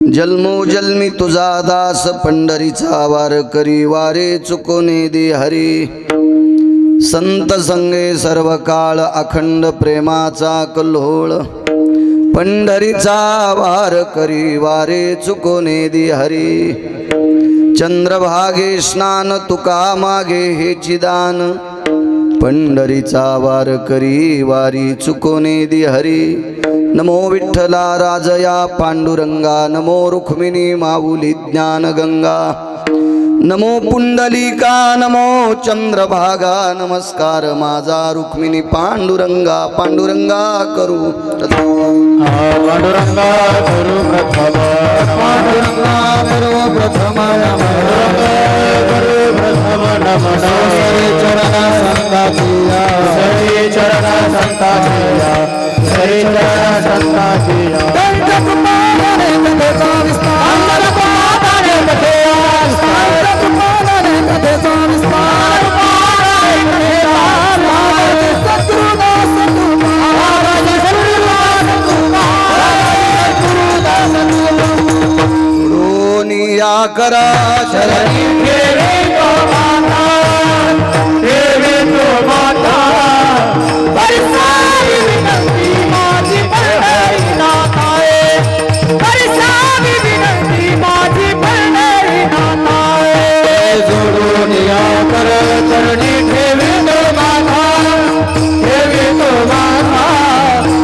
जन्मोजन्मी तुझा दास पंढरीचा वार करी वारे चुकोने दे हरी संत संगे सर्व काळ अखंड प्रेमाचा कल्होळ पंढरीचा वार करी वारे चुकोने दे हरी चंद्रभागे स्नान तुका मागे हे चिदान पंढरीचा वार करी वारी चुकोने दे हरी नमो विठ्ठला राजया पांडुरंगा नमो रुक्मिणी माऊली ज्ञान गंगा नमो पुंडलिका नमो चंद्रभागा नमस्कार माझा रुक्मिणी पांडुरंगा पांडुरंगा करू पांडुरंगा करू प्रथम पांडुरंगा करू प्रथम नमः चरणा संताचिया श्री चरणा संताचिया श्री चरणा संताचिया करा शरणी देवी तो माता देवी तो माता परिसारी विनंती माझी पंढरी नाथाए परिसारी विनंती माझी पंढरी नाथाए जोडून या कर चरणी देवी तो माता देवी तो माता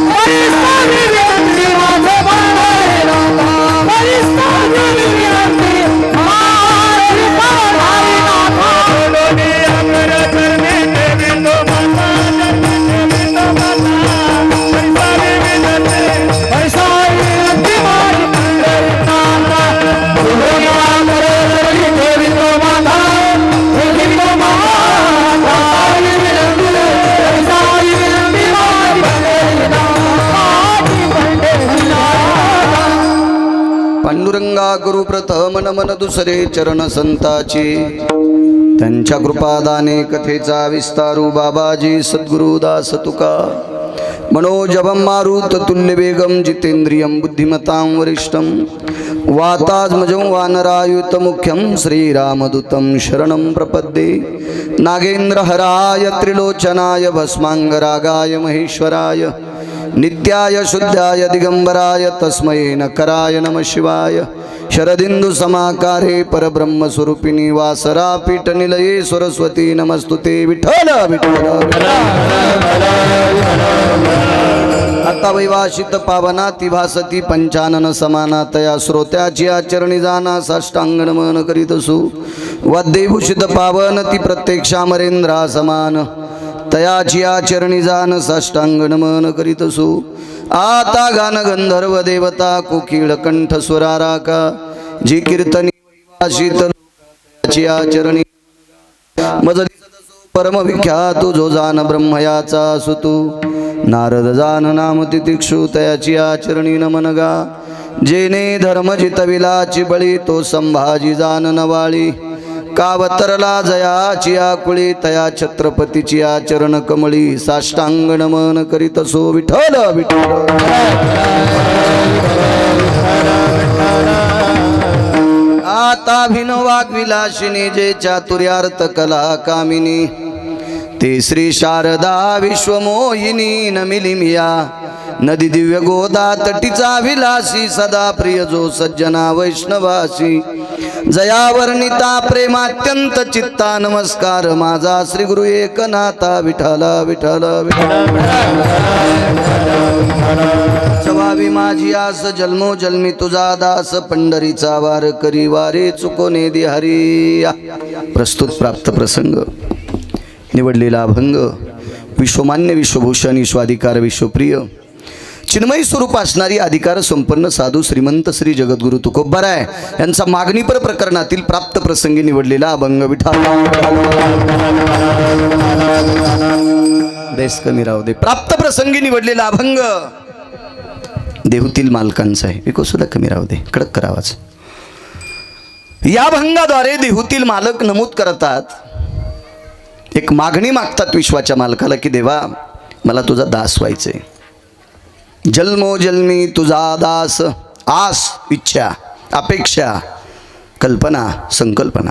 परिसारी विनंती माझी पंढरी नाथा परिसारी विनंती पांडुरंगा गुरु प्रथम नमन दुसरे चरण संताची त्यांच्या कृपादाने कथेचा विस्तारू बाबाजी सद्गुरु दास तुका मनोजवं मारुत तुल्य वेगम जितेंद्रियं बुद्धिमतां वरिष्ठं वातात्मजं वानरायुत मुख्यं श्रीरामदूतं शरणं प्रपद्ये नागेंद्रहराय त्रिलोचनाय भस्मांगरागाय महेश्वराय नित्याय शुद्धाय दिगंबराय तस्मै नकराय नमः शिवाय शरदिंदु समाकारे परब्रह्मस्वरूपिणी वासरा पीठ निलये सरस्वती नमस्तुते विठ्ठल विठ्ठल आता वैवाशित पावना ती भासती पंचानन समाना तया श्रोत्याची आचरणी जाना साष्टांग नमन करीत असू वाद्यभूषित पावन ती प्रत्यक्षामरेंद्रा समान तयाची आचरणी जान साष्टांग नमन करीत असू आता गान गंधर्व देवता कोकिळ कंठ स्वराराका जी कीर्तनी वैवाशित आचरणी मजली परम विख्यात जो जान ब्रह्मयाचा सुतू नारद जान नाम तितिक्षु तयाची आचरणी नमनगा जेने धर्म जितविलाची बळी तो संभाजी जान नवाळी कावतरला जयाची आकुळी तया छत्रपतीची आचरण कमळी साष्टांग नमन करीत असो विठ्ठल विठ्ठल आता भिनवाग विलासिनी जे चातुर्यार्थ कला कामिनी ते श्री शारदा विश्वमोहिनी नमिलिमिया नदी दिव्य गोदा तटीचा विलासी सदा प्रिय जो सज्जना वैष्णवासी जयावर्णिता प्रेमात्यंत चित्ता नमस्कार माझा श्री गुरु एकनाथा विठ्ठला विठ्ठला सवावी माझी आस जन्मोजन्मी तुझा दास पंढरीचा वार करी वारे चुकोने दे हरी प्रस्तुत प्राप्त प्रसंग निवडलेला अभंग विश्वमान्य विश्वभूषण विश्वाधिकार विश्वप्रिय चिन्मयी स्वरूप असणारी अधिकार संपन्न साधू श्रीमंत श्री जगद्गुरु तुकोबाराय यांचा मागणीपर प्रकरणातील प्राप्त प्रसंगी निवडलेला अभंग विठ्ठल देश कमी राहू दे प्राप्त प्रसंगी निवडलेला अभंग देहूतील मालकांचा आहे विको सुद्धा कमी राहू दे कडक करावाच या अभंगाद्वारे देहूतील मालक नमूद करतात एक मागणी मागतात विश्वाच्या मालकाला की देवा मला तुझा दास व्हायचे जन्मोजन्मी तुझा दास आस इच्छा अपेक्षा, कल्पना, संकल्पना,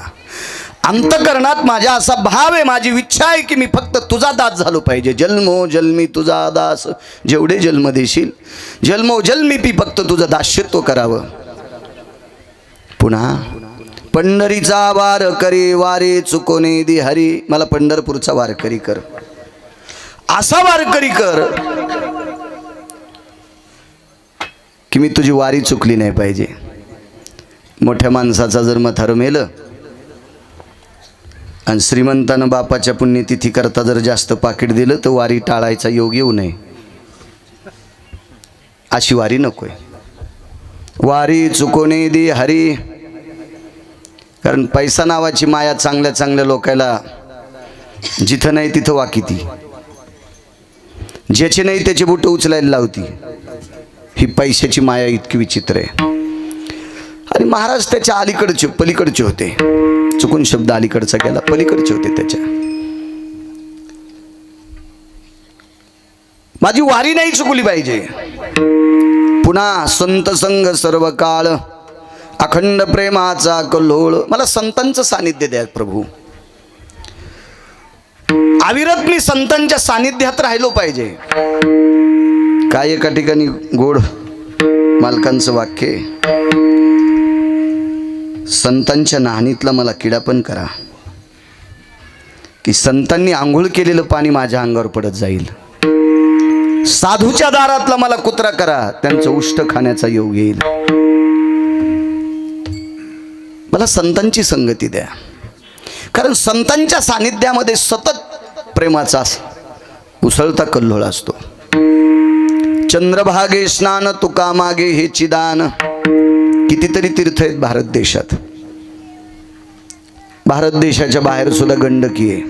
अंतकरणात माझ्या असा भाव आहे, माझी इच्छा आहे की मी फक्त तुझा दास झालो पाहिजे. जन्मोजन्मी तुझा दास, जेवढे जन्म देशील जन्मोजन्मी मी फक्त तुझं दास्यत्व करावं. पुन्हा पंढरीचा वार करी वारे चुकोने दि हरी, मला पंढरपूरचा वारकरी कर, असा वारकरी कर की मी तुझी वारी चुकली नाही पाहिजे. मोठ्या माणसाचा जर म्हातारं मेलं आणि श्रीमंतानं बापाच्या पुण्यतिथी करता जर जास्त पाकिट दिलं तर वारी टाळायचा योग येऊ नये. अशी वारी नकोय. वारी चुकोने दि हरी, कारण पैसा नावाची माया चांगल्या चांगल्या लोकांना जिथं नाही तिथं वाकिती, ज्याचे नाही त्याचे बुट उचलायला लावती. ही पैशाची माया इतकी विचित्र आहे. आणि महाराज त्याच्या अलीकडचे पलीकडचे होते, चुकून शब्द अलीकडचा गेला, पलीकडचे होते त्याच्या. माझी वारी नाही चुकली पाहिजे. पुन्हा संत संग सर्व काळ, अखंड प्रेमाचा कल्लोळ, मला संतांचं सानिध्य द्या प्रभू. अविरत मी संतांच्या सानिध्यात राहिलो पाहिजे. काय एका ठिकाणी गोड मालकांचं वाक्य, संतांच्या नाहणीतला मला किडा पण करा, की संतांनी आंघोळ केलेलं पाणी माझ्या अंगावर पडत जाईल. साधूच्या दारातला मला कुत्रा करा, त्यांचं उष्ट खाण्याचा योग येईल. मला संतांची संगती द्या, कारण संतांच्या सानिध्यामध्ये सतत प्रेमाचा उसळता कल्लोळ असतो. चंद्रभागे स्नान तुका मागे हे चिदान. कितीतरी तीर्थ आहेत भारत देशात. भारत देशाच्या बाहेर सुद्धा गंडकी आहे.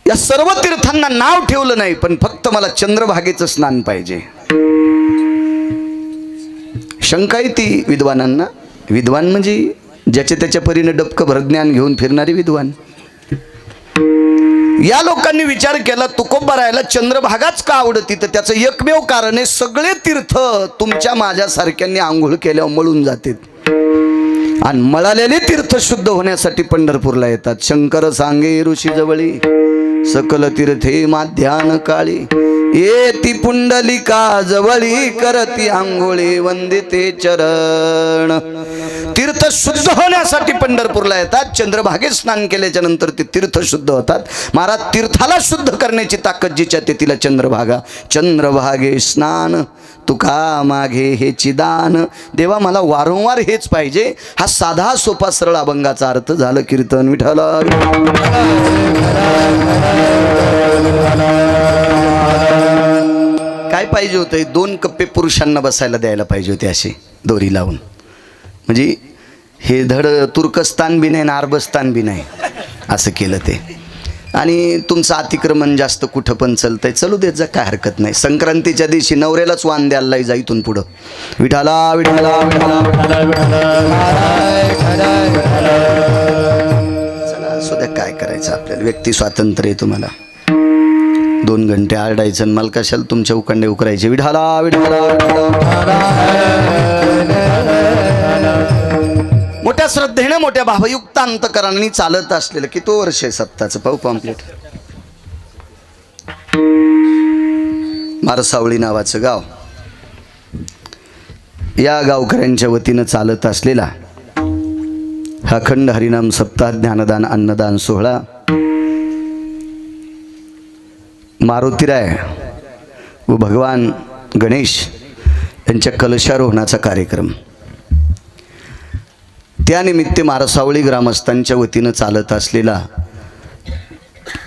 या सर्व तीर्थांना नाव ठेवलं नाही, पण फक्त मला चंद्रभागेचं स्नान पाहिजे. शंका आहे ती विद्वानांना. विद्वान म्हणजे ज्याच्या त्याच्या परीने डबकं भरज्ञान घेऊन फिरणारे विद्वान. या लोकांनी विचार केला, तुकोबारायला चंद्रभागाच का आवडती? तर त्याचं एकमेव कारण आहे, सगळे तीर्थ तुमच्या माझ्यासारख्यांनी आंघोळ केल्यावर मळून जातात, आणि मळालेले तीर्थ शुद्ध होण्यासाठी पंढरपूरला येतात. शंकर सांगे ऋषी जवळी, सकल तीर्थे माध्यान काळी, येती पुंडलिका जवळी, करती आंघोळी वंदिते चरण. तीर्थ शुद्ध होण्यासाठी पंढरपूरला येतात. चंद्रभागेत स्नान केल्याच्या नंतर ते तीर्थ शुद्ध होतात. महाराज तीर्थाला शुद्ध करण्याची ताकद जिच्या ते तिला चंद्रभागा. चंद्रभागे स्नान तुका मागे हे चिदान. देवा मला वारंवार हेच पाहिजे. हा साधा सोपा सरळ अभंगाचा अर्थ झालं कीर्तन विठ्ठला. काय पाहिजे होतं? 2 कप्पे पुरुषांना बसायला द्यायला पाहिजे होते, असे दोरी लावून. म्हणजे हे धड तुर्कस्तान बी नाही ना अरबस्तान बी नाही, असं केलं ते. आणि तुमचं अतिक्रमण जास्त कुठं पण चालतंय, चलू देत जा, काय हरकत नाही. संक्रांतीच्या दिवशी नवऱ्यालाच वाण द्यायला जा इथून पुढं. विठाला विठाला विठाला चला सुद्धा, काय करायचं आपल्याला, व्यक्ती स्वातंत्र्य आहे तुम्हाला. 2 घंटे आरडायचं आणि मला कशाला तुमच्या उकंडे उकरायचे. विठाला विठाला मोठ्या श्रद्धेने मोठ्या भावयुक्त अंतकरणाने चालत असलेलं की तो वर्ष आहे सत्ताचं. पाहू पॉम्पलेट. मारसावळी नावाचं गाव, या गावकऱ्यांच्या वतीनं चालत असलेला हा अखंड हरिनाम सप्ताह ज्ञानदान अन्नदान सोहळा मारुतीराय व भगवान गणेश यांच्या कलशारोहणाचा कार्यक्रम. त्यानिमित्त मारसावळी ग्रामस्थांच्या वतीनं चालत असलेला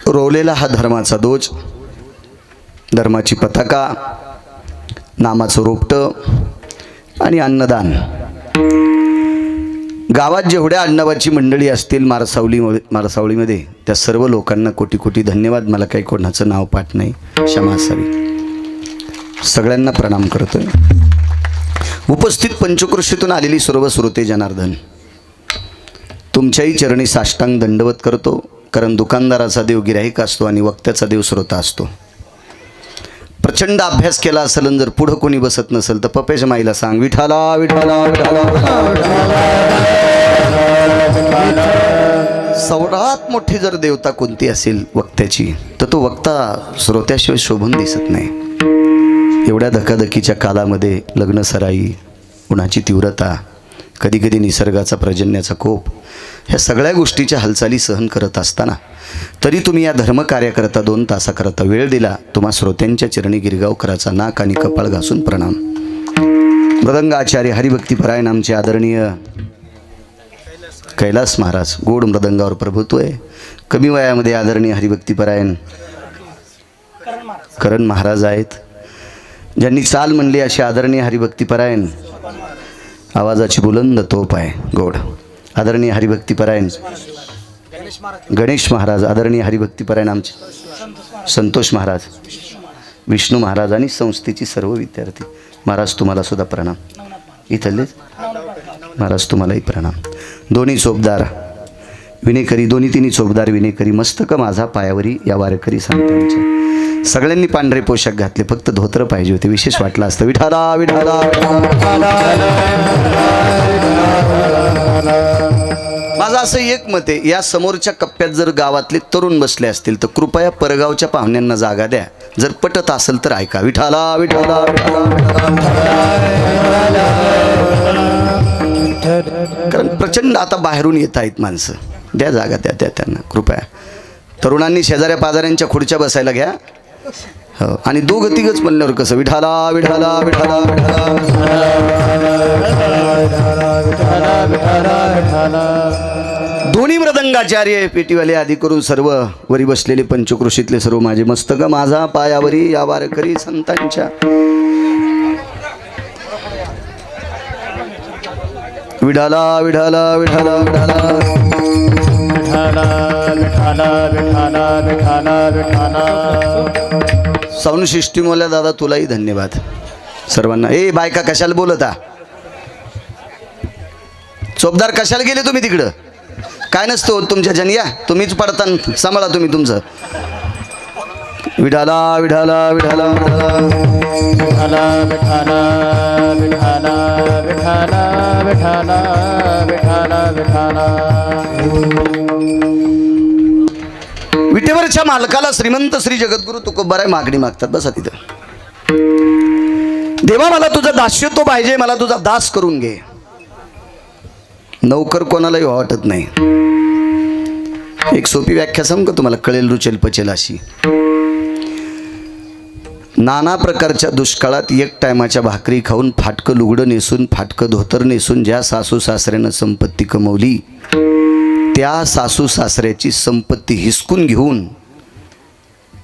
रोवलेला हा धर्माचा ध्वज, धर्माची पताका, नामाचं रोपटं आणि अन्नदान. गावात जेवढ्या अण्णावाची मंडळी असतील मारसावळीमध्ये त्या सर्व लोकांना कोटी कोटी धन्यवाद. मला काही कोणाचं नाव पाठ नाही, क्षमा असावी. सगळ्यांना प्रणाम करतोय. उपस्थित पंचक्रोशीतून आलेली सर्व श्रोते जनार्दन, तुमच्याही चरणी साष्टांग दंडवत करतो. कारण दुकानदाराचा देव गिराहिक असतो आणि वक्त्याचा देव श्रोता असतो. प्रचंड अभ्यास केला असेल आणि जर पुढं कोणी बसत नसेल तर पप्याच्या माईला सांग विठाला विठाला विठाला सर्वात मोठी जर देवता कोणती असेल वक्त्याची तर तो वक्ता श्रोत्याशिवाय शोभून दिसत नाही. एवढ्या धकाधकीच्या कालामध्ये लग्नसराई, उन्हाची तीव्रता, कधीकधी निसर्गाचा पर्जन्याचा कोप, ह्या सगळ्या गोष्टीच्या हालचाली सहन करत असताना तरी तुम्ही या धर्मकार्याकरता 2 तासाकरता वेळ दिला. तुम्हा श्रोत्यांच्या चरणी गिरगावकराचा नाक आणि कपाळ घासून प्रणाम. मृदंगाचार्य हरिभक्तीपरायण आमचे आदरणीय कैलास महाराज, गोड मृदंगावर प्रभुत्व आहे. कमी वयामध्ये आदरणीय हरिभक्तीपरायण करण महाराज आहेत, ज्यांनी चाल म्हणली अशी आदरणीय हरिभक्तीपरायण आवाजाची बुलंद तोप आहे गोड. आदरणीय हरिभक्तीपरायण गणेश महाराज, आदरणीय हरिभक्तीपरायण आमचे संतोष महाराज, विष्णू महाराज आणि संस्थेची सर्व विद्यार्थी. महाराज तुम्हाला सुद्धा प्रणाम. इथलेच महाराज तुम्हालाही प्रणाम. दोन्ही चोपदार विनेकरी, दोन्ही तिन्ही चोपदार विनेकरी, मस्तक माझा पायावरी या वारकरी संतांच्या. सगळ्यांनी पांढरे पोशाख घातले, फक्त धोतर पाहिजे होते, विशेष वाटलं असतं. विठाला विठाला. माझं असं एक मत आहे, या समोरच्या कप्प्यात जर गावातले तरुण बसले असतील तर कृपया परगावच्या पाहुण्यांना जागा द्या. जर पटत असेल तर ऐका. विठाला विठाला कारण प्रचंड आता बाहेरून येत आहेत माणसं. द्या जागा, द्या त्यांना कृपया. तरुणांनी शेजाऱ्या पाजाऱ्यांच्या खुर्च्या बसायला घ्या. हो, आणि 2-3 म्हणल्यावर कसं विठाला विठाला विठाला विठाला. दोन्ही मृदंगाचार्य, पेटीवाले आदी करून सर्व वरी बसलेले पंचकृषीतले सर्व माझे मस्तक माझा पायावरी या वारकरी संतांच्या. विठाला विठाला विठाला विठाला साऊंड सिस्टीमवाल्या दादा तुलाही धन्यवाद सर्वांना. ए बायका कशाला बोलता? चोपदार कशाला गेले तुम्ही तिकडं? काय नसतो तुमच्या जन, या तुम्हीच पडता, सांभाळा तुम्ही तुमचं. विठाला विठाला विठाला विटेवरच्या मालकाला श्रीमंत श्री जगद्गुरु तुकोबाराय मागणी मागतात. बसा तिथं. देवा मला तुझं दास्यत्व पाहिजे, मला तुझा दास करून घे. नौकर कोणालाही वाटत नाही. एक सोपी व्याख्या सांगू का तुम्हाला, कळेल रुचेल पचेल अशी. नाना प्रकारच्या दुष्काळात 1 टायमाच्या भाकरी खाऊन, फाटकं लुगडं नेसून, फाटकं धोतर नेसून ज्या सासू सासऱ्यानं संपत्ती कमवली, त्या सासू सासऱ्याची संपत्ती हिसकून घेऊन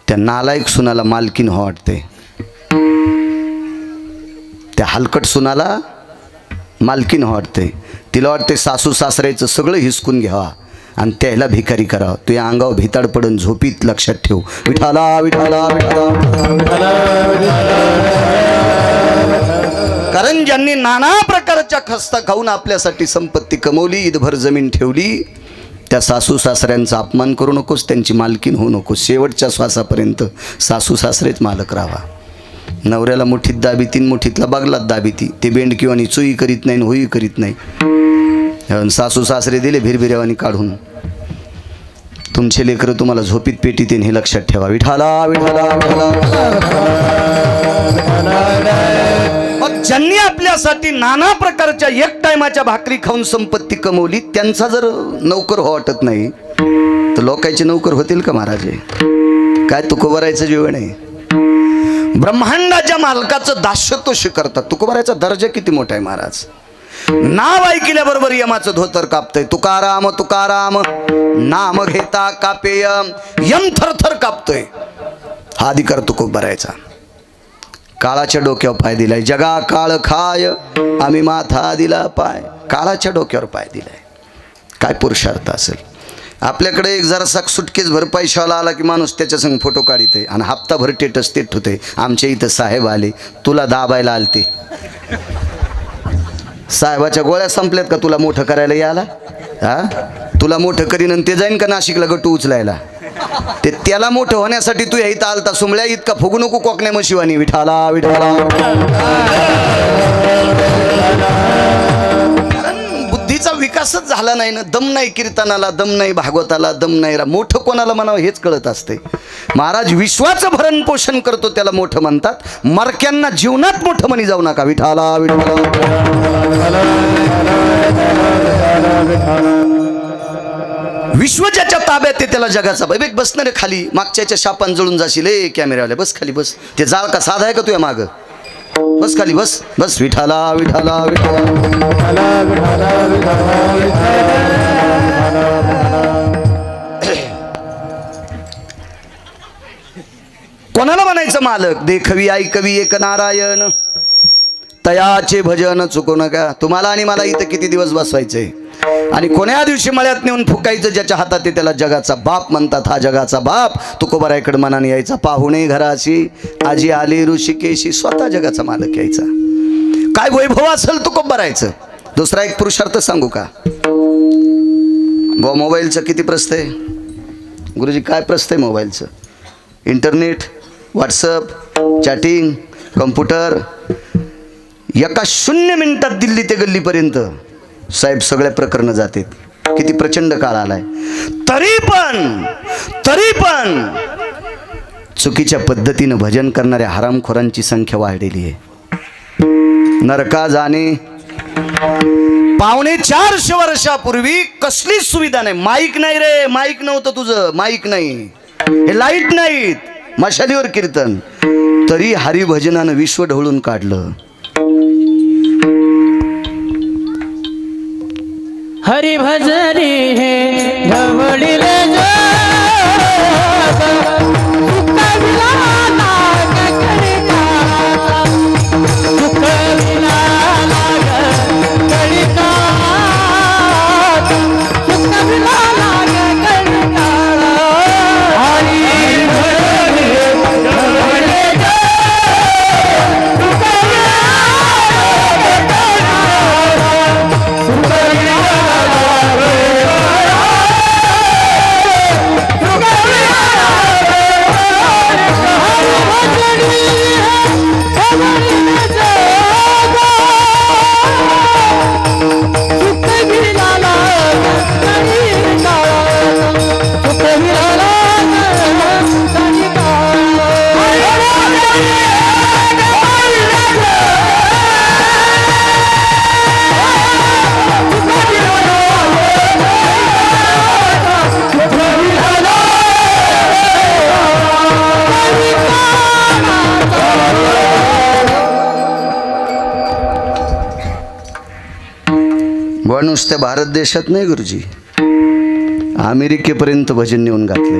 त्या नालायक सुनाला मालकीन वाटते. त्या हलकट सुनाला मालकीन वाटते. तिला वाटते सासू सासऱ्याचं सगळं हिसकून घ्यावा आणि त्याला भिकारी करावं. तू या अंगावर भिताड पडून झोपीत लक्षात ठेव. विठाला विठाला विठाला. कारण ज्यांनी नाना प्रकारच्या खस्ता खाऊन आपल्यासाठी संपत्ती कमवली, ईदभर जमीन ठेवली, त्या सासू सासऱ्यांचा अपमान करू नकोस, त्यांची मालकीन होऊ नकोस. शेवटच्या श्वासापर्यंत सासू सासरेच मालक राहावा. नवऱ्याला मुठीत दाबीती, मुठीतला बागलात दाबीती. ते बेंडकिवानी चुई करीत नाही, होई करीत नाही. सासू सासरे दिले भिरभिऱ्यावानी काढून. तुमचे लेकरं तुम्हाला झोपीत पेटीत हे लक्षात ठेवा. विठाला विठाला मग ज्यांनी आपल्यासाठी नाना प्रकारच्या 1 टायमाच्या भाकरी खाऊन संपत्ती कमवली, त्यांचा जर नौकर वाटत नाही तर लोकांचे नौकर होतील का महाराज? काय तुकोबारायचं जीवन आहे. ब्रह्मांडाच्या मालकाचं दास्यत्व स्वीकारतात. तुकोबारायचा दर्जा किती मोठा आहे महाराज. नाव ऐकल्याबरोबर यमाचं धोतर कापतंय. तुकाराम तुकाराम नाम घेता कापेय, यम थरथर कापतोय. हा अधिकार तुकोबारायचा. काळाच्या डोक्यावर पाय दिलाय. जगा काळ खाय आम्ही माथा दिला पाय. काळाच्या डोक्यावर पाय दिलाय. काय पुरुषार्थ असेल. आपल्याकडे एक जरासा सुटकेस भर पैशावाला आला की माणूस त्याच्या संग फोटो काढिते आणि हप्ताभर टेटस तेट होते. आमच्या इथं साहेब आले, तुला दाबायला आलते. साहेबाच्या गोळ्या संपल्यात का तुला मोठं करायला याला? हा, तुला मोठं करीन आणि ते जाईन का नाशिकला गटू उचलायला? ते त्याला मोठं होण्यासाठी तू इथं आलता सुमळ्या इतका फुगू नको कोकण्या मशिवानी विठाला विठाला. कारण बुद्धीचा विकासच झाला नाही ना. दम नाही कीर्तनाला, दम नाही भागवताला, दम नाही मोठं कोणाला म्हणावं हेच कळत असते. महाराज विश्वाचं भरण पोषण करतो त्याला मोठं म्हणतात. मरक्यांना जीवनात मोठं म्हणी जाऊ नका. विठाला विठाला. विश्व ज्याच्या ताब्यात आहे त्याला जगाचा बाईक. बसणार रे खाली, मागच्याच्या शापान जळून जाशील. कॅमेरावाले बस खाली बस. ते जाळ का साधा आहे का तुझ्या माग? बस खाली बस बस. विठाला विठाला विठाला. कोणाला म्हणायचं मालक? देखवी ऐकवी एक नारायण, तयाचे भजन चुकू नका. तुम्हाला आणि मला इथं किती दिवस बसवायचंय आणि कोण्या दिवशी मळ्यात नेऊन फुकायचं. ज्याच्या हातात आहे त्याला जगाचा बाप म्हणतात. हा जगाचा बाप तुकोबारायकडे मनाने यायचा. पाहुणे घराशी आजी आली ऋषिकेशी. स्वतः जगाचा मालक यायचा. काय वैभव असेल तुकोबारायचं. दुसरा एक पुरुषार्थ सांगू का? मोबाईलचं किती प्रस्त आहे गुरुजी? काय प्रस्त आहे मोबाईलचं? Internet, WhatsApp, chatting, computer. एका 0 मिनिटात दिल्ली ते गल्लीपर्यंत साहेब सगळ्या प्रकरणं जातात. किती प्रचंड काळ आलाय. तरी पण चुकीच्या पद्धतीनं भजन करणाऱ्या हरामखोरांची संख्या वाढलेली आहे. नरका जाणे. 450 वर्षापूर्वी कसलीच सुविधा नाही. माईक नाही रे, माईक नव्हतं तुझं. माईक नाही, हे लाईट नाहीत, मशालीवर कीर्तन. तरी हरिभजनानं विश्व ढवळून काढलं. हरि भजनी हे ढवळीले नुसत्या भारत देशात नाही गुरुजी, अमेरिकेपर्यंत भजन नेऊन घातले.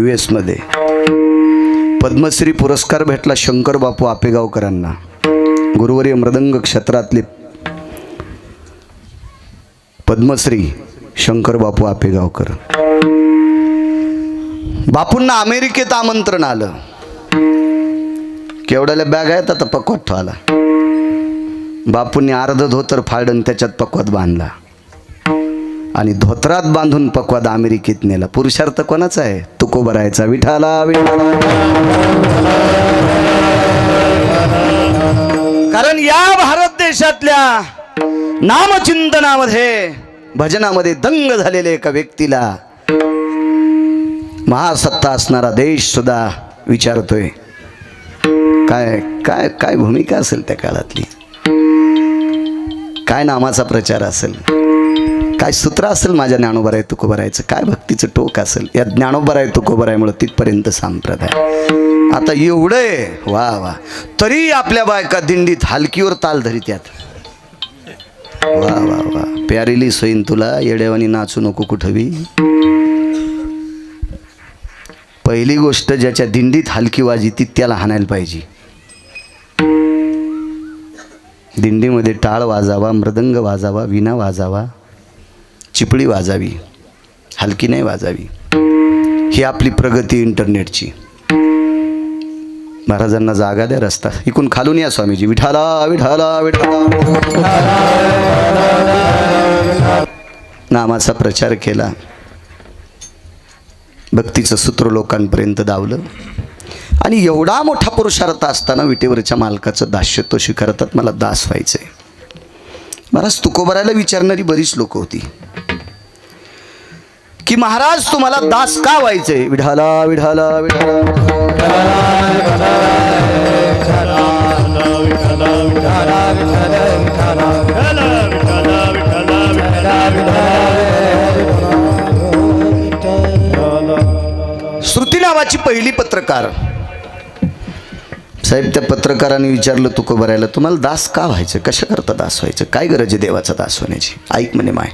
US मध्ये पद्मश्री पुरस्कार भेटला शंकर बापू आपेगावकरांना. गुरुवर्य मृदंग क्षेत्रातले पद्मश्री शंकर बापू आपेगावकर. बापूंना अमेरिकेत आमंत्रण आलं. केवढ्याला बॅग आहेत आता पकवात ठेवायला. बापूंनी अर्ध धोतर फाडून त्याच्यात पकवात बांधला आणि धोतरात बांधून पकवात अमेरिकेत नेला. पुरुषार्थ कोणाचा आहे? तुकोबारायचा. विठाला विठाला. कारण या भारत देशातल्या नामचिंतनामध्ये भजनामध्ये दंग झालेल्या एका व्यक्तीला महासत्ता असणारा देश सुद्धा विचारतोय. काय काय काय भूमिका असेल त्या काळातली? काय नामाचा प्रचार असेल? काय सूत्र असेल माझ्या ज्ञानोबाराय तुकोबारायचं? काय भक्तीचं टोक असेल? या ज्ञानोबाराय तुकोबारायमुळे तिथपर्यंत संप्रदाय. आता एवढं आहे, वा वा. तरी आपल्या बायका दिंडीत हलकीवर ताल धरित्यात. वा वा वा. प्यारिली सोईन तुला येड्यावानी नाचू नको कुठवी. पहिली गोष्ट, ज्याच्या दिंडीत हलकी वाजी ती त्याला हाणायला पाहिजे. दिंडीमध्ये टाळ वाजावा, मृदंग वाजावा, वीणा वाजावा, चिपळी वाजावी, हलकी नाही वाजावी. ही आपली प्रगती इंटरनेटची. महाराजांना जागा द्या, रस्ता इकून खालून या स्वामीजी. विठाला विठाला विठाला. नामाचा प्रचार केला. भक्तीचं सूत्र लोकांपर्यंत दावलं आणि एवढा मोठा पुरुषार्थ असताना विटेवरच्या मालकाचं दास्यत्व स्वीकारतात. मला दास व्हायचंय. महाराज तुकोबारायला विचारणारी बरीच लोक होती की महाराज तुम्हाला दास का व्हायचंय? विढाला विढाला श्रुती नावाची पहिली पत्रकार साहेब, त्या पत्रकाराने विचारलं तुकोबारायला, तुम्हाला दास का व्हायचं? कशा करता दास व्हायचं? काय गरज आहे देवाचा दास होण्याची? ऐक म्हणे माय,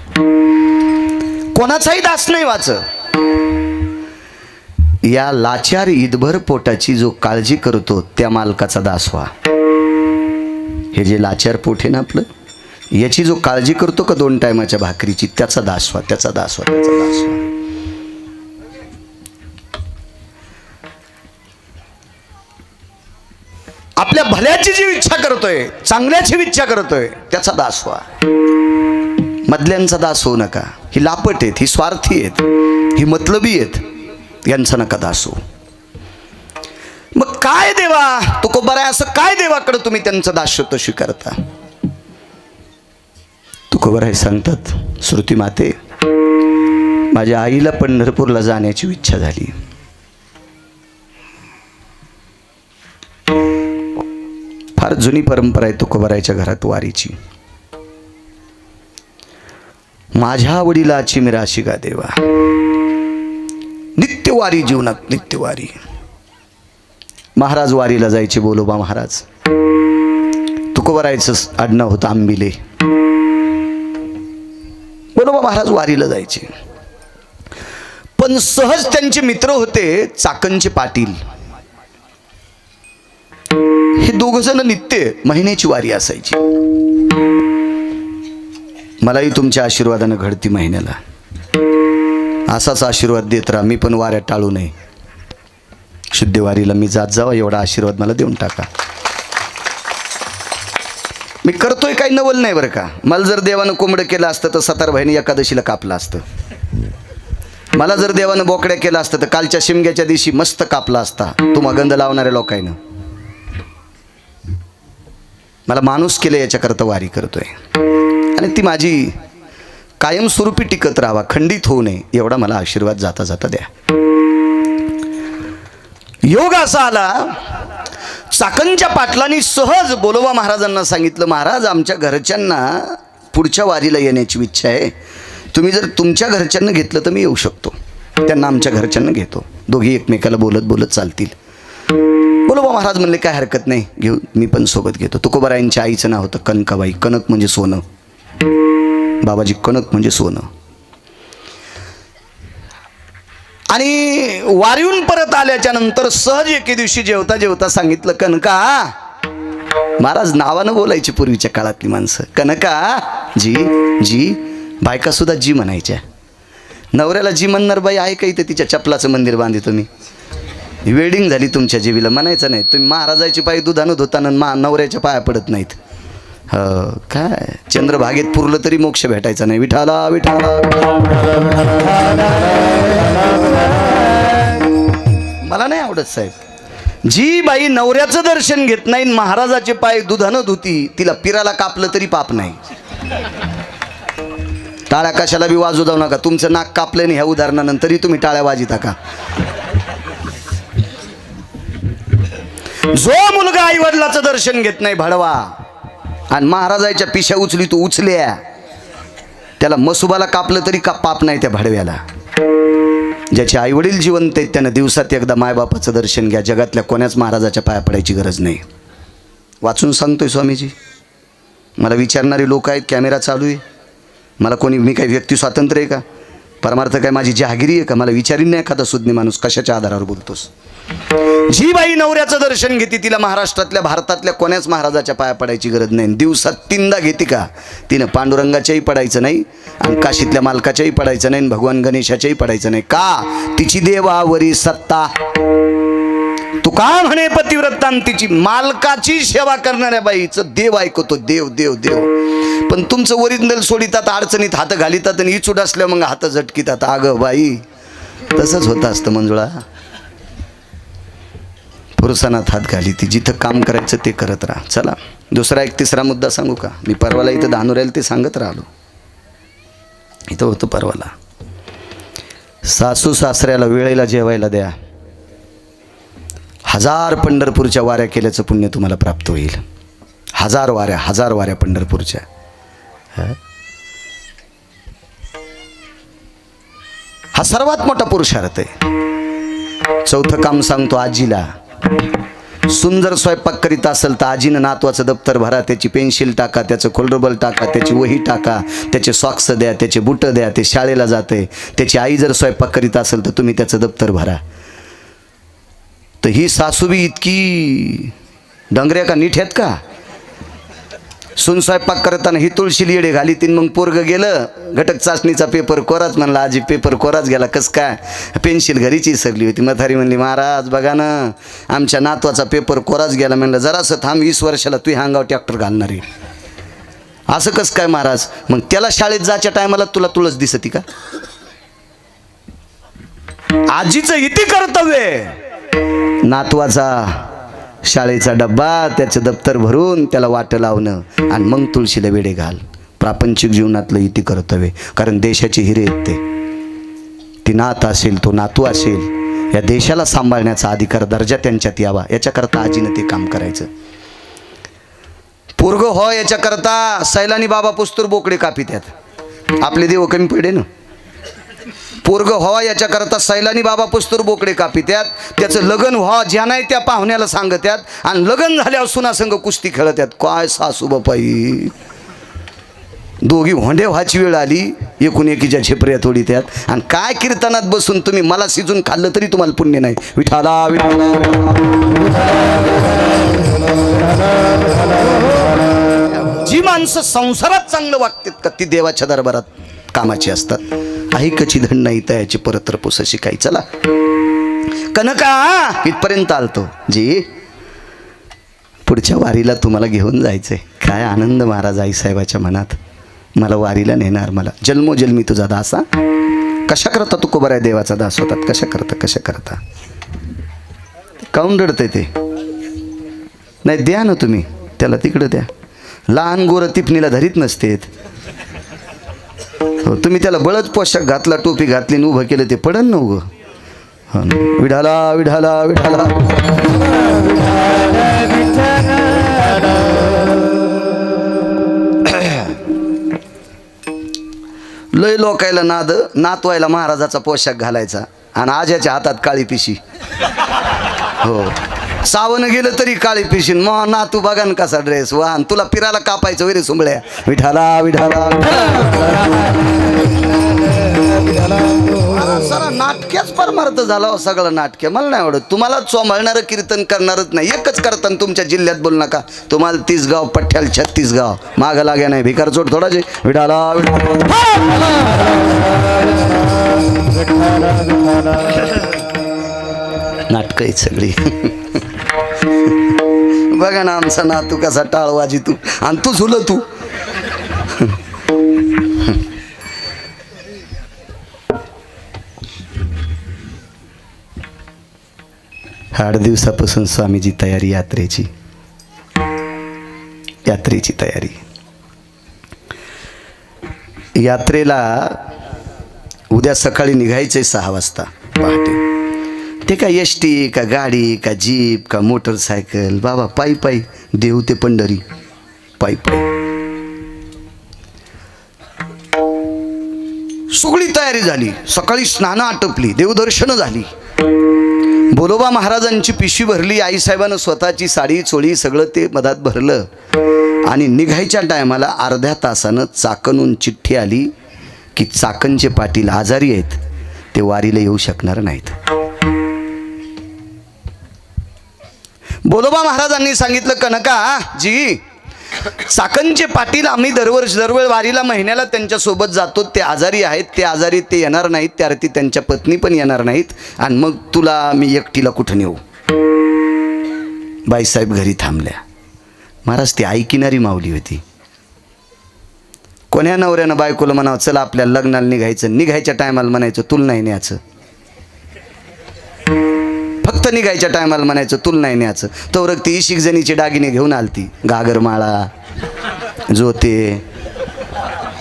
कोणाचाही दास नाही व्हायचं. या लाचार ईदभर पोटाची जो काळजी करतो त्या मालकाचा दास व्हा. हे जे लाचार पोट आहे ना आपलं, याची जो काळजी करतो का 2 टायमाच्या भाकरीची, त्याचा दास व्हा, त्याचा दास व्हा, त्याचा दास व्हा. आपल्या भल्याची जी इच्छा करतोय, चांगल्याची इच्छा करतोय, त्याचा दास व्हा. मधल्यांचा दास होऊ नका. ही लापट आहेत, ही स्वार्थी आहेत, ही मतलबी आहेत, यांचा नका दास हो. मग काय देवा तुकोबाराय, असं काय देवाकडे तुम्ही त्यांचं दास्यत्व स्वीकारता? तुकोबाराय सांगतात, श्रुती माते, माझ्या आईला पंढरपूरला जाण्याची इच्छा झाली. फार जुनी परंपरा आहे तुकोबारायच्या घरात वारीची. माझ्या वडिलाची मी राशिका देवा. नित्यवारी जीवनात, नित्यवारी. महाराज वारीला जायचे, बोलोबा महाराज. तुकोबारायचं आडनाव होतं आंबिले. बोलोबा महाराज वारीला जायचे, पण सहज त्यांचे मित्र होते चाकणचे पाटील. हे 2 जण नित्य महिन्याची वारी असायची. मलाही तुमच्या आशीर्वादानं घडती महिन्याला. असाच आशीर्वाद देत राहा. मी पण वाऱ्या टाळू नये. शुद्ध वारीला मी जात जावा एवढा आशीर्वाद मला देऊन टाका. मी करतोय काही नवल नाही बरं का. मला जर देवानं कोंबडं केलं असतं तर सतारभाईने एकादशीला कापलं असतं. मला जर देवानं बोकड्या केलं असतं तर कालच्या शिमग्याच्या दिवशी मस्त कापला असता. तुम्हा गंध लावणाऱ्या लोकांना. मला माणूस केलं याच्याकरता वारी करतोय, आणि ती माझी कायमस्वरूपी टिकत राहावा, खंडित होऊ नये एवढा मला आशीर्वाद जाता जाता द्या. योग असा आला, चाकणच्या पाटलांनी सहज बोलोबा महाराजांना सांगितलं, महाराज आमच्या घरच्यांना पुढच्या वारीला येण्याची इच्छा आहे. तुम्ही जर तुमच्या घरच्यांना घेतलं तर मी येऊ शकतो. त्यांना आमच्या घरच्यांना घेतो. दोघी एकमेकाला बोलत बोलत चालतील. बोलोबा महाराज म्हणले काय हरकत नाही, घेऊ, मी पण सोबत घेतो. तुकोबारायांच्या आईचं नाव होतं कनकाबाई. कनक म्हणजे सोनं. बाबाजी कनक म्हणजे सोनं. आणि वारीहून परत आल्याच्या नंतर सहज एके दिवशी जेवता जेवता सांगितलं, कनका. महाराज नावानं बोलायची पूर्वीच्या काळातली माणसं. कनका जी जी. बायका सुद्धा जी म्हणायच्या. नवऱ्याला जी म्हणणार बाई आहे का इथे तिच्या चपलाचं मंदिर बांधितो मी. वेडिंग झाली तुमच्या जीवीला म्हणायचं नाही. तुम्ही महाराजाची पायी दुधानं धुताना नवऱ्याच्या पाया पडत नाहीत. काय चंद्रभागेत पुरलं तरी मोक्ष भेटायचा नाही. विठाला विठाला. मला नाही आवडत साहेब. जी बाई नवऱ्याचं दर्शन घेत नाही, महाराजाचे पाय दुधानं धुती, तिला पिराला कापलं तरी पाप नाही. टाळ्या कशाला बी वाजू जाऊ नका. तुमचं नाक कापलं नाही ह्या उदाहरणानंतरही तुम्ही टाळ्या वाजिता का? जो मुलगा आई वडिलाचं दर्शन घेत नाही भडवा, आणि महाराजाच्या पिशा उचली तू उचल्या, त्याला मसुबाला कापलं तरी का पाप नाही त्या भडव्याला. ज्याचे आई वडील जिवंत आहेत त्यानं दिवसात एकदा मायबापाचं दर्शन घ्या. जगातल्या कोण्याच महाराजाच्या पाया पडायची गरज नाही. वाचून सांगतोय स्वामीजी. मला विचारणारे लोक आहेत, कॅमेरा चालू आहे. मला कोणी, मी काही व्यक्ती स्वातंत्र्य आहे का? परमार्थ काय माझी जहागिरी आहे का? मला विचारीन नाही एखादा सुज्ञ माणूस कशाच्या आधारावर बोलतोस. जी बाई नवऱ्याचं दर्शन घेते तिला महाराष्ट्रातल्या भारतातल्या कोण्याच महाराजाच्या पाया पडायची गरज नाही. दिवसात 3दा घेते का? तिनं पांडुरंगाच्याही पडायचं नाही, आणि काशीतल्या मालकाच्याही पडायचं नाही, भगवान गणेशाच्याही पडायचं नाही. का? तिची देवावरी सत्ता. तू का म्हणे पतिव्रतान तिची मालकाची सेवा करणाऱ्या बाईचं देव ऐकतो. देव देव देव. पण तुमचं ओरिजिनल सोडितात, अडचणीत हात घालितात, आणि इचूट असल्या मग हात झटकितात. अगं बाई तसंच होतं असतं मंजुळा. पुरुषांनात हात घाली ती जिथं काम करायचं ते करत राहा. चला दुसरा एक तिसरा मुद्दा सांगू का. मी परवाला इथं धानुऱ्याला ते सांगत राहिलो. इथं होतं परवाला, सासू सासऱ्याला वेळेला जेवायला द्या. 1000 पंढरपूरच्या वाऱ्या केल्याचं पुण्य तुम्हाला प्राप्त होईल. 1000 वाऱ्या पंढरपूरच्या. हा सर्वात मोठा पुरुषार्थ आहे. चौथं काम सांगतो आजीला. सुंदर स्वयंपाक करीत असेल तर आजीनं नातवाचं दप्तर भरा, त्याची पेन्सिल टाका, त्याचं खोलरबल टाका, त्याची वही टाका, त्याचे सॉक्स द्या, त्याचे बुटं द्या, ते शाळेला जाते. त्याची आई जर स्वयंपाक करीत असेल तर तुम्ही त्याचं दप्तर भरा. तर ही सासू बी इतकी डंगऱ्या का नीट आहेत का. सून स्वयंपाक करताना ही तुळशी येडे घाली तीन. मग पोरगं गेलं घटक चाचणीचा पेपर कोराच, म्हणला आजी पेपर कोराच गेला. कस काय, पेन्सिल घरीची सरली होती. म्हातारी म्हणली महाराज बघा ना आमच्या नातवाचा पेपर कोराच गेला. म्हणलं जरासं थांब, 20 वर्षाला तू हांगाव ट्रॅक्टर घालणार आहे. असं कसं काय महाराज. मग त्याला शाळेत जायच्या टायमाला तुला तुळस दिसती का. आजीचं इथे कर्तव्य नातवाचा शाळेचा डब्बा, त्याचं दप्तर भरून त्याला वाट लावणं आणि मग तुळशीला वेडे घाल. प्रापंचिक जीवनातलं इति कर्तव्य. कारण देशाची हिरे आहेत ते. ती नात असेल, तो नातू असेल, या देशाला सांभाळण्याचा अधिकार दर्जा त्यांच्यात यावा याच्याकरता आजीनं ते काम करायचं. पोरग हो याच्याकरता सैलानी बाबा पुस्तूर बोकडे कापित आहेत. आपले देव कमी पडे ना. पोरग व्हावा याच्याकरता सैलानी बाबा पुस्तूर बोकडे कापित्यात. त्याचं लग्न व्हा ज्या नाही त्या पाहुण्याला सांगत्यात आणि लग्न झाल्यावर सुनासंग कुस्ती खेळत्यात. काय सासू बापाई, दोघी होंडे व्हायची वेळ आली, एकूण एकीच्या झेपऱ्या थोडी त्यात. आणि काय कीर्तनात बसून तुम्ही मला शिजून खाल्लं तरी तुम्हाला पुण्य नाही. विठाला विठाला. जी माणसं संसारात चांगलं वागतात का ती देवाच्या दरबारात कामाची असतात. ऐकची धन नाही तयाची परत्र पुसशी काही. चला कनका इथपर्यंत आलतो. जी पुढच्या वारीला तुम्हाला घेऊन जायचंय. काय आनंद महाराज आई साहेबाच्या मनात. मला वारीला नेणार, मला जन्मोजन्मी तुझा दासा. कशा करता तू कोबऱ्या देवाचा दास होतात. कशा करता काऊन रडते ते. नाही द्या ना तुम्ही त्याला तिकडं द्या. लहान गोरं टिपणीला धरीत नसतेत. हो तुम्ही त्याला बळच पोशाख घातला, टोपी घातली आणि उभं केलं ते पडन ना उगं. हो विढाला विढाला विढाला. लय लोकायला नातवायला महाराजाचा पोशाख घालायचा आणि आज्याच्या हातात काळी पिशी. हो सावन गेलं तरी काळी पिशीन. मग नातू बघान कसा ड्रेस वाहन. तुला फिरायला कापायचं वैरे सुंबळ्या. विठाला विठाला. सारा नाटक्याच परमार्थ झाला सगळं नाटक. मला नाही आवडत. तुम्हाला चोंबळणारं कीर्तन करणारच नाही. एकच करताना तुमच्या जिल्ह्यात बोलू नका. तुम्हाला 30 गाव पठ्ठ्याला 36 गाव मागं लाग्या नाही. भिकार चोट थोडा जे. विठाला नाटक आहेत सगळी. बघा ना आमचा नातू कसा टाळवाजी तू आणि तू झुल तू. आठ दिवसापासून स्वामीजी तयारी यात्रेची तयारी. यात्रेला उद्या सकाळी निघायचंय 6 वाजता पहाटे. ते का एस टी का गाडी का जीप का मोटरसायकल. बाबा पायी पायी देऊ ते पंढरी पायी पायी. सगळी तयारी झाली. सकाळी स्नानं आटपली, देवदर्शनं झाली. बोलोबा महाराजांची पिशवी भरली. आईसाहेबानं स्वतःची साडी चोळी सगळं ते मधात भरलं. आणि निघायच्या टायमाला अर्ध्या तासानं चाकणहून चिठ्ठी आली की चाकणचे पाटील आजारी आहेत, ते वारीला येऊ शकणार नाहीत. बोलोबा महाराजांनी सांगितलं कनका जी चाकणचे पाटील आम्ही दरवेळ वारीला महिन्याला त्यांच्यासोबत जातो. ते आजारी आहेत, ते येणार नाहीत. त्यार्थी त्यांच्या पत्नी पण येणार नाहीत. आणि मग तुला मी एकटीला कुठं नेऊ. बाईसाहेब घरी थांबल्या. महाराज ती ऐकणारी माऊली होती. कोण्या नवऱ्यानं बायकोला म्हणावं चला आपल्याला लग्नाला निघायचं. निघायच्या टायमाला म्हणायचं तुला नाही न्यायचं. फक्त निघायच्या टायमाला म्हणायचं तुला नाही न्यायचं. तोवरक ती शिकजणीचे दागिने घेऊन आलती, घागरमाळा, जोते.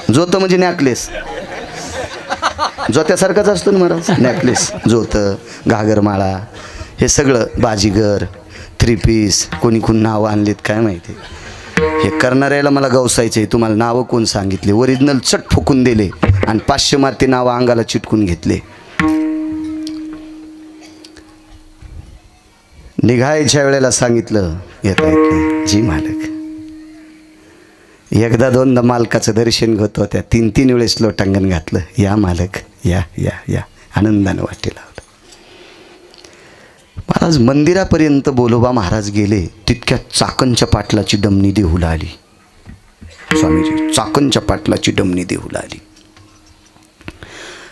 जोतं म्हणजे नॅकलेस, जोत्यासारखाच असतो ना महाराज, नॅकलेस, जोतं, घागरमाळा, हे सगळं, बाजीगर, 3 पीस, कोणी कोण नावं आणलीत काय माहिती. हे करणाऱ्याला मला गवसायचं आहे. तुम्हाला नावं कोण सांगितले? ओरिजिनल चट फुकून दिले आणि 500 माते नावं अंगाला चिटकून घेतले. निघायच्या वेळेला सांगितलं येता येत नाही. जी मालक. एकदा दोनदा मालकाचं दर्शन घेत होत्या, 3 वेळेस लोटांगण घातलं. या मालक, या या या, आनंदानं वाटे लावलं. महाराज मंदिरापर्यंत बोलोबा महाराज गेले, तितक्यात चाकणच्या पाटलाची डमणी देहूला आली. स्वामीजी, चाकणच्या पाटलाची डमणी देहूला आली.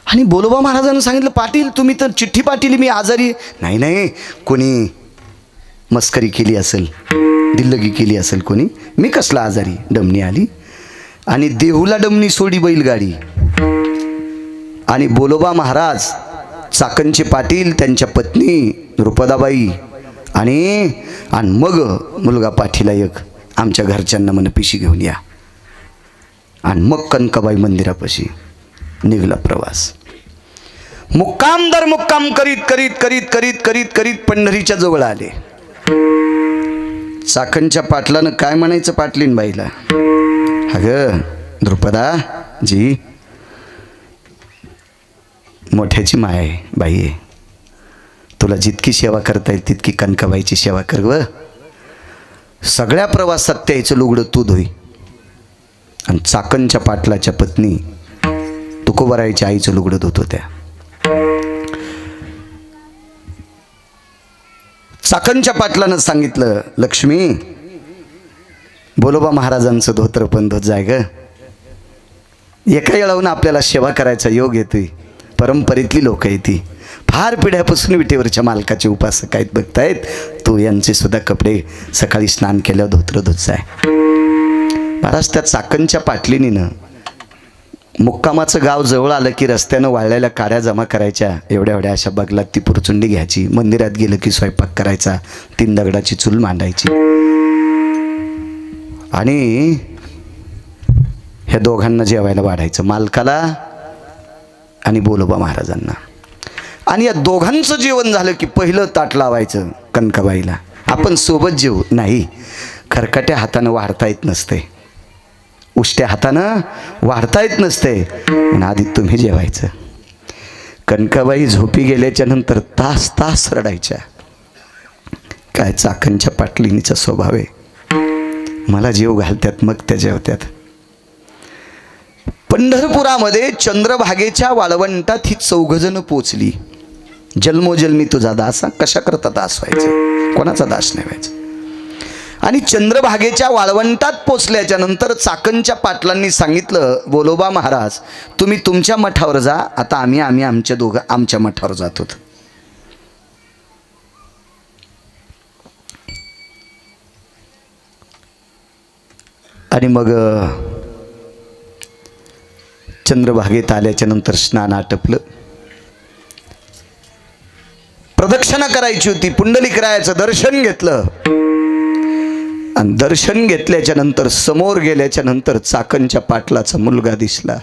आणि बोलोबा महाराजांना सांगितलं, पाटील तुम्ही तर चिठ्ठी पाठवली, मी आजारी. नाही नाही, कोणी मस्करी केली असेल, दिल्लगी केली असेल कोणी, मी कसला आजारी. डमणी आली आणि देहूला डमणी सोडी बैलगाडी. आणि बोलोबा महाराज, चाकणचे पाटील, त्यांच्या पत्नी द्रुपदाबाई आणि मग मुलगा पाठीला एक, आमच्या घरच्यांना म्हण पिशी घेऊन या. आणि मग कनकाबाई मंदिरापाशी निघला प्रवास. मुक्काम दर मुक्काम करीत करीत करीत करीत करीत करीत पंढरीच्या जवळ आले. चाकणच्या पाटलानं काय म्हणायचं पाटलीन बाईला? अगं द्रुपदा जी, मोठ्याची माय आहे, बाई आहे, तुला जितकी सेवा करता येईल तितकी कनकाबाईची सेवा कर व. सगळ्या प्रवासात त्याचं लुगडं तू धुई. आणि चाकणच्या पाटलाच्या पत्नी तुकोबारायच्या आईचं लुगडं धुत होत्या. चाकणच्या पाटलानं सांगितलं, लक्ष्मी, बोलोबा महाराजांचं धोत्र पण धुत जाय ग. एका येळावून आपल्याला सेवा करायचा योग येतोय. परंपरेतली लोक आहेत ती, फार पिढ्यापासून विटेवरच्या मालकाचे उपासक आहेत, बघतायत. तू यांचे सुद्धा कपडे सकाळी स्नान केल्यावर धोत्र धुत जाय. महाराज, त्या चाकणच्या पाटलिनीनं मुक्कामाचं गाव जवळ आलं की रस्त्यानं वाळलेल्या काड्या जमा करायच्या, एवढ्या एवढ्या अशा बगलात ती पुरचुंडी घ्यायची. मंदिरात गेलं की स्वयंपाक करायचा, 3 दगडाची चूल मांडायची. आणि ह्या दोघांना जेवायला वाढायचं, मालकाला आणि बोलोबा महाराजांना. आणि या दोघांचं जेवण झालं की पहिलं ताट लावायचं कनकाबाईला. आपण सोबत जेवू नाही, खरकट्या हातानं वाढता येत नसते, उष्ट्या हातानं वाढता येत नसते, आणि आधी तुम्ही जेवायचं. कनकाबाई झोपी गेल्याच्या नंतर तास तास रडायच्या. काय चाकणच्या पाटलिनीचा स्वभाव आहे, मला जेव घालत्यात मग त्या जेवत्यात. पंढरपुरामध्ये चंद्रभागेच्या वाळवंटात ही 4 जण पोचली. जन्मोजन्मी तुझा दास, कशा करता दास व्हायचं, कोणाचा दास नाही व्हायचा. आणि चंद्रभागेच्या वाळवंटात पोचल्याच्या नंतर चाकणच्या पाटलांनी सांगितलं, बोलोबा महाराज तुम्ही तुमच्या मठावर जा, आता आम्ही आमच्या दोघं आमच्या मठावर जात होतो. आणि मग चंद्रभागेत आल्याच्या नंतर स्नान आटपलं. प्रदक्षिणा करायची होती, पुंडलिकरायाचं दर्शन घेतलं. आणि दर्शन घेतल्याच्या नंतर समोर गेल्याच्या नंतर चाकणच्या पाटलाचा मुलगा दिसला.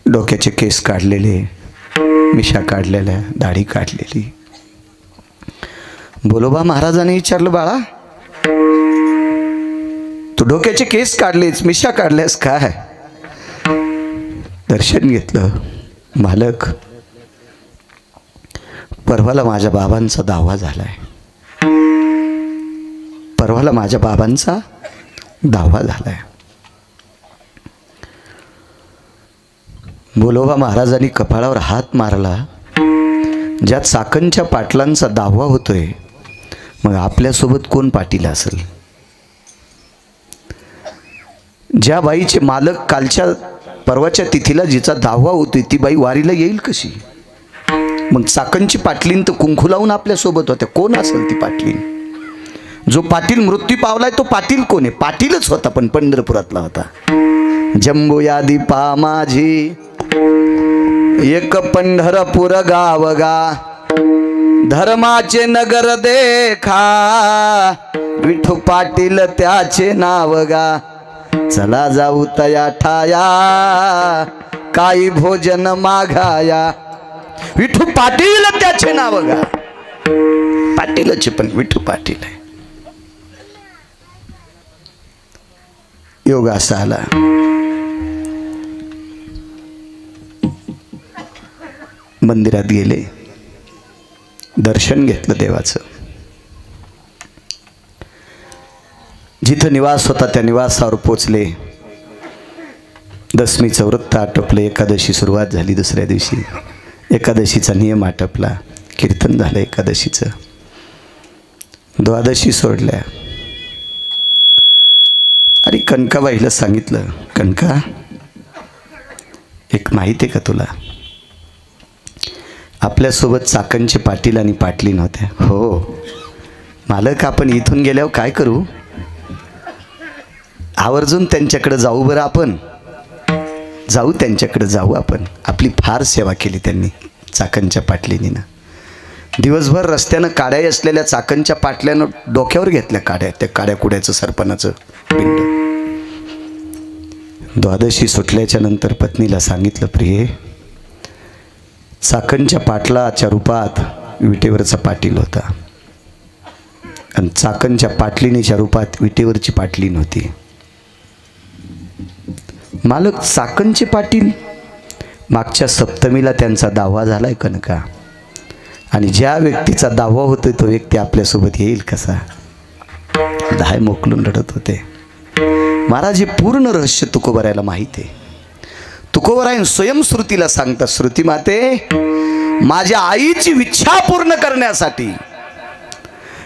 डोक्याचे केस काढलेले, मिशा काढलेल्या, दाढी काढलेली. बोलोबा महाराजांनी विचारलं, बाळा तू डोक्याचे केस काढलेस, मिशा काढल्यास काय? दर्शन घेतलं. मालक, परवाला माझ्या बाबांचा दावा झालाय, परवाला माझ्या बाबांचा दावा झालाय. बोलोबा महाराजांनी कपाळावर हात मारला. ज्या चाकणच्या पाटलांचा दावा होतोय, मग आपल्यासोबत कोण पाटील असेल? ज्या बाईचे मालक कालच्या परवाच्या तिथीला जिचा दावा होतोय, ती बाई वारीला येईल कशी? मग चाकणची पाटलीन तर कुंकू लावून आपल्यासोबत होत्या, कोण असेल ती पाटलीन? जो पाटील मृत्यू पावलाय तो पाटील कोण आहे? पाटीलच होता, पण पंढरपुरातला होता. जम्बो यादी पा माझी, एक पंढरपूर गावगा धर्माचे नगर देखा विठू पाटील त्याचे नाव गा चला जाऊ तया ठाया काही भोजन मागाया विठू पाटील त्याचे नाव गा पाटीलच पण विठू पाटील आहे योग असा आला मंदिरात गेले दर्शन घेतलं देवाचं जिथं निवास होता त्या निवासावर पोचले दशमीचं व्रत आटपलं एकादशी सुरुवात झाली दुसऱ्या दिवशी एकादशीचा नियम आटपला कीर्तन झालं एकादशीचं द्वादशी सोडल्या आणि कनकाबाईला सांगितलं कनका एक माहिती आहे का तुला आपल्यासोबत चाकणचे पाटील आणि पाटलीन होत्या हो मालक आपण इथून गेल्यावर काय करू आवर्जून त्यांच्याकडे जाऊ बरं आपण जाऊ त्यांच्याकडे जाऊ आपण आपली फार सेवा केली त्यांनी चाकणच्या पाटलीनीनं दिवसभर रस्त्यानं काड्या असलेल्या चाकणच्या पाटल्यानं डोक्यावर घेतल्या काड्या त्या काड्या कुड्याचं सरपणाचं पिंड द्वादशी सुटल्याच्या नंतर पत्नीला सांगितलं प्रिये चाकणच्या पाटलाच्या रूपात विटेवरचा पाटील होता आणि चाकणच्या पाटलीनीच्या रूपात विटेवरची पाटलीन होती मालक चाकणचे पाटील मागच्या सप्तमीला त्यांचा दावा झालाय कनका आणि ज्या व्यक्तीचा दावा होतोय तो व्यक्ती आपल्यासोबत येईल कसा धाय मोकलून रडत होते महाराज हे पूर्ण रहस्य तुकोबरायला माहिती आहे तुकोबराय स्वयंश्रुतीला सांगतात श्रुती माते माझ्या आईची इच्छा पूर्ण करण्यासाठी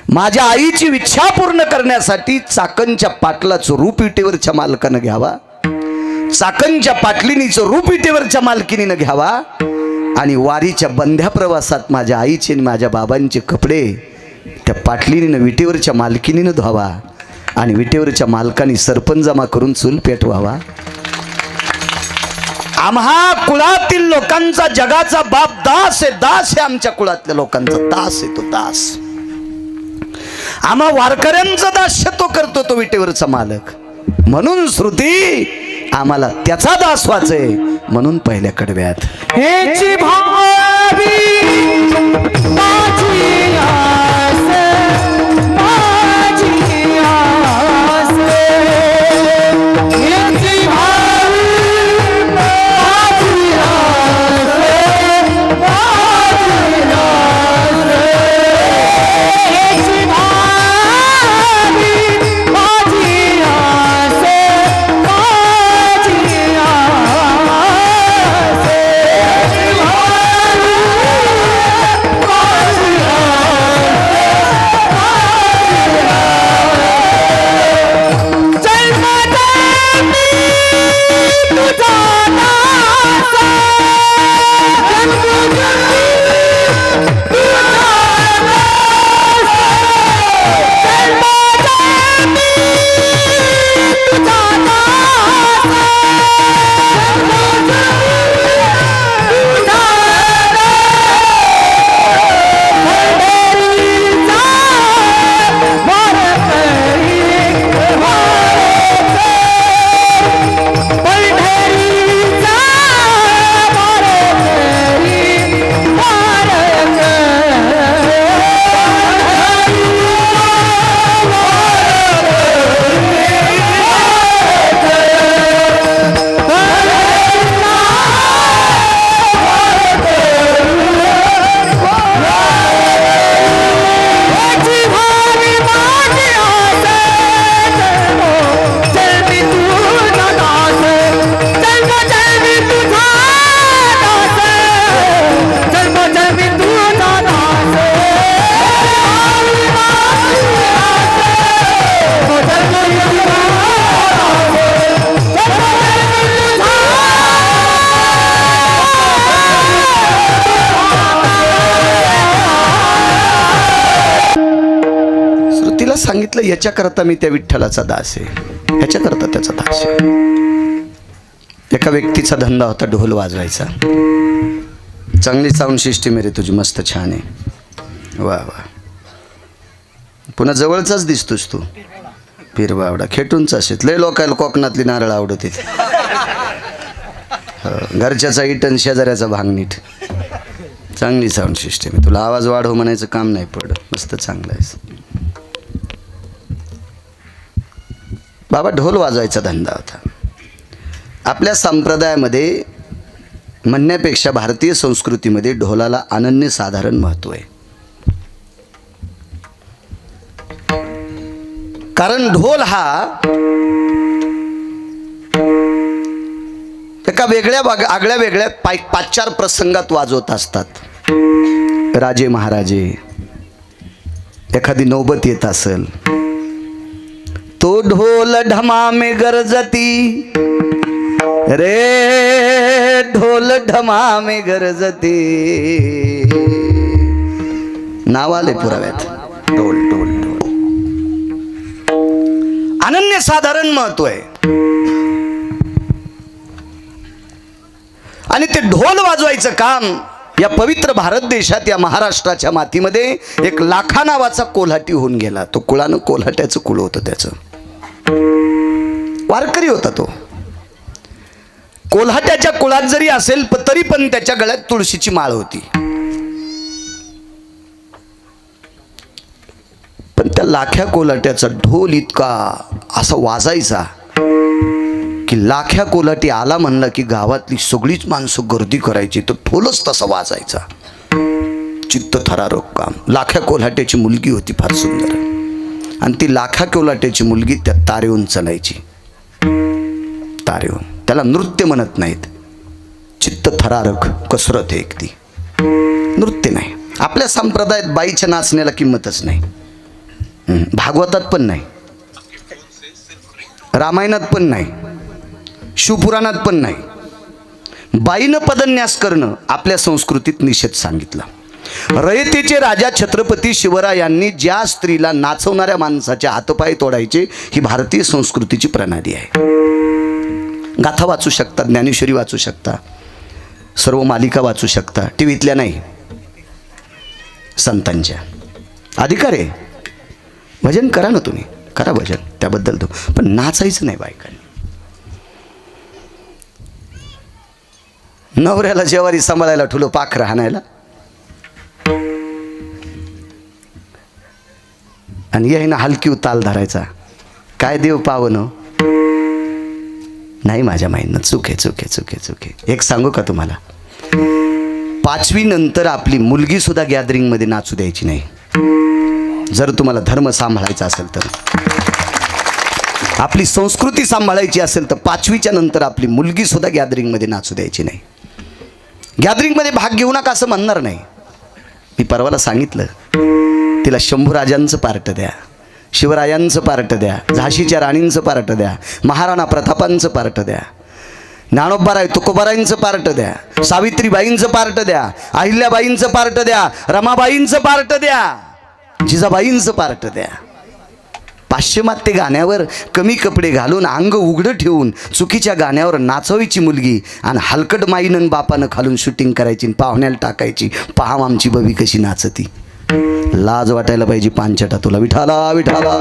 माझ्या आईची इच्छा पूर्ण करण्यासाठी चाकणच्या पाटलाचं रूप विटेवरच्या मालकानं घ्यावा चाकणच्या पाटलिनीचं रूप विटेवरच्या मालकिनीनं घ्यावा आणि वारीच्या बंध्या प्रवासात माझ्या आईचे आणि माझ्या बाबांचे कपडे त्या पाटलिनीनं विटेवरच्या मालकिनीनं धुवावा आणि विटेवरच्या मालकानी सरपण जमा करून चूल पेटवावा आम्हा कुळातील लोकांचा जगाचा बाप दास आहे आमच्या कुळातल्या लोकांचा दास आहे तो दास आम्हा वारकऱ्यांचा दास्य तो करतो तो विटेवरचा मालक म्हणून श्रुती आम्हाला त्याचा दास वाचे म्हणून पहिल्या कडव्यात हेची भावी माझी आस माझी आस हेची भावी माझी आस माझी आस हेची भावी माझी आस माझी सांगितलं याच्याकरता मी त्या विठ्ठलाचा दास आहे ह्याच्याकरता त्याचा दास आहे एका व्यक्तीचा धंदा होता ढोल वाजवायचा चांगली साऊंड सिस्टीम आहे रे तुझी, मस्त छान आहे. वा वा. पुन्हा जवळचाच दिसतोस तू. पिरबावडा खेटूनच असेल. लय लोकायला कोकणातली नारळ आवडत येते. घरच्याचा इटन शेजाऱ्याचा भांग नीट. चांगली साऊंड सिस्टीम आहे. तुला आवाज वाढव म्हणायचं काम नाही पडत. मस्त चांगलं आहे बाबा. ढोल वाजवायचा धंदा होता आपल्या संप्रदायामध्ये. म्हणण्यापेक्षा भारतीय संस्कृतीमध्ये ढोलाला अनन्यसाधारण महत्त्व आहे. कारण ढोल हा एका वेगळ्या आगळ्या वेगळ्या 5-4 प्रसंगात वाजवत असतात. राजे महाराजे, एखादी नौबत येत असेल, तो ढोल ढमा में गरजती रे, ढोल ढमा में गरजती. नाव आले पुराव्यात. ढोल ढोल ढोल अनन्यसाधारण महत्व आहे. आणि ते ढोल वाजवायचं काम या पवित्र भारत देशात, या महाराष्ट्राच्या मातीमध्ये एक लाखा नावाचा कोल्हाटी होऊन गेला. तो कुळानं कोल्हाट्याचं कुळ होतं. त्याचं वारकरी होता तो. कोल्हाट्याच्या कुळात जरी असेल तरी पण त्याच्या गळ्यात तुळशीची माळ होती. पण त्या लाख्या कोल्हाट्याचा ढोल इतका असा वाजायचा की लाख्या कोल्हाटी आला म्हणला की गावातली सगळीच माणसं गर्दी करायची. तो ढोलच तसा वाजायचा. चित्त थरारक काम. लाख्या कोल्हाट्याची मुलगी होती फार सुंदर, आणि ती लाख्या कोल्हाट्याची मुलगी त्या तारेवून चलायची. तारेवून. त्याला नृत्य म्हणत नाहीत. चित्त थरारक कसरत आहे एक ती, नृत्य नाही. आपल्या संप्रदायात बाईच्या नाचण्याला किंमतच नाही. भागवतात पण नाही, रामायणात पण नाही, शिवपुराणात पण नाही. बाईनं पदन्यास करणं आपल्या संस्कृतीत निषेध सांगितला. रयतेचे राजा छत्रपती शिवरायांनी ज्या स्त्रीला नाचवणाऱ्या माणसाच्या हातपाय तोडायचे, ही भारतीय संस्कृतीची प्रणाली आहे. गाथा वाचू शकता, ज्ञानेश्वरी वाचू शकता, सर्व मालिका वाचू शकता. टीव्हीतल्या नाही, संतांच्या. अधिकार आहे. भजन करा ना तुम्ही, करा भजन, त्याबद्दल तो. पण नाचायचं नाही बायकांनी. नवऱ्याला जेवारी सांभाळायला ठुलो पाखरं हाणायला, आणि यायनं हलकी ताल धरायचा. काय देव पावन नाही माझ्या माईनं. चुके चुके चुके चुके. एक सांगू का तुम्हाला, 5वी नंतर आपली मुलगी सुद्धा गॅदरिंगमध्ये नाचू द्यायची नाही. जर तुम्हाला धर्म सांभाळायचा असेल तर, आपली संस्कृती सांभाळायची असेल तर 5वीच्या नंतर आपली मुलगी सुद्धा गॅदरिंगमध्ये नाचू द्यायची नाही. गॅदरिंगमध्ये भाग घेऊ नका असं म्हणणार नाही. मी परवाला सांगितलं, तिला शंभूराजांचं पार्ट द्या, शिवरायांचं पार्ट द्या, झाशीच्या राणींचं पार्ट द्या, महाराणा प्रतापांचं पार्ट द्या, ज्ञानोबाराय तुकोबारायांचं पार्ट द्या, सावित्रीबाईंचं पार्ट द्या, अहिल्याबाईंचं पार्ट द्या, रमाबाईंचं पार्ट द्या, जिजाबाईंचं पार्ट द्या. पाश्चिमात्य गाण्यावर कमी कपडे घालून अंग उघडं ठेवून चुकीच्या गाण्यावर नाचवायची मुलगी, आणि हलकट माईनं बापानं खालून शूटिंग करायची, पाहुण्याला टाकायची. पहा आमची बबी कशी नाचती. लाज वाटायला पाहिजे पांचटा तुला. विठाला विठाला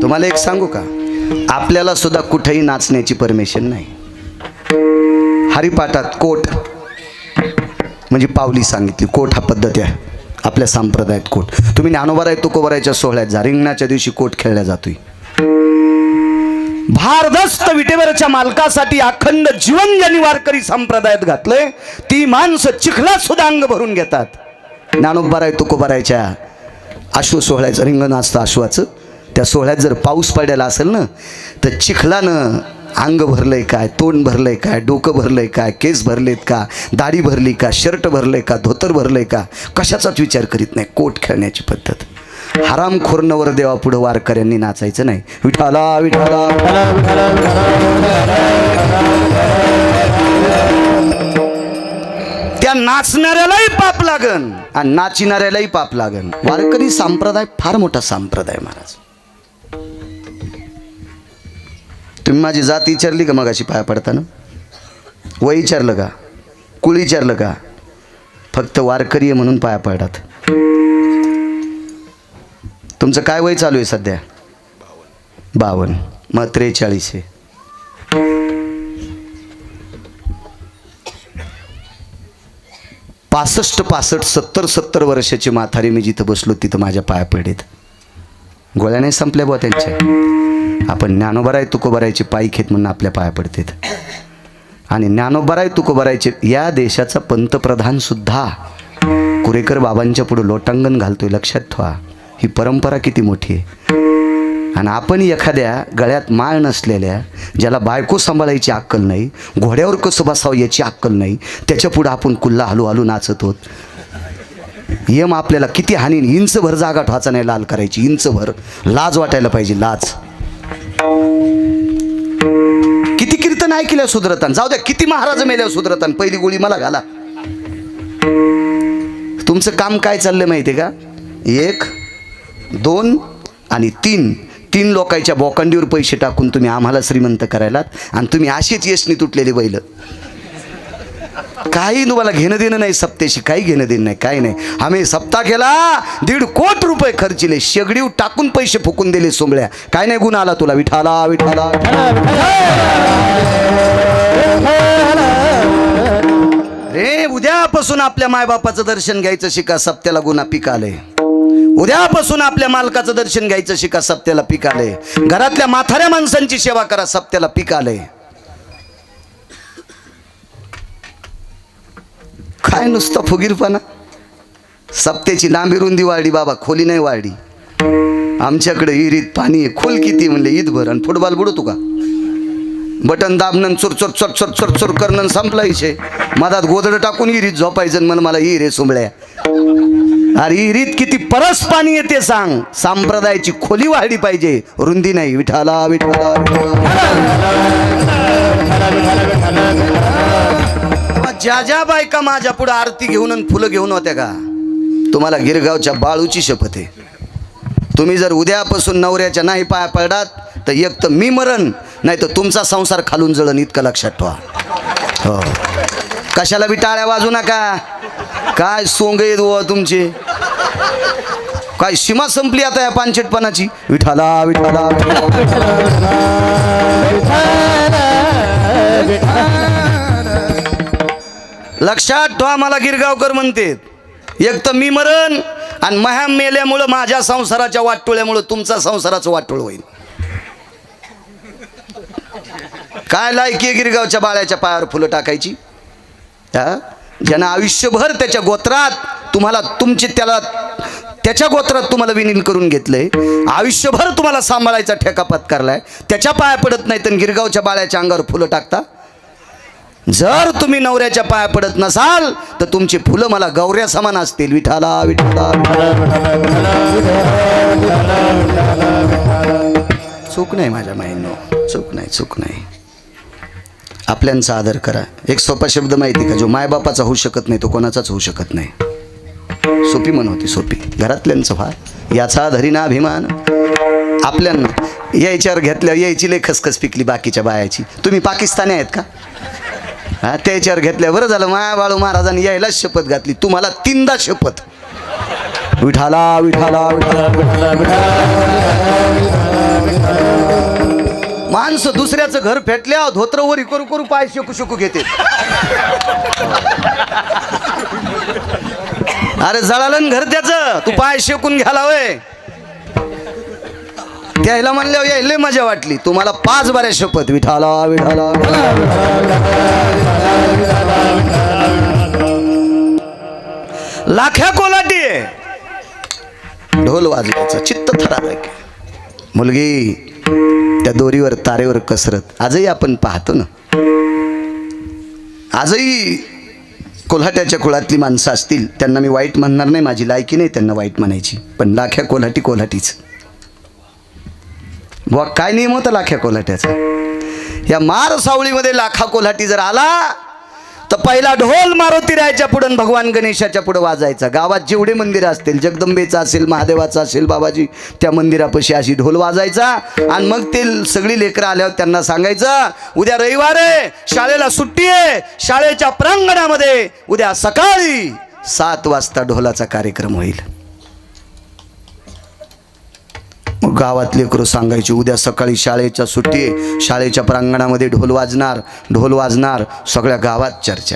तुम्हाला एक सांगू का, आपल्याला सुद्धा कुठेही नाचण्याची परमिशन नाही. हरिपाठात कोट म्हणजे पावली सांगितली. कोट हा पद्धत आहे आपल्या संप्रदायात. कोट तुम्ही ज्ञानोबाराय तुकोबारायच्या सोहळ्यात जा, रिंगणाच्या दिवशी कोट खेळला जातोय. भारदस्त विटेवरच्या मालकासाठी अखंड जीवन ज्यांनी वारकरी संप्रदायात घातलंय, ती माणसं चिखलात सुद्धा अंग भरून घेतात. ज्ञानोबाराय तुकोबारायच्या अश्व सोहळ्याचं रिंगण असतं अश्वाचं. त्या सोहळ्यात जर पाऊस पडलेला असेल ना, तर चिखलानं अंग भरलंय काय, तोंड भरलंय काय, डोकं भरलंय काय, केस भरलेत का, दाढी भरली का, शर्ट भरलंय का, धोतर भरलंय का, कशाचाच विचार करीत नाही. कोट खेळण्याची पद्धत. हरामखोर नवर देवा पुढं वारकऱ्यांनी नाचायचं नाही. विठाला विठाला त्या नाचणाऱ्यालाही पाप लागन आणि नाचिणाऱ्यालाही पाप लागन. वारकरी संप्रदाय फार मोठा संप्रदाय महाराज. तुम्ही माझी जात विचारली का मगाशी पाया पडताना? वय विचारलं का? कुळ विचारलं का? फक्त वारकरी आहे म्हणून पाया पडतात. तुमचं काय वय चालू आहे सध्या? 52. मग 43 आहे. पासष्ट 70 वर्षाची म्हातारी मी जिथं बसलो तिथं माझ्या पाया पडलेत. गोळ्या नाही संपल्या बुवा त्यांच्या. आपण ज्ञानोबराय तुकोबरायचे पायी खेत म्हणून आपल्या पाया पडतात. आणि ज्ञानोबराय तुकोबरायचे या देशाचा पंतप्रधान सुद्धा कुरेकर बाबांच्या पुढे लोटांगण घालतोय. लक्षात ठेवा, ही परंपरा किती मोठी आहे. आणि आपण एखाद्या गळ्यात माळ नसलेल्या, ज्याला बायको सांभाळायची अक्कल नाही, घोड्यावर कसं बसावं याची अक्कल नाही, त्याच्या पुढं आपण कुल्ला हलू हलू नाचत होत. यम आपल्याला किती हानी. इंचभर जागा ठवाचा नाही लाल करायची. इंचभर लाज वाटायला पाहिजे, लाज. किती कीर्तन ऐकल्या सुधरतान, जाऊ द्या किती महाराज मेल्या सुधरतान, पहिली गोळी मला घाला. तुमचं काम काय चाललंय माहिती आहे का? 1, 2 आणि 3 लोकांच्या बोकांडीवर पैसे टाकून तुम्ही आम्हाला श्रीमंत करायलात. आणि तुम्ही अशीच यशनी तुटलेली बैल. काही तुम्हाला घेणं देणं नाही सप्त्याशी, काही घेणं देणं नाही, काही नाही. आम्ही सप्ताह केला, 1.5 कोटी रुपये खर्चिले, शेगडीव टाकून पैसे फुकून दिले सोंगळ्या. काय नाही गुण आला तुला? विठाला विठाला. रे उद्यापासून आपल्या मायबापाचं दर्शन घ्यायचं शिका, सप्त्याला गुन्हा पिकाले. उद्यापासून आपल्या मालकाचं दर्शन घ्यायचं शिका, सप्त्याला पिकाले. घरातल्या म्हाताऱ्या माणसांची सेवा करा, सप्त्याला पिकाले. काय नुसतं फुगीरपणा. सप्त्याची लांबी रुंदी वाढली बाबा, खोली नाही वाढली. आमच्याकडे विहिरीत पाणी आहे, खोल किती म्हणले ईदभर. आणि फुटबॉल बुडतो का? बटन दाबणं चुरचुर चुरचुर चुरचुर करणं संपलायचे. मधात गोदडं टाकून विहिरीत झोपायचं. मला विहीर आहे सोंबळ्या. अरे विहिरीत किती परस पाणी येते सांग. संप्रदायाची खोली वाढली पाहिजे, रुंदी नाही. विठाला विठाला. ज्या बायका माझ्या पुढे आरती घेऊन आणि फुलं घेऊन होत्या का, तुम्हाला गिरगावच्या बाळूची शपथ आहे. तुम्ही जर उद्यापासून नवऱ्याच्या नाही पाया पडलात तर एक तर मी मरण, नाही तर तुमचा संसार खालून जळण. इतकं लक्षात ठेवा. हो, कशाला बी टाळ्या वाजू नका. काय सोंग येत हो तुमचे. काय सीमा संपली आता या पानचटपणाची. विठाला विठाला. लक्षात ठेवा, मला गिरगावकर म्हणते एक तर मी मरण, आणि मह्या मेल्यामुळं माझ्या संसाराच्या वाटोळ्यामुळं तुमचा संसाराचं वाटोळ होईल. काय लायकी गिरगावच्या बाळ्याच्या पायावर फुलं टाकायची? ज्यानं आयुष्यभर त्याच्या गोत्रात तुम्हाला त्याच्या गोत्रात तुम्हाला विलीन करून घेतलंय, आयुष्यभर तुम्हाला सांभाळायचा ठेका पत्कारलाय, त्याच्या पाया पडत नाही तर गिरगावच्या बाळ्याच्या अंगावर फुलं टाकता. जर तुम्ही नवऱ्याच्या पाया पडत नसाल तर तुमची फुलं मला गौऱ्या समान असतील. विठाला विठाला. चूक नाही माझ्या माईंनो, चूक नाही, चूक नाही. आपल्यांचा आदर करा. एक सोपा शब्द माहिती का, जो मायबापाचा होऊ शकत नाही तो कोणाचाच होऊ शकत नाही. सोपी म्हण होती, सोपी. घरातल्यांचं फार याचा धरीना अभिमान. आपल्यांना यायच्यावर घेतल्या यायची लय खसखस पिकली बाकीच्या बायाची. तुम्ही पाकिस्तानी आहेत का? हा, त्याच्यावर घेतल्या बरं झालं. माया बाळू महाराजांनी यायलाच शपथ घातली, तुम्हाला 3दा शपथ. विठाला विठाला. माणसं दुसऱ्याचं घर फेटल्या धोत्र वरी करू करू पाय शेकू शेकू घेते. अरे जळालं घर त्याचं, तू पाय शेकून घ्याला होय. त्याला म्हणल्यावर यायला मजा वाटली. तुम्हाला 5 बाऱ्या शपथ. विठाला विठाला. लाख्या कोलाटी ढोल वाजवायचा, चित्त थरारक. मुलगी त्या दोरीवर तारेवर कसरत आजही आपण पाहतो ना. आजही कोल्हाट्याच्या कुळातली माणसं असतील, त्यांना मी वाईट म्हणणार नाही, माझी लायकी नाही त्यांना वाईट म्हणायची, पण लाख्या कोल्हाटी कोल्हाटीच. बुवा काय नियम होता लाख्या कोल्हाट्याचा? या मार सावळीमध्ये लाखा कोल्हाटी जर आला तर पहिला ढोल मारुतीरायाच्या पुढं भगवान गणेशाच्या पुढं वाजायचा. गावात जेवढे मंदिर असतील, जगदंबेचं असेल, महादेवाचं असेल, बाबाजी त्या मंदिरापाशी अशी ढोल वाजायचा. आणि मग ते सगळी लेकरं आल्यावर त्यांना सांगायचं, उद्या रविवार आहे, शाळेला सुट्टी आहे, शाळेच्या प्रांगणामध्ये उद्या सकाळी 7 वाजता ढोलाचा कार्यक्रम होईल. मग गावात लेकरं सांगायचे, उद्या सकाळी शाळेच्या सुट्टी आहे, शाळेच्या प्रांगणामध्ये ढोल वाजणार, ढोल वाजणार. सगळ्या गावात चर्चा.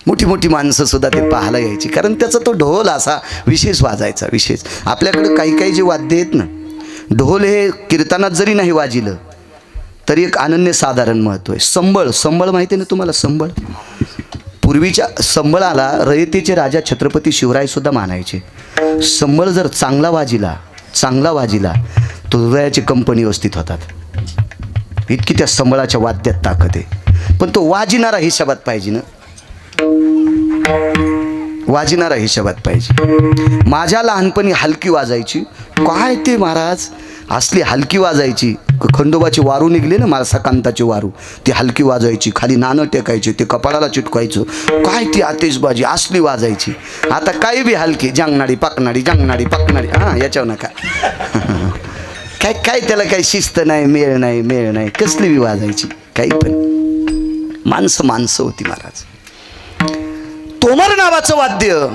मोठी मोठी माणसं सुद्धा ते पाहायला यायची, कारण त्याचा तो ढोल असा विशेष वाजायचा. विशेष आपल्याकडे काही काही जे वाद्य आहेत ना, ढोल हे कीर्तनात जरी नाही वाजिलं तरी एक अनन्यसाधारण महत्त्व आहे. संबळ, संबळ माहिती आहे ना तुम्हाला? संबळ, पूर्वीच्या संबळाला रयतेचे राजा छत्रपती शिवराय सुद्धा मानायचे. संबळ जर चांगला वाजिला तो हृदयाची कंपनी व्यवस्थित होतात. इतकी त्या संबळाच्या वाद्यात ताकद आहे. पण तो वाजिणारा हिशोबात पाहिजे ना, वाजिणारा हिशोबात पाहिजे. माझ्या लहानपणी हलकी वाजायची. काय ते महाराज, असली हलकी वाजायची. खंडोबाची वारू निघली ना, माळसाकांताची वारू, ती हलकी वाजायची. खाली नाणं टेकायचे, ते कपाळाला चिटकायचं. काय ती आतिषबाजी असली वाजायची. आता काही बी हलकी, जांगणाडी पाकणाडी, जांगणाडी पाकणाडी, हां याच्यावर नका. काय काय त्याला काही शिस्त नाही, मेळ नाही, कसली बी वाजायची. काही पण माणसं होती महाराज. तोमर नावाचं वाद्य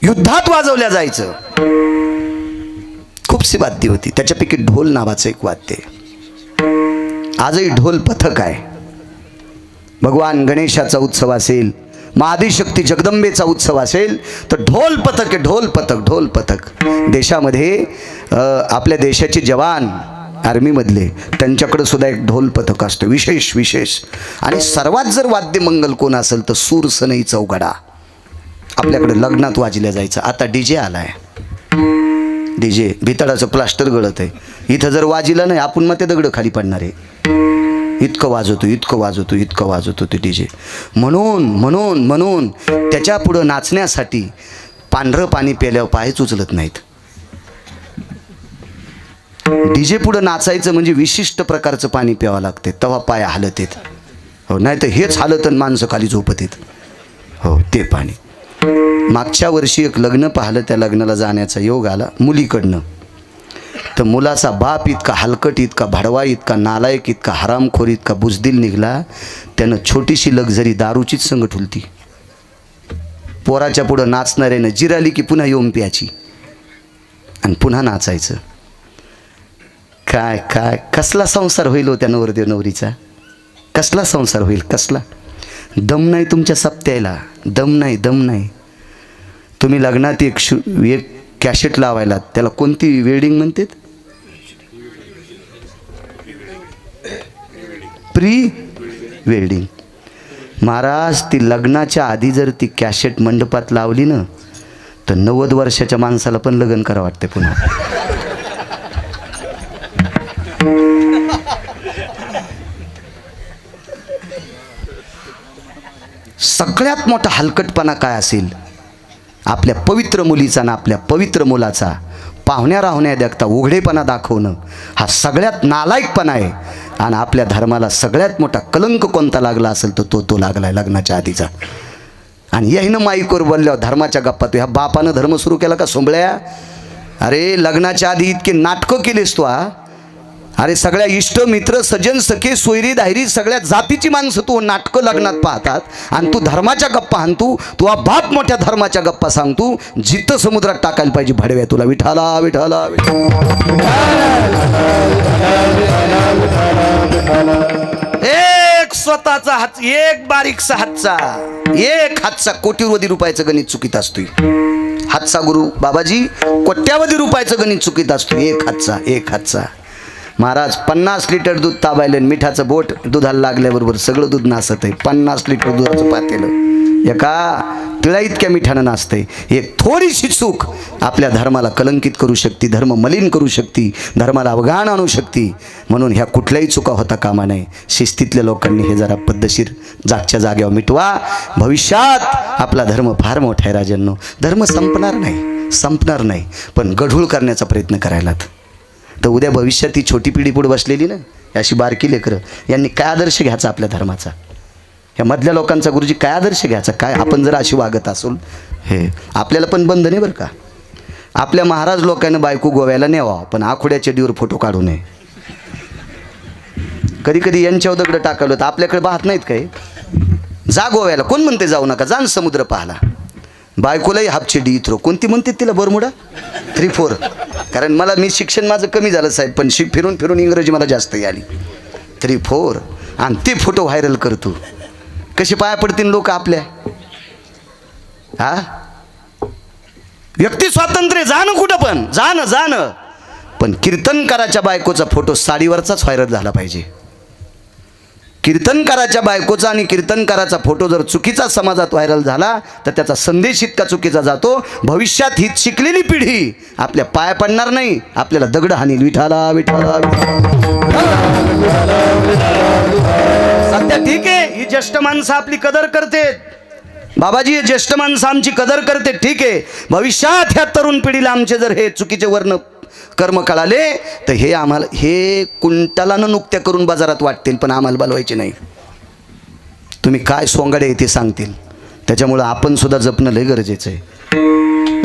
युद्धात वाजवल्या जायचं. खूपशी वाद्य होती, त्याच्यापैकी ढोल नावाचं एक वाद्य. आजही ढोल पथक आहे. भगवान गणेशाचा उत्सव असेल, महाआदिशक्ती जगदंबेचा उत्सव असेल तर ढोल पथक आहे. ढोल पथक देशामध्ये आपल्या देशाचे जवान आर्मीमधले, त्यांच्याकडे सुद्धा एक ढोल पथक असतो, विशेष. आणि सर्वात जर वाद्य मंगल कोण असेल तर सूर सनई चौघडा आपल्याकडे लग्नात वाजल्या जायचं. आता डीजे आलाय. डीजे भितडाचं प्लास्टर गळत आहे. इथं जर वाजिलं नाही आपण मग ते दगड खाली पडणार आहे. इतकं वाजवतो ते डीजे. म्हणून त्याच्या पुढं नाचण्यासाठी पांढरं पाणी प्यायल्यावर पायच उचलत नाहीत. डीजे पुढं नाचायचं म्हणजे विशिष्ट प्रकारचं पाणी प्यावं लागते, तेव्हा पाय हलत आहेत. हो, नाही तर हेच हालत आणि माणसं खाली झोपत आहेत. हो, ते पाणी. मागच्या वर्षी एक लग्न पाहिलं, त्या लग्नाला जाण्याचा योग आला मुलीकडनं. तर मुलाचा बाप इतका हलकट, इतका भाडवा, इतका नालायक, इतका हरामखोर, इतका बुजदिल निघाला. त्यानं छोटीशी लक्झरी दारूचीच संग ठुलती. पोराच्या पुढं नाचणाऱ्यानं जिराली की पुन्हा येऊन प्याची आणि पुन्हा नाचायचं. काय कसला संसार होईल हो त्या नवरदेव नवरीचा? कसला संसार होईल? कसला? दम नाही तुमच्या सप्त्याला, दम नाही. तुम्ही लग्नात एक कॅसेट लावायला, त्याला कोणती वेडिंग म्हणतात? Pre wedding. महाराज, ती लग्नाच्या आधी जर ती कॅसेट मंडपात लावली ना तर 90 वर्षाच्या माणसाला पण लग्न करा वाटते पुन्हा. सगळ्यात मोठा हलकटपणा काय असेल? आपल्या पवित्र मुलीचा ना आपल्या पवित्र मुलाचा पाहुण्या राहुण्या देखता उघडेपणा दाखवणं हा सगळ्यात नालायकपणा आहे. आणि आपल्या धर्माला सगळ्यात मोठा कलंक कोणता लागला असेल तर तो लागलाय लग्नाच्या आधीचा. आणि याहीनं माईकवर बोलल्यावर धर्माच्या गप्पा. ह्या बापानं धर्म सुरू केला का सोंबळ्या? अरे लग्नाच्या आधी इतके नाटकं केलेस तू. अरे सगळ्या इष्ट मित्र सज्जन सखे सोयरी दायरी सगळ्या जातीची माणसं तू नाटकं लग्नात पाहतात आणि तू धर्माच्या गप्पा आणतो. तू बाप मोठ्या धर्माच्या गप्पा सांगतो. जिथं समुद्रात टाकायला पाहिजे भाडव्या तुला. विठाला विठाला एक स्वतःचा हात, एक बारीकसा हातचा, एक हातचा कोट्यवधी रुपयाचं गणित चुकीत असतोय. हातचा गुरु बाबाजी कोट्यावधी रुपयाचं गणित चुकीत असतो. एक हातचा. महाराज 50 लिटर दूध ताबायले, मिठाचं बोट दुधाला लागल्याबरोबर सगळं दूध नासत आहे. 50 लिटर दुधाचं पातेलं एका तिळा इतक्या मिठानं नाचतंय. एक थोडीशी चूक आपल्या धर्माला कलंकित करू शकते, धर्म मलिन करू शकते, धर्माला अवघाण आणू शकते. म्हणून ह्या कुठल्याही चुका होता कामा नये. शिस्तीतल्या लोकांनी हे जरा पद्धतशीर जागच्या जागेवर मिटवा. भविष्यात आपला धर्म फार मोठा आहे राजांनो. धर्म संपणार नाही पण गढूळ करण्याचा प्रयत्न करायलात तर उद्या भविष्यात ती छोटी पिढी पुढे बसलेली ना, अशी बारकी लेकरं, यांनी काय आदर्श घ्यायचा आपल्या धर्माचा? ह्या मधल्या लोकांचा गुरुजी काय आदर्श घ्यायचा काय? आपण जर अशी वागत असू हे आपल्याला पण बंद नाही बरं का. आपल्या महाराज लोकांना बायको गोव्याला न्यावा पण आखुड्याच्या डीवर फोटो काढू नये. कधी कधी यांच्यावर दगड टाकलं तर आपल्याकडे पाहत नाहीत काही. जा गोव्याला, कोण म्हणते जाऊ नका, जा न समुद्र पाहाला. बायकोलाही हापचे डी इथरो कोणती म्हणते तिला बरमुडा 3-4. कारण मी शिक्षण माझं कमी झालं साहेब, पण फिरून फिरून इंग्रजी मला जास्त आली. 3-4 आणि ते फोटो व्हायरल करतो. कसे पाया पडतील लोक आपल्या. हा व्यक्ती स्वातंत्र्य जाणं कुठं पण जाणं पण कीर्तनकाराच्या बायकोचा फोटो साडीवरचाच व्हायरल झाला पाहिजे. कीर्तनकाराच्या बायकोचा आणि कीर्तनकाराचा फोटो जर चुकीचा समाजात व्हायरल झाला तर त्याचा संदेश इतका चुकीचा जातो. भविष्यात ही शिकलेली पिढी आपल्या पाया पडणार नाही, आपल्याला दगड हानील. विठाला विठाला. सध्या ठीक आहे, ही ज्येष्ठ माणसं आपली कदर करते. बाबाजी, ज्येष्ठ माणसं आमची कदर करते, ठीक आहे. भविष्यात ह्या तरुण पिढीला आमचे जर हे चुकीचे वर्ण कर्म कळाले तर हे आम्हाला हे कुंटालानं नुकत्या करून बाजारात वाटतील पण आम्हाला बोलवायचे नाही. तुम्ही काय सोंगाडे आहे ते सांगतील. त्याच्यामुळं आपण सुद्धा जपणं लय गरजेचं आहे.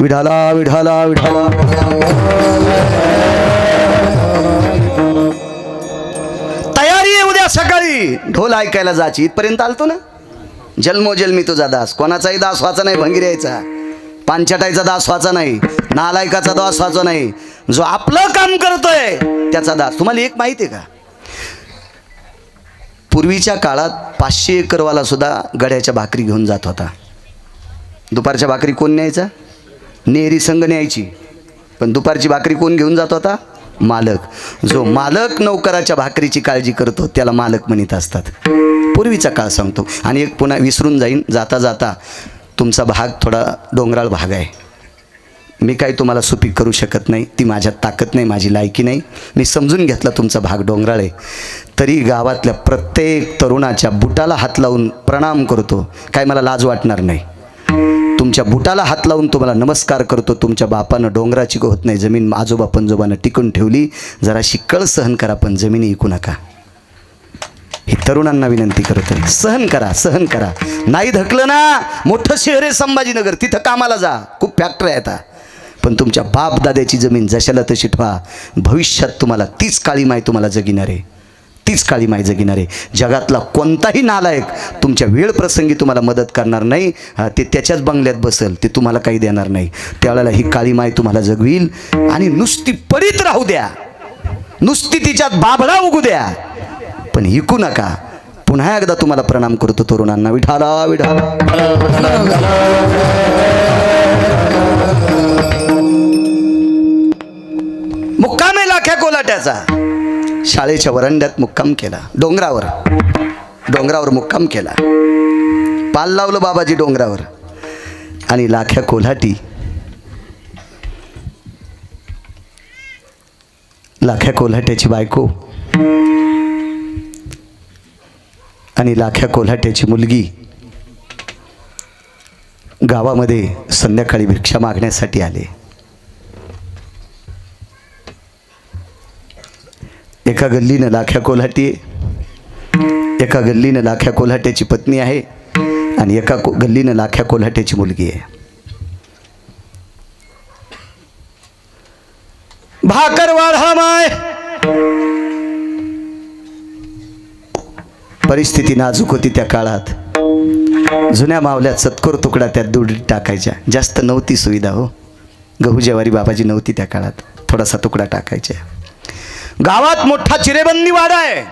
विठाला विठाला विठाला. तयारी आहे उद्या सकाळी ढोल ऐकायला जायची. इथपर्यंत आलतो ना. जन्मोजन्मी तुझा दास, कोणाचाही दास व्हायचा नाही, भंगिरायचा पांचटायचा दास व्हायचा नाही, नालायकाचा दास व्हायचा नाही. जो आपलं काम करतोय त्याचा दास. तुम्हाला एक माहिती आहे का, पूर्वीच्या काळात 500 एकरवाला सुद्धा गड्याच्या भाकरी घेऊन जात होता. दुपारच्या भाकरी कोण न्यायचा? नेहरी संघ न्यायची. पण दुपारची भाकरी कोण घेऊन जात होता? मालक. जो मालक नौकराच्या भाकरीची काळजी करतो त्याला मालक म्हणत असतात. पूर्वीचा काळ सांगतो. आणि एक पुन्हा विसरून जाईन जाता जाता, तुमचा भाग थोडा डोंगराळ भाग आहे. मी काही तुम्हाला सुपीक करू शकत नाही, ती माझ्यात ताकद नाही, माझी लायकी नाही. मी समजून घेतला तुमचा भाग डोंगराळ आहे. तरी गावातल्या प्रत्येक तरुणाच्या बुटाला हात लावून प्रणाम करतो. काय मला लाज वाटणार नाही. तुमच्या बुटाला हात लावून तुम्हाला नमस्कार करतो. तुमच्या बापानं डोंगराची होत नाही जमीन आजोबा पंजोबानं टिकून ठेवली. जरा शिकळ सहन करा पण जमिनी ऐकू नका. हे तरुणांना विनंती करत आहे. सहन करा. नाही धकलं ना, मोठं शहर आहे संभाजीनगर, तिथं कामाला जा, खूप फॅक्टरी आहेत. पण तुमच्या बाप दाद्याची जमीन जशाला तशी ठेवा. भविष्यात तुम्हाला तीच काळी माय तुम्हाला जगिणार आहे. जगातला कोणताही नालायक तुमच्या वेळ प्रसंगी तुम्हाला मदत करणार नाही. ते त्याच्याच बंगल्यात बसेल, ते तुम्हाला काही देणार नाही. त्यावेळेला ही काळी माय तुम्हाला जगवील. आणि नुसती पडीत राहू द्या, नुसती तिच्यात बाबळा उगू द्या, पण ऐकू नका. पुन्हा एकदा तुम्हाला प्रणाम करतो तरुणांना. विठाला विठाला. मुक्काम आहे लाख्या कोलाट्याचा. शाळेच्या वरांड्यात मुक्काम केला. डोंगरावर मुक्काम केला. पाल लावलं बाबाजी डोंगरावर. आणि लाख्या कोल्हाटी, लाख्या कोल्हाट्याची बायको आणि लाख्या कोल्हाट्याची मुलगी गावामध्ये संध्याकाळी भिक्षा मागण्यासाठी आले. एका गल्लीनं लाख्या कोल्हाटी, एका गल्लीनं लाख्या कोल्हाट्याची पत्नी आहे आणि एका गल्लीनं लाख्या कोल्हाट्याची मुलगी आहे. भाकर वाढा माय. परिस्थिती नाजूक होती त्या काळात. जुन्या मावल्यात सत्कोर तुकडा त्यात दूध टाकायच्या. जास्त नव्हती सुविधा हो. गहू ज्वारी बाबाजी नव्हती त्या काळात. थोडासा तुकडा टाकायच्या. गावात मोठा चिरेबंदी वाडा आहे.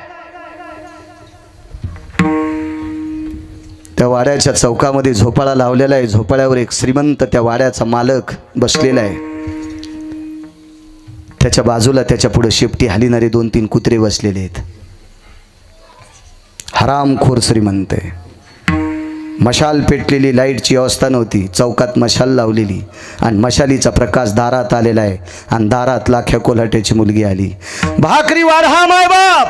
त्या वाड्याच्या चौकामध्ये झोपाळा लावलेला आहे. झोपाळ्यावर एक श्रीमंत त्या वाड्याचा मालक बसलेला आहे. त्याच्या बाजूला त्याच्या पुढे शेपटी हालिणारे 2-3 कुत्रे बसलेले आहेत. हरामखोर श्रीमंत आहे. मशाल पेटलेली, लाईटची व्यवस्था नव्हती. चौकात मशाल लावलेली आणि मशालीचा प्रकाश दारात आलेला आहे. आणि दारात लाख्या कोल्हाट्याची मुलगी आली. भाकरी वाढा मायबाप,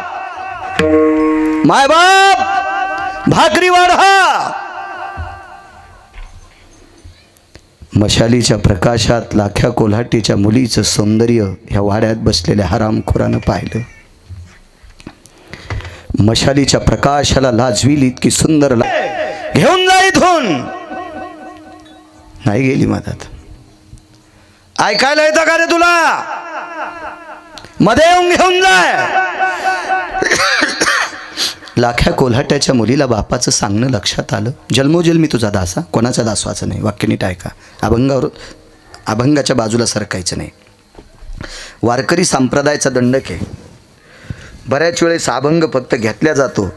भाकरी वाढा. मशालीच्या प्रकाशात लाख्या कोल्हाटीच्या मुलीचं सौंदर्य ह्या वाड्यात बसलेल्या हरामखोरानं पाहिलं. मशालीच्या प्रकाशाला लाजवील इतकी सुंदर घेऊन जा इथून. नाही गेली मधात. ऐकायला येतं का रे तुला? मध्ये येऊन घेऊन जाय. लाख्या कोल्हाट्याच्या मुलीला बापाचं सांगणं लक्षात आलं. जन्मोजन्मी तुझा दासा, कोणाचा दास व्हायचं नाही. वाक्य नीट ऐका. अभंगाच्या बाजूला सरकायचं नाही. वारकरी संप्रदायाचा दंडक आहे. बऱ्याच वेळेस अभंग फक्त घेतला जातो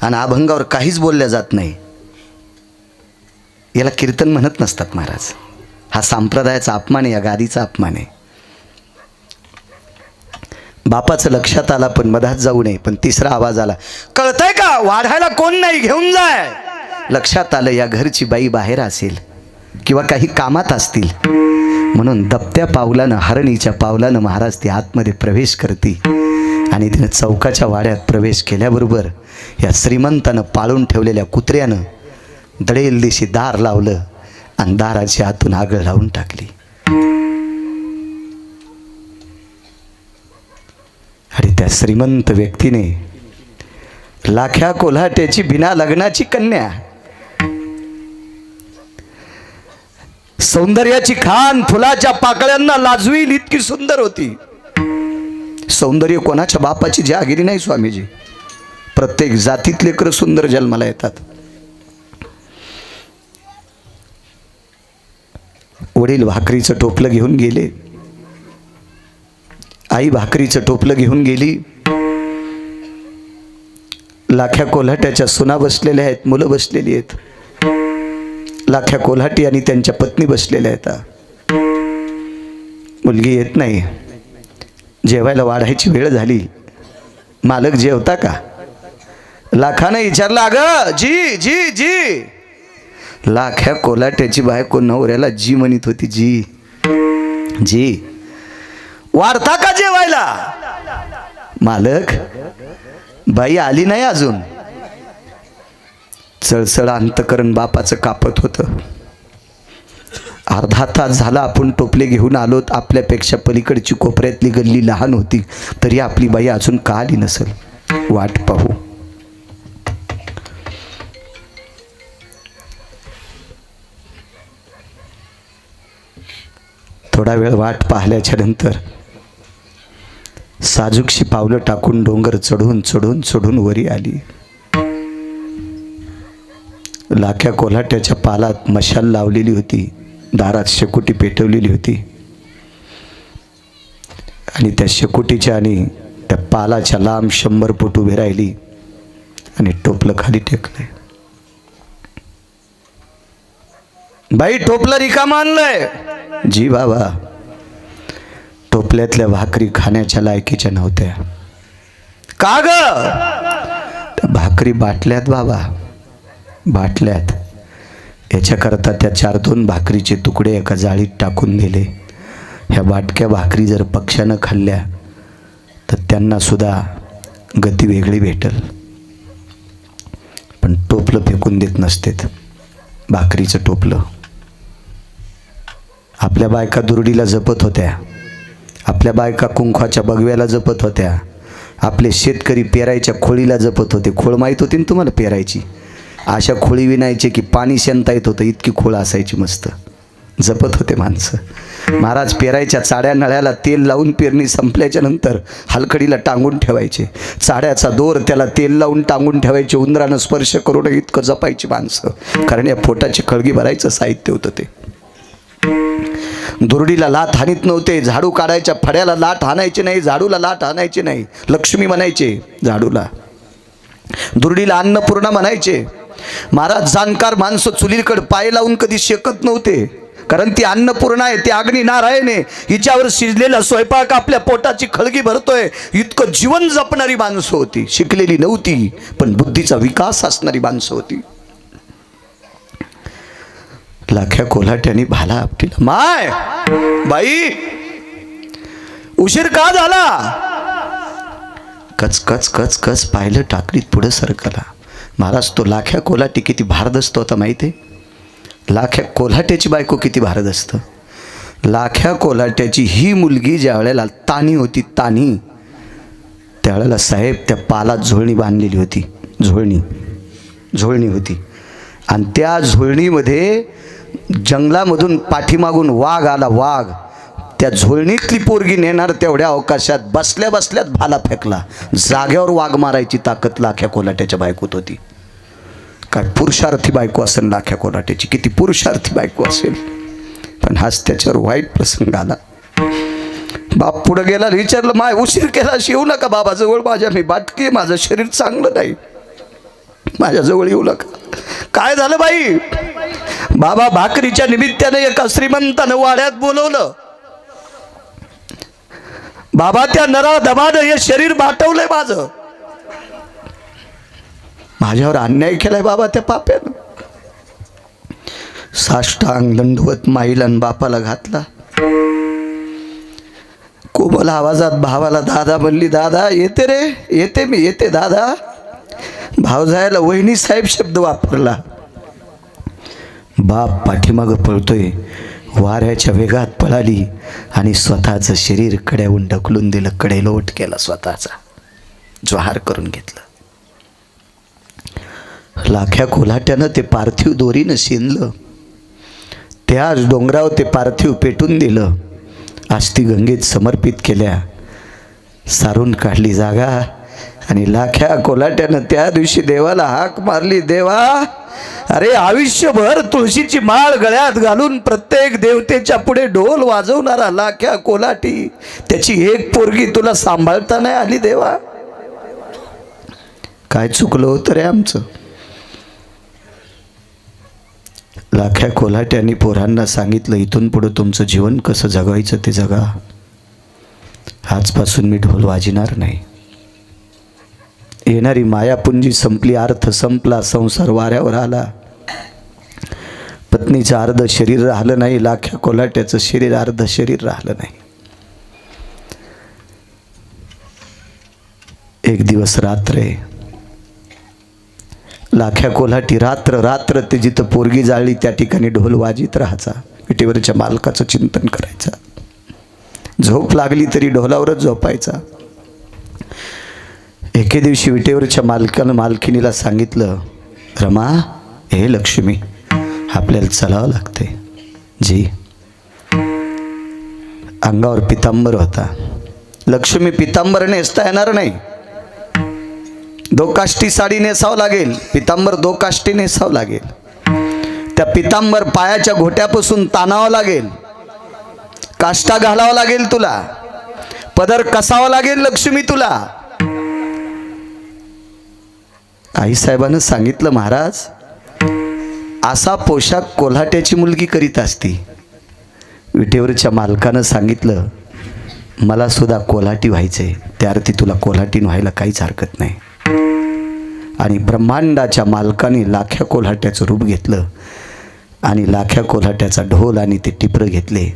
आणि अभंगावर काहीच बोलल्या जात नाही. याला कीर्तन म्हणत नसतात महाराज. हा संप्रदायाचा अपमान आहे, या गादीचा अपमान आहे. बापाचं लक्षात आला पण मधात जाऊ नये. पण तिसरा आवाज आला, कळतंय का? वाढायला कोण नाही, घेऊन जाय. लक्षात आलं या घरची बाई बाहेर असेल किंवा काही कामात असतील म्हणून दबत्या पावलानं, हरणीच्या पावलानं महाराज ती आतमध्ये प्रवेश करते. आणि तिनं चौकाच्या वाड्यात प्रवेश केल्याबरोबर या श्रीमंतानं पाळून ठेवलेल्या कुत्र्यानं दडेल दिशी दार लावलं आणि दाराची आतून आग लावून टाकली. आणि त्या श्रीमंत व्यक्तीने लाख्या कोल्हाट्याची बिना लग्नाची कन्या, सौंदर्याची खान फुलाच्या पाकळ्यांना लाजवील इतकी सुंदर होती. सौंदर्य कोणाच्या बापाची जहागिरी नाही स्वामीजी. प्रत्येक जातीत लेकरं सुंदर जन्माला येतात. वडील भाकरीचं टोपलं घेऊन गेले, आई भाकरीचं टोपलं घेऊन गेली. लाख्या कोल्हाट्याच्या सुना बसलेल्या आहेत, मुलं बसलेली आहेत. लाख्या कोल्हाटी आणि त्यांच्या पत्नी बसलेल्या आहेत. मुलगी येत नाही. जेवायला वाढायची वेळ झाली. मालक जेवता का? लाखाने विचारलं, अगं जी जी जी. लाख्या कोल्हाट्याची बायको नवऱ्याला जी म्हणत होती. जी जी. वाढता का जेवायला? मालक, बाई आली नाही अजून. चळचळ अंतकरण बापाचं कापत होतं. अर्धा तास झाला आपण टोपले घेऊन आलोत. आपल्यापेक्षा पलीकडची कोपऱ्यातली गल्ली लहान होती तरी आपली बाई अजून का आली नसेल? वाट पाहू. थोडा वेळ वाट पाहिल्याच्या नंतर साजूकशी पावलं टाकून डोंगर चढून चढून चढून वरी आली. लाख्या कोल्हाट्याच्या पालात मशाल लावलेली होती. दारात शेकोटी पेटवलेली होती आणि त्या शेकोटीच्या आणि त्या पालाच्या लांब 100 फूट उभी राहिली आणि टोपलं खाली टेकलंय. बाई, टोपलं रिकामं आणलंय. जी बाबा. टोपल्यातल्या भाकरी खाण्याच्या लायकीच्या नव्हत्या. का ग? त्या भाकरी बाटल्यात बाबा, बाटल्यात. याच्याकरता त्या 4-2 भाकरीचे तुकडे एका जाळीत टाकून दिले. ह्या बाटक्या भाकरी जर पक्ष्यानं खाल्ल्या तर त्यांना सुद्धा गती वेगळी भेटल. पण टोपलं फेकून देत नसतेत. भाकरीचं टोपलं. आपल्या बायका दुरडीला जपत होत्या. आपल्या बायका कुंकवाच्या बगव्याला जपत होत्या. आपले शेतकरी पेरायच्या खोळीला जपत होते. खोळ माहीत होती ना तुम्हाला पेरायची? अशा खोळी विणायचे की पाणी शेणता येत होतं, इतकी खोळ असायची. मस्त जपत होते माणसं. महाराज पेरायच्या चाड्या नळ्याला तेल लावून पेरणी संपल्याच्या नंतर हलकडीला टांगून ठेवायचे. चाड्याचा दोर त्याला तेल लावून टांगून ठेवायचे. उंदरानं स्पर्श करून इतकं जपायची माणसं. कारण या पोटाची खळगी भरायचं साहित्य होतं ते. दुरडीला लाथ हानीत नव्हते. झाडू काढायच्या फड्याला लाथ हाणायचे नाही, झाडूला लाथ हाणायचे नाही. लक्ष्मी म्हणायचे झाडूला. दुरडीला अन्नपूर्णा म्हणायचे. महाराज जाणकार माणसं चुलीकडे पाय लावून कधी शेकत नव्हते, कारण ती अन्नपूर्णा आहे, ती अग्नी नारायण आहे. हिच्यावर शिजलेला स्वयंपाक आपल्या पोटाची खळगी भरतोय. इतकं जीवन जपणारी माणसं होती. शिकलेली नव्हती पण बुद्धीचा विकास असणारी माणसं होती. लाख्या कोल्हाट्याने भाला आपटीला. माय बाई, उशीर का झाला? कच कच कच कच पाहिलं टाकडीत पुढे सरकला. महाराज, तो लाख्या कोल्हाटी किती भारदस्त होता माहिती आहे? लाख्या कोल्हाट्याची बायको किती भारदस्त. लाख्या कोल्हाट्याची ही मुलगी ज्या वेळेला तानी होती, तानी, त्यावेळेला साहेब त्या पालात झोळणी बांधलेली होती, झोळणी होती, आणि त्या झोळणीमध्ये जंगलामधून पाठीमागून वाघ आला. वाघ त्या झोळणीतली पोरगी नेणार तेवढ्या अवकाशात बसल्या बसल्यात भाला फेकला. जाग्यावर वाघ मारायची ताकद लाख्या कोल्हाट्याच्या बायकोत होती. काय पुरुषार्थी बायको असेल लाख्या कोल्हाट्याची, किती पुरुषार्थी बायको असेल. पण हाच त्याच्यावर वाईट प्रसंग आला. बाप पुढं गेला, विचारलं माय उशीर केला येऊ नका बाबा जवळ, माझ्या मी बाटकी, माझं शरीर चांगलं नाही, माझ्याजवळ येऊ नका. काय झालं बाई? बाबा भाकरीच्या निमित्ताने एका श्रीमंतानं वाड्यात बोलवलं. बाबा त्या नरा दमानं हे शरीर बाटवलंय माझं, माझ्यावर अन्याय केलाय बाबा त्या पाप्यानं. साष्टांग दंडवत माईला आणि बापाला घातला. कोमल आवाजात भावाला दादा म्हणली, दादा येते रे, येते मी, येते दादा. भाव जायला वहिनी साहेब शब्द वापरला. बाप पाठीमागं पळतोय, वाऱ्याच्या वेगात पळाली आणि स्वतःचं शरीर कड्याहून ढकलून दिलं, कडेलोट केला, स्वतःचा ज्वाहार करून घेतलं. लाख्या कोल्हाट्यानं ते पार्थिव दोरीनं शिनलं. त्याच डोंगरावर ते पार्थिव पेटून दिलं, आस्ती गंगेत समर्पित केल्या, सारून काढली जागा. आणि लाख्या कोल्हाट्यानं त्या दिवशी देवाला हाक मारली, देवा अरे आयुष्यभर तुळशीची माळ गळ्यात घालून प्रत्येक देवतेच्या पुढे ढोल वाजवणारा लाख्या कोल्हाटी, त्याची एक पोरगी तुला सांभाळता नाही आली देवा. काय चुकलं होतं रे आमचं. लाख्या कोल्हाट्याने पोरांना सांगितलं, इथून पुढे तुमचं जीवन कसं जगायचं ते जगा, आजपासून मी ढोल वाजणार नाही. येणारी मायापुंजी संपली, अर्थ संपला, संसार वाऱ्यावर आला. पत्नीचं अर्ध शरीर राहिलं नाही, लाख्या कोल्हाट्याचं शरीर अर्ध शरीर राहिलं नाही. एक दिवस रात्र आहे. लाख्या कोल्हाटी रात्र रात्र ते जिथं पोरगी जाळली त्या ठिकाणी ढोल वाजित राहायचा, विटेवरच्या मालकाचं चिंतन करायचा. झोप लागली तरी ढोलावरच झोपायचा. एके दिवशी विटेवरच्या मालकिनीला सांगितलं, रमा हे लक्ष्मी आपल्याला चलावं लागते. जी अंगावर पितांबर होता. लक्ष्मी पितांबर नेसता येणार नाही, दोकाष्टी साडी नेसावं लागेल, पितांबर दोकाष्टी नेसावं लागेल. त्या पितांबर पायाच्या घोट्यापासून ताणावं लागेल, काष्टा घालावं लागेल तुला, पदर कसावा लागेल लक्ष्मी तुला. आईसाहेबानं सांगितलं, महाराज असा पोशाख कोल्हाट्याची मुलगी करीत असती. विटेवरच्या मालकानं सांगितलं, मला सुद्धा कोल्हाटी व्हायचंय, त्या अर्थी तुला कोल्हाटी व्हायला काहीच हरकत नाही. आणि ब्रह्मांडाच्या मालकाने लाख्या कोल्हाट्याचं रूप घेतलं आणि लाख्या कोल्हाट्याचा ढोल आणि ते टिपरं घेतले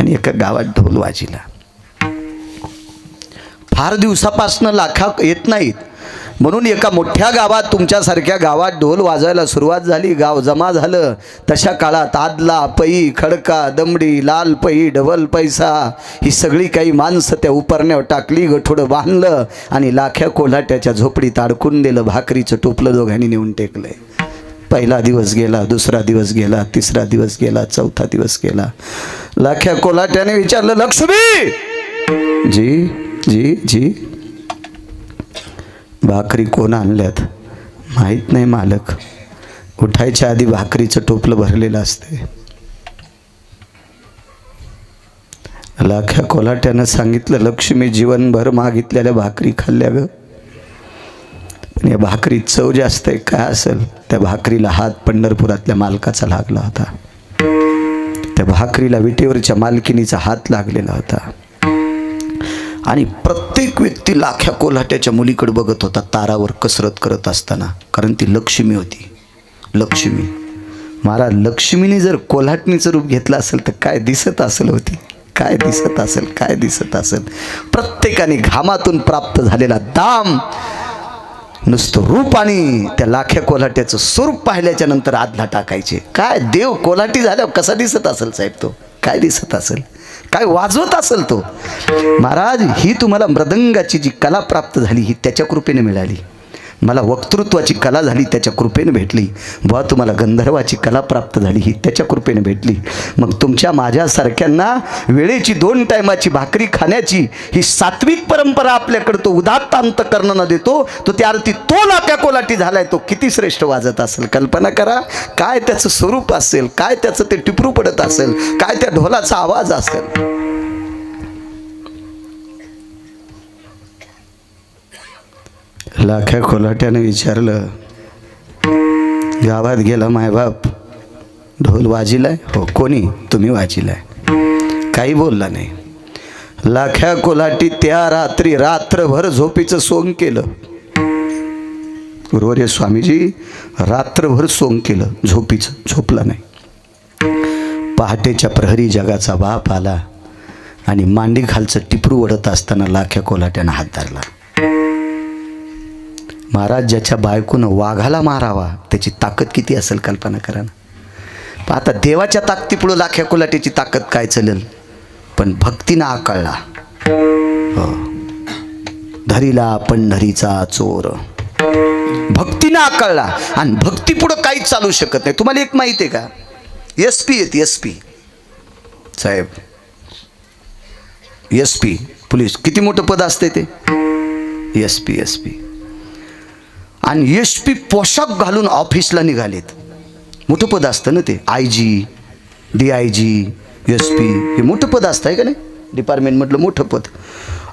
आणि एका गावात ढोल वाजिला. फार दिवसापासनं लाखा येत नाहीत म्हणून एका मोठ्या गावात, तुमच्यासारख्या गावात ढोल वाजायला सुरुवात झाली. गाव जमा झालं. तशा काळात आदला, पई, खडका, दमडी, लाल पई, डबल पैसा ही सगळी काही माणसं त्या उपरण्यावर टाकली, गठोडं बांधलं आणि लाख्या कोल्हाट्याच्या झोपडीत अडकून दिलं. भाकरीचं टोपलं दोघांनी नेऊन टेकलंय. पहिला दिवस गेला, दुसरा दिवस गेला, तिसरा दिवस गेला, चौथा दिवस गेला. लाख्या कोल्हाट्याने विचारलं, लक्ष्मी जी जी जी भाकरी कोण आणल्यात? माहीत नाही मालक. उठायच्या आधी भाकरीचं टोपलं भरलेलं असते. लाख्या कोल्हाट्यानं सांगितलं, लक्ष्मी जीवनभर मागितलेल्या भाकरी खाल्ल्या ग. या भाकरीत चव जास्त आहे, काय असेल? त्या भाकरीला हात पंढरपुरातल्या मालकाचा लागला होता. त्या भाकरीला विटेवरच्या मालकिनीचा हात लागलेला होता. आणि प्रत्येक व्यक्ती लाख्या कोल्हाट्याच्या मुलीकडे बघत होता तारावर कसरत करत असताना, कारण ती लक्ष्मी होती. लक्ष्मी महाराज, लक्ष्मीने जर कोल्हाटणीचं रूप घेतलं असेल तर काय दिसत असेल होती, काय दिसत असेल, काय दिसत असेल. प्रत्येकाने घामातून प्राप्त झालेला दाम, नुसतं रूप आणि त्या लाख्या कोल्हाट्याचं स्वरूप पाहिल्याच्या नंतर आदला टाकायचे. काय देव कोल्हाटी झाल्यावर कसा दिसत असेल साहेब तो, काय दिसत असेल. काय वाजवत असेल तो. महाराज, ही तुम्हाला मृदंगाची जी कला प्राप्त झाली ही त्याच्या कृपेने मिळाली. मला वक्तृत्वाची कला झाली त्याच्या कृपेने भेटली. बुवा तुम्हाला गंधर्वाची कला प्राप्त झाली ही त्याच्या कृपेने भेटली. मग तुमच्या माझ्यासारख्यांना वेळेची 2 टायमाची भाकरी खाण्याची ही सात्विक परंपरा आपल्याकडे तो उदात्त अंतकरणानं देतो, तो त्या अर्थी तो लाक्या कोलाटी झालाय. तो किती श्रेष्ठ वाजत असेल कल्पना करा. काय त्याचं स्वरूप असेल, काय त्याचं ते टिपरू पडत असेल, काय त्या ढोलाचा आवाज असेल. लाख्या कोलाट्यानं विचारलं, गावात गेला मायबाप, ढोल वाजिलाय? हो. कोणी? तुम्ही वाजिलाय. काही बोलला नाही. लाख्या कोलाटी त्या रात्री रात्रभर झोपीचं सोंग केलं. बरोबर आहे स्वामीजी, रात्रभर सोंग केलं झोपीचं, झोपला नाही. पहाटेच्या प्रहरी जगाचा बाप आला आणि मांडी खालचं टिपरू ओढत असताना लाख्या कोलाट्यानं हात धरला. महाराज, ज्याच्या बायकोनं वाघाला मारावा त्याची ताकद किती असेल कल्पना करा ना. आता देवाच्या ताकदीपुढं लाख्या कोलाट्याची ताकद काय चलेल. पण भक्तीनं आकळला. हो, धरीला पंढरीचा चोर. भक्तीनं आकळला आणि भक्तीपुढं काहीच चालू शकत नाही. तुम्हाला एक माहिती आहे का, SP येते, SP साहेब, SP पोलीस, किती मोठं पद असते ते, SP. आणि SP पोशाख घालून ऑफिसला निघालेत. मोठं पद असतं ना ते, IG, DIG, SP हे मोठं पद असतं आहे का नाही, डिपार्टमेंटमधलं मोठं पद.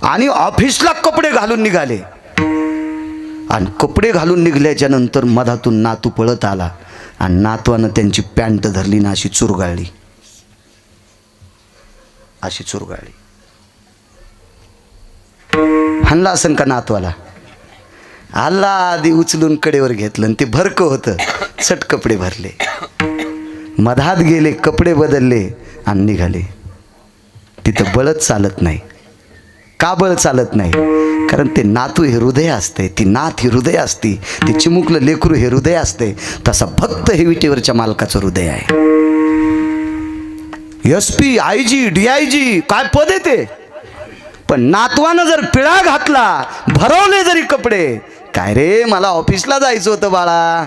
आणि ऑफिसला कपडे घालून निघाले. आणि कपडे घालून निघल्याच्या नंतर मधातून नातू पळत आला आणि नातवानं त्यांची पॅन्ट धरली ना अशी चुरगाळली, अशी चुरगाळली. हाणला असन का नातवाला? आला आधी उचलून कडेवर घेतलं आणि ते भरकं होतं, चट कपडे भरले, मधात गेले, कपडे बदलले आणि निघाले. तिथं बळच चालत नाही. का बळ चालत नाही? कारण ते नातू हे हृदय असते, ती नात ही हृदय असती, ते चिमुकलं लेकरू हे हृदय असते. तसा भक्त हे विटेवरच्या मालकाचं हृदय आहे. SP, IG, DIG काय पद आहे ते. पण नातवानं जर पिळा घातला, भरवले जरी कपडे, काय रे मला ऑफिसला जायचं होतं बाळा,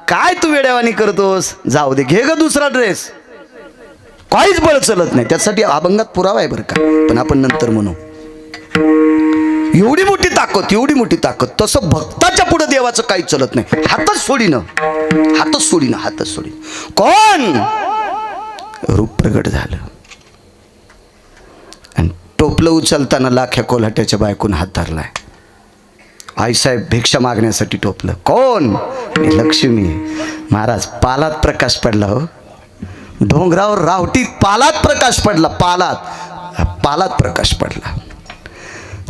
काय तू वेड्यावानी करतोस, जाऊ दे, घे ग दुसरा ड्रेस. काहीच बळ चलत नाही. त्यासाठी अभंगात पुरावा आहे बरं का, पण आपण नंतर म्हणू. एवढी मोठी ताकद, एवढी मोठी ताकद. तसं भक्ताच्या पुढे देवाचं काही चलत नाही. हातच सोडीनं, हातच सोडीनं, हातच सोडीनं. कोण? रूप प्रगट झालं. आणि टोपलं उचलताना लाख्या कोल्हाट्याच्या बायकून हात धरलाय. आईसाहेब भिक्षा मागण्यासाठी टोपलं. कोण? मी लक्ष्मी. महाराज, पालात प्रकाश पडला. हो, डोंगरावर रावटीत पालात प्रकाश पडला. पालात प्रकाश पडला.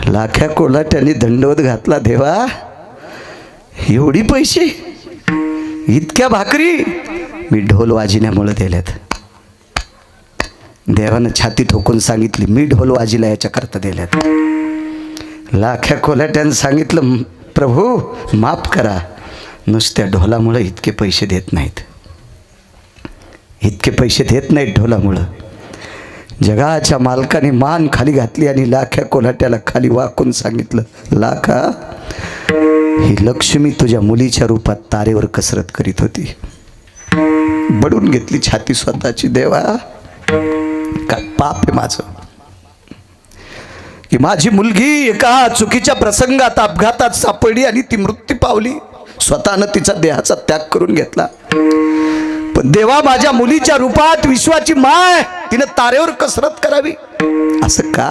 लाख्या कोल्हाट्याने दंडवत घातला. देवा, एवढी पैसे, इतक्या भाकरी मी ढोल वाजिण्यामुळे दिल्यात. देवानं छाती ठोकून सांगितली, मी ढोल वाजिला याच्याकरता दिल्यात. लाख्या कोल्हाट्यानं सांगितलं, प्रभू माफ करा, नुसत्या ढोलामुळं इतके पैसे देत नाहीत, इतके पैसे देत नाहीत ढोलामुळं. जगाच्या मालकाने मान खाली घातली आणि लाख्या कोल्हाट्याला खाली वाकून सांगितलं, लाखा, ही लक्ष्मी तुझ्या मुलीच्या रूपात तारेवर कसरत करीत होती. बडून घेतली छाती स्वतःची. देवा, काय पाप आहे माझं की माझी मुलगी एका चुकीच्या प्रसंगात अपघातात सापडली आणि ती मृत्यू पावली. स्वतःनं तिचा देहाचा त्याग करून घेतला. पण देवा, माझ्या मुलीच्या रूपात विश्वाची माय तिनं तारेवर कसरत करावी असं का?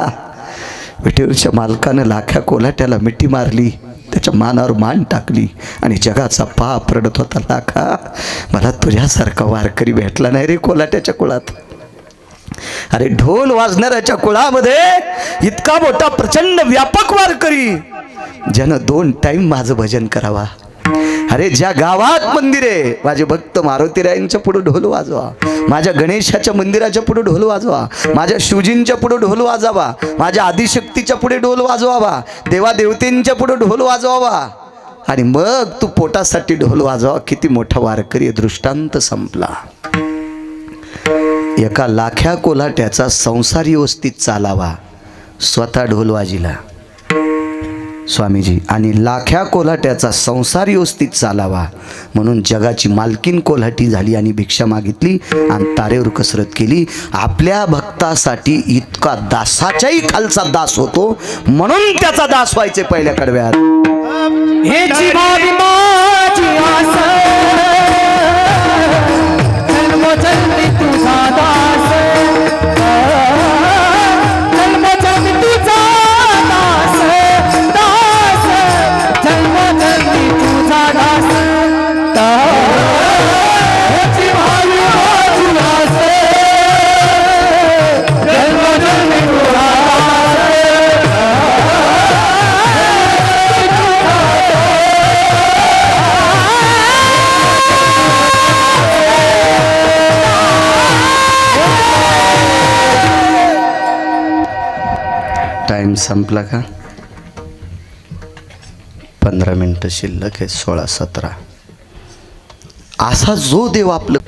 विठेवरच्या मालकानं लाख्या कोल्हाट्याला मिठी मारली, त्याच्या मानावर मान टाकली आणि जगाचा पाप रडत होता. लाखा, मला तुझ्यासारखा वारकरी भेटला नाही रे कोल्हाट्याच्या कुळात. अरे, ढोल वाजणाऱ्याच्या कुळामध्ये इतका मोठा प्रचंड व्यापक वारकरी, ज्यानं 2 टाइम माझं भजन करावा. अरे, ज्या गावात मंदिर आहे, माझे भक्त मारुतीरायांच्या पुढे ढोल वाजवा, माझ्या गणेशाच्या मंदिराच्या पुढे ढोल वाजवा, माझ्या शिवजींच्या पुढे ढोल वाजवा, माझ्या आदिशक्तीच्या पुढे ढोल वाजवावा, देवादेवतेंच्या पुढे ढोल वाजवावा, आणि मग तू पोटासाठी ढोल वाजवा. किती मोठा वारकरी. दृष्टांत संपला. एका लाख्या कोल्हाट्याचा संसार व्यवस्थित चालावा, स्वतः ढोलवाजीला स्वामीजी, आणि लाख्या कोल्हाट्याचा संसार व्यवस्थित चालावा म्हणून जगाची मालकीन कोल्हाटी झाली आणि भिक्षा मागितली आणि तारेवर कसरत केली. आपल्या भक्तासाठी इतका दासाच्याही खालचा दास होतो म्हणून त्याचा दास व्हायचे पहिल्या कडव्यात. हेची भावी माझी आस, जन्मोजन्मी तुझा दास, जन्मोजन्मी तुझा दास, दास, जन्मोजन्मी तुझा दास. हेची भावी माझी आस, जन्मोजन्मी तुझा टाइम संपला का? 15 मिनटं शिल्लक आहे. 16-17. असा जो देव आपलं,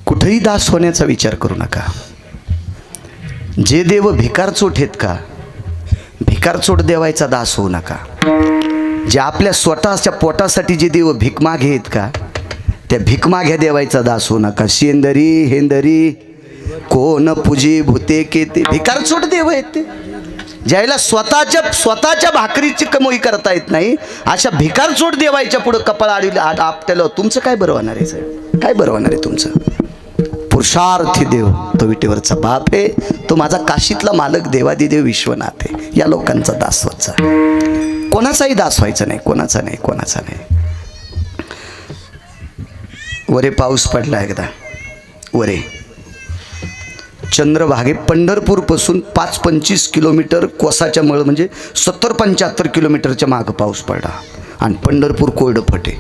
कुठेही दास होण्याचा विचार करू नका. जे देव भिकारचोट आहेत का, भिकारचोट देवायचा दास होऊ नका. जे आपल्या स्वतःच्या पोटासाठी जे देव भिकमागे आहेत का, त्या भिकमाग्या देवायचा दास होऊ नका. शेंदरी हेंदरी कोण पूजी भूते के, ते भिकारचोट देव आहेत ते. ज्याला स्वतःच्या भाकरीची कमाई करता येत नाही, अशा भिकारचोट देवायच्या पुढं कपाळ आपल्याला तुमचं काय बरं होणार आहे? काय बरं होणार आहे तुमचं? पुरुषार्थी देव तो विटेवरचा बाप आहे, तो माझा काशीतला मालक देवादिदेव विश्वनाथ आहे. या लोकांचा दास व्हायचा, कोणाचाही दास व्हायचा नाही, कोणाचा नाही, कोणाचा नाही. वरे पाऊस पडला एकदा, वरे चंद्रभागे पंढरपूरपासून 5-25 किलोमीटर कोसाच्या मळ, म्हणजे 70-75 किलोमीटरच्या मागं पाऊस पडला आणि पंढरपूर कोरडं फटे,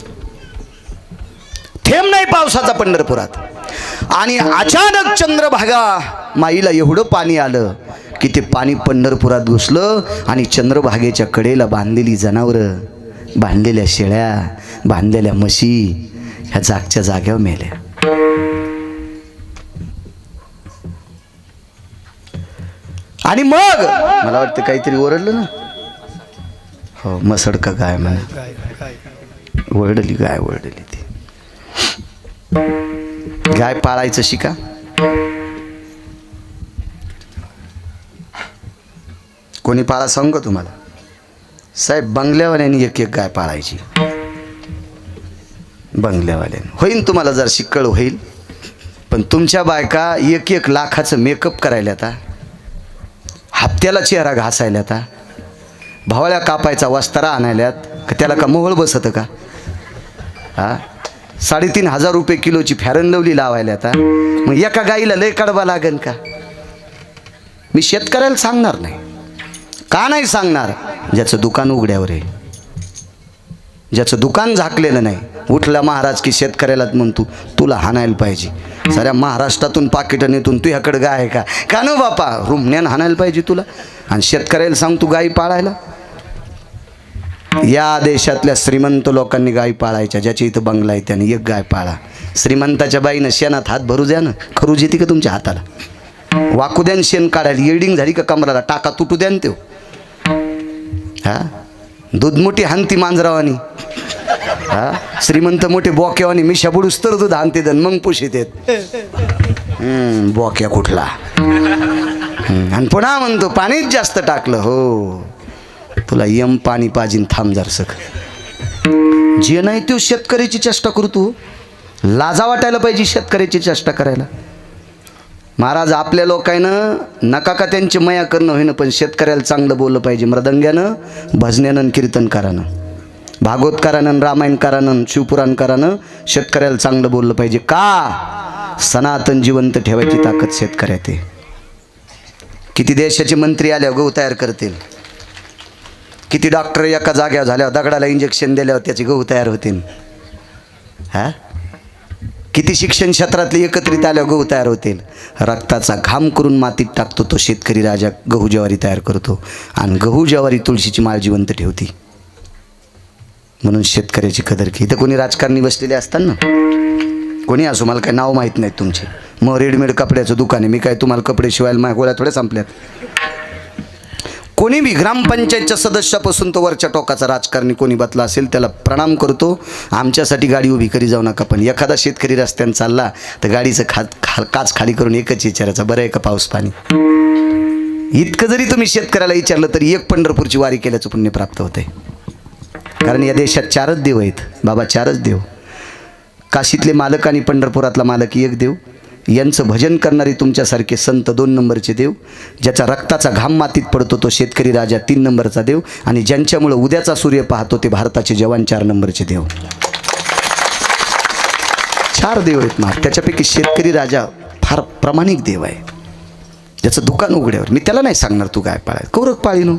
थेंब नाही पावसाचा पंढरपुरात. आणि अचानक चंद्रभागा माईला एवढं पाणी आलं की ते पाणी पंढरपुरात घुसलं आणि चंद्रभागेच्या कडेला बांधलेली जनावरं, बांधलेल्या शेळ्या, बांधलेल्या म्हशी ह्या जागच्या जाग्यावर मेल्या. आणि मग मला वाटतं काहीतरी ओरडलं ना, हो मसड का गाय म्हणे, ओरडली गाय, ओरडली. ती गाय पाळायचं शिका. कोणी पाळा सांगू का तुम्हाला? साहेब बंगल्यावाल्याने एक गाय पाळायची, बंगल्यावाल्याने. होईल तुम्हाला जर शिक्कळ होईल, पण तुमच्या बायका 1-1 लाखाचं मेकअप करायला आता, हप्त्याला चेहरा घासायला आता, भावळ्या कापायचा वस्तारा आणायल्यात का, त्याला का मोहळ बसतं का? 3,500 रुपये किलोची फॅरन लवली लावायला आता. मग एका गाईला लय कडवा लागेल का? मी शेतकऱ्याला सांगणार नाही. का नाही सांगणार? ज्याचं दुकान उघड्यावर आहे, ज्याचं दुकान झाकलेलं नाही. उठला महाराज की शेतकऱ्याला म्हणतो तुला हाणायला पाहिजे. साऱ्या महाराष्ट्रातून पाकिटं नेतून तू ह्याकडं गाय आहे का? का नो बापा, रुमण्यानं हाणायला पाहिजे तुला. आणि शेतकऱ्याला सांग तू गाई पाळायला. या देशातल्या श्रीमंत लोकांनी गाई पाळायच्या. ज्याच्या इथं बंगला आहे त्याने एक गाय पाळा. श्रीमंताच्या बाईनं शेणात हात भरू द्या ना, खरूज येते का तुमच्या हाताला? वाकू द्या शेण काढायला. येडिंग झाली का कमराला, टाका तुटू द्या ना त्यो. दूध मोठी हानती मांजरावानी, श्रीमंत मोठे बोक्यावानी मिशा बुडूस तर दूध हानते दन मग पुशीत येत. बोक्या कुठला. आणि पुन्हा म्हणतो पाणीच जास्त टाकलं. हो तुला यम पाणी पाजीन, थांब जरसक. जे नाही तो शेतकऱ्याची चेष्टा करू. तू लाजा वाटायला पाहिजे शेतकऱ्याची चेष्टा करायला. महाराज आपल्या लोकांनं नका का त्यांची मया करणं होईना, पण शेतकऱ्याला चांगलं बोललं पाहिजे. मृदंग्यानं, भजन्यानं, कीर्तनकारानं, भागवतकारानं, रामायणकारानं, शिवपुराणकारानं शेतकऱ्याला चांगलं बोललं पाहिजे. का? सनातन जिवंत ठेवायची ताकद शेतकऱ्यात आहे. किती देशाचे मंत्री आल्यावर गहू तयार करतील, किती डॉक्टर एका जाग्यावर झाल्यावर दगडाला इंजेक्शन दिल्यावर त्याचे गहू तयार होतील. किती शिक्षण क्षेत्रातले एकत्रित आल्यावर गहू तयार होतील. रक्ताचा घाम करून मातीत टाकतो तो शेतकरी राजा, गहू ज्वारी तयार करतो. आणि गहू ज्वारी तुळशीची माळ जिवंत ठेवती. म्हणून शेतकऱ्याची कदर की. इथं कोणी राजकारणी बसलेले असतात ना, कोणी असो, मला काही नाव माहीत नाहीत तुमचे, मग रेडीमेड कपड्याचं दुकान आहे, मी काय तुम्हाला कपडे शिवायला माझ्या गोळ्या थोड्या संपल्यात. कोणी बी ग्रामपंचायतच्या सदस्यापासून तो वरच्या टोकाचा राजकारणी कोणी बतला असेल त्याला प्रणाम करतो. आमच्यासाठी गाडी उभी करी जाऊ नका. पण एखादा शेतकरी रस्त्यानं चालला तर गाडीचं काच खाली करून एकच विचारायचा, बरं आहे का पाऊस पाणी. इतकं जरी तुम्ही शेतकऱ्याला विचारलं तरी एक पंढरपूरची वारी केल्याचं पुण्य प्राप्त होते. कारण या देशात 4च देव आहेत बाबा, 4च देव. काशीतले मालक आणि पंढरपुरातला मालक एक देव. यांचं भजन करणारे तुमच्यासारखे संत 2 नंबरचे देव. ज्याचा रक्ताचा घाम मातीत पडतो तो शेतकरी राजा 3 नंबरचा देव. आणि ज्यांच्यामुळं उद्याचा सूर्य पाहतो ते भारताचे जवान 4 नंबरचे देव. 4 देव आहेत महाराज. त्याच्यापैकी शेतकरी राजा फार प्रामाणिक देव आहे. ज्याचं दुकान उघड्यावर. मी त्याला नाही सांगणार तू काय पाळाय, कौरक पाळीनो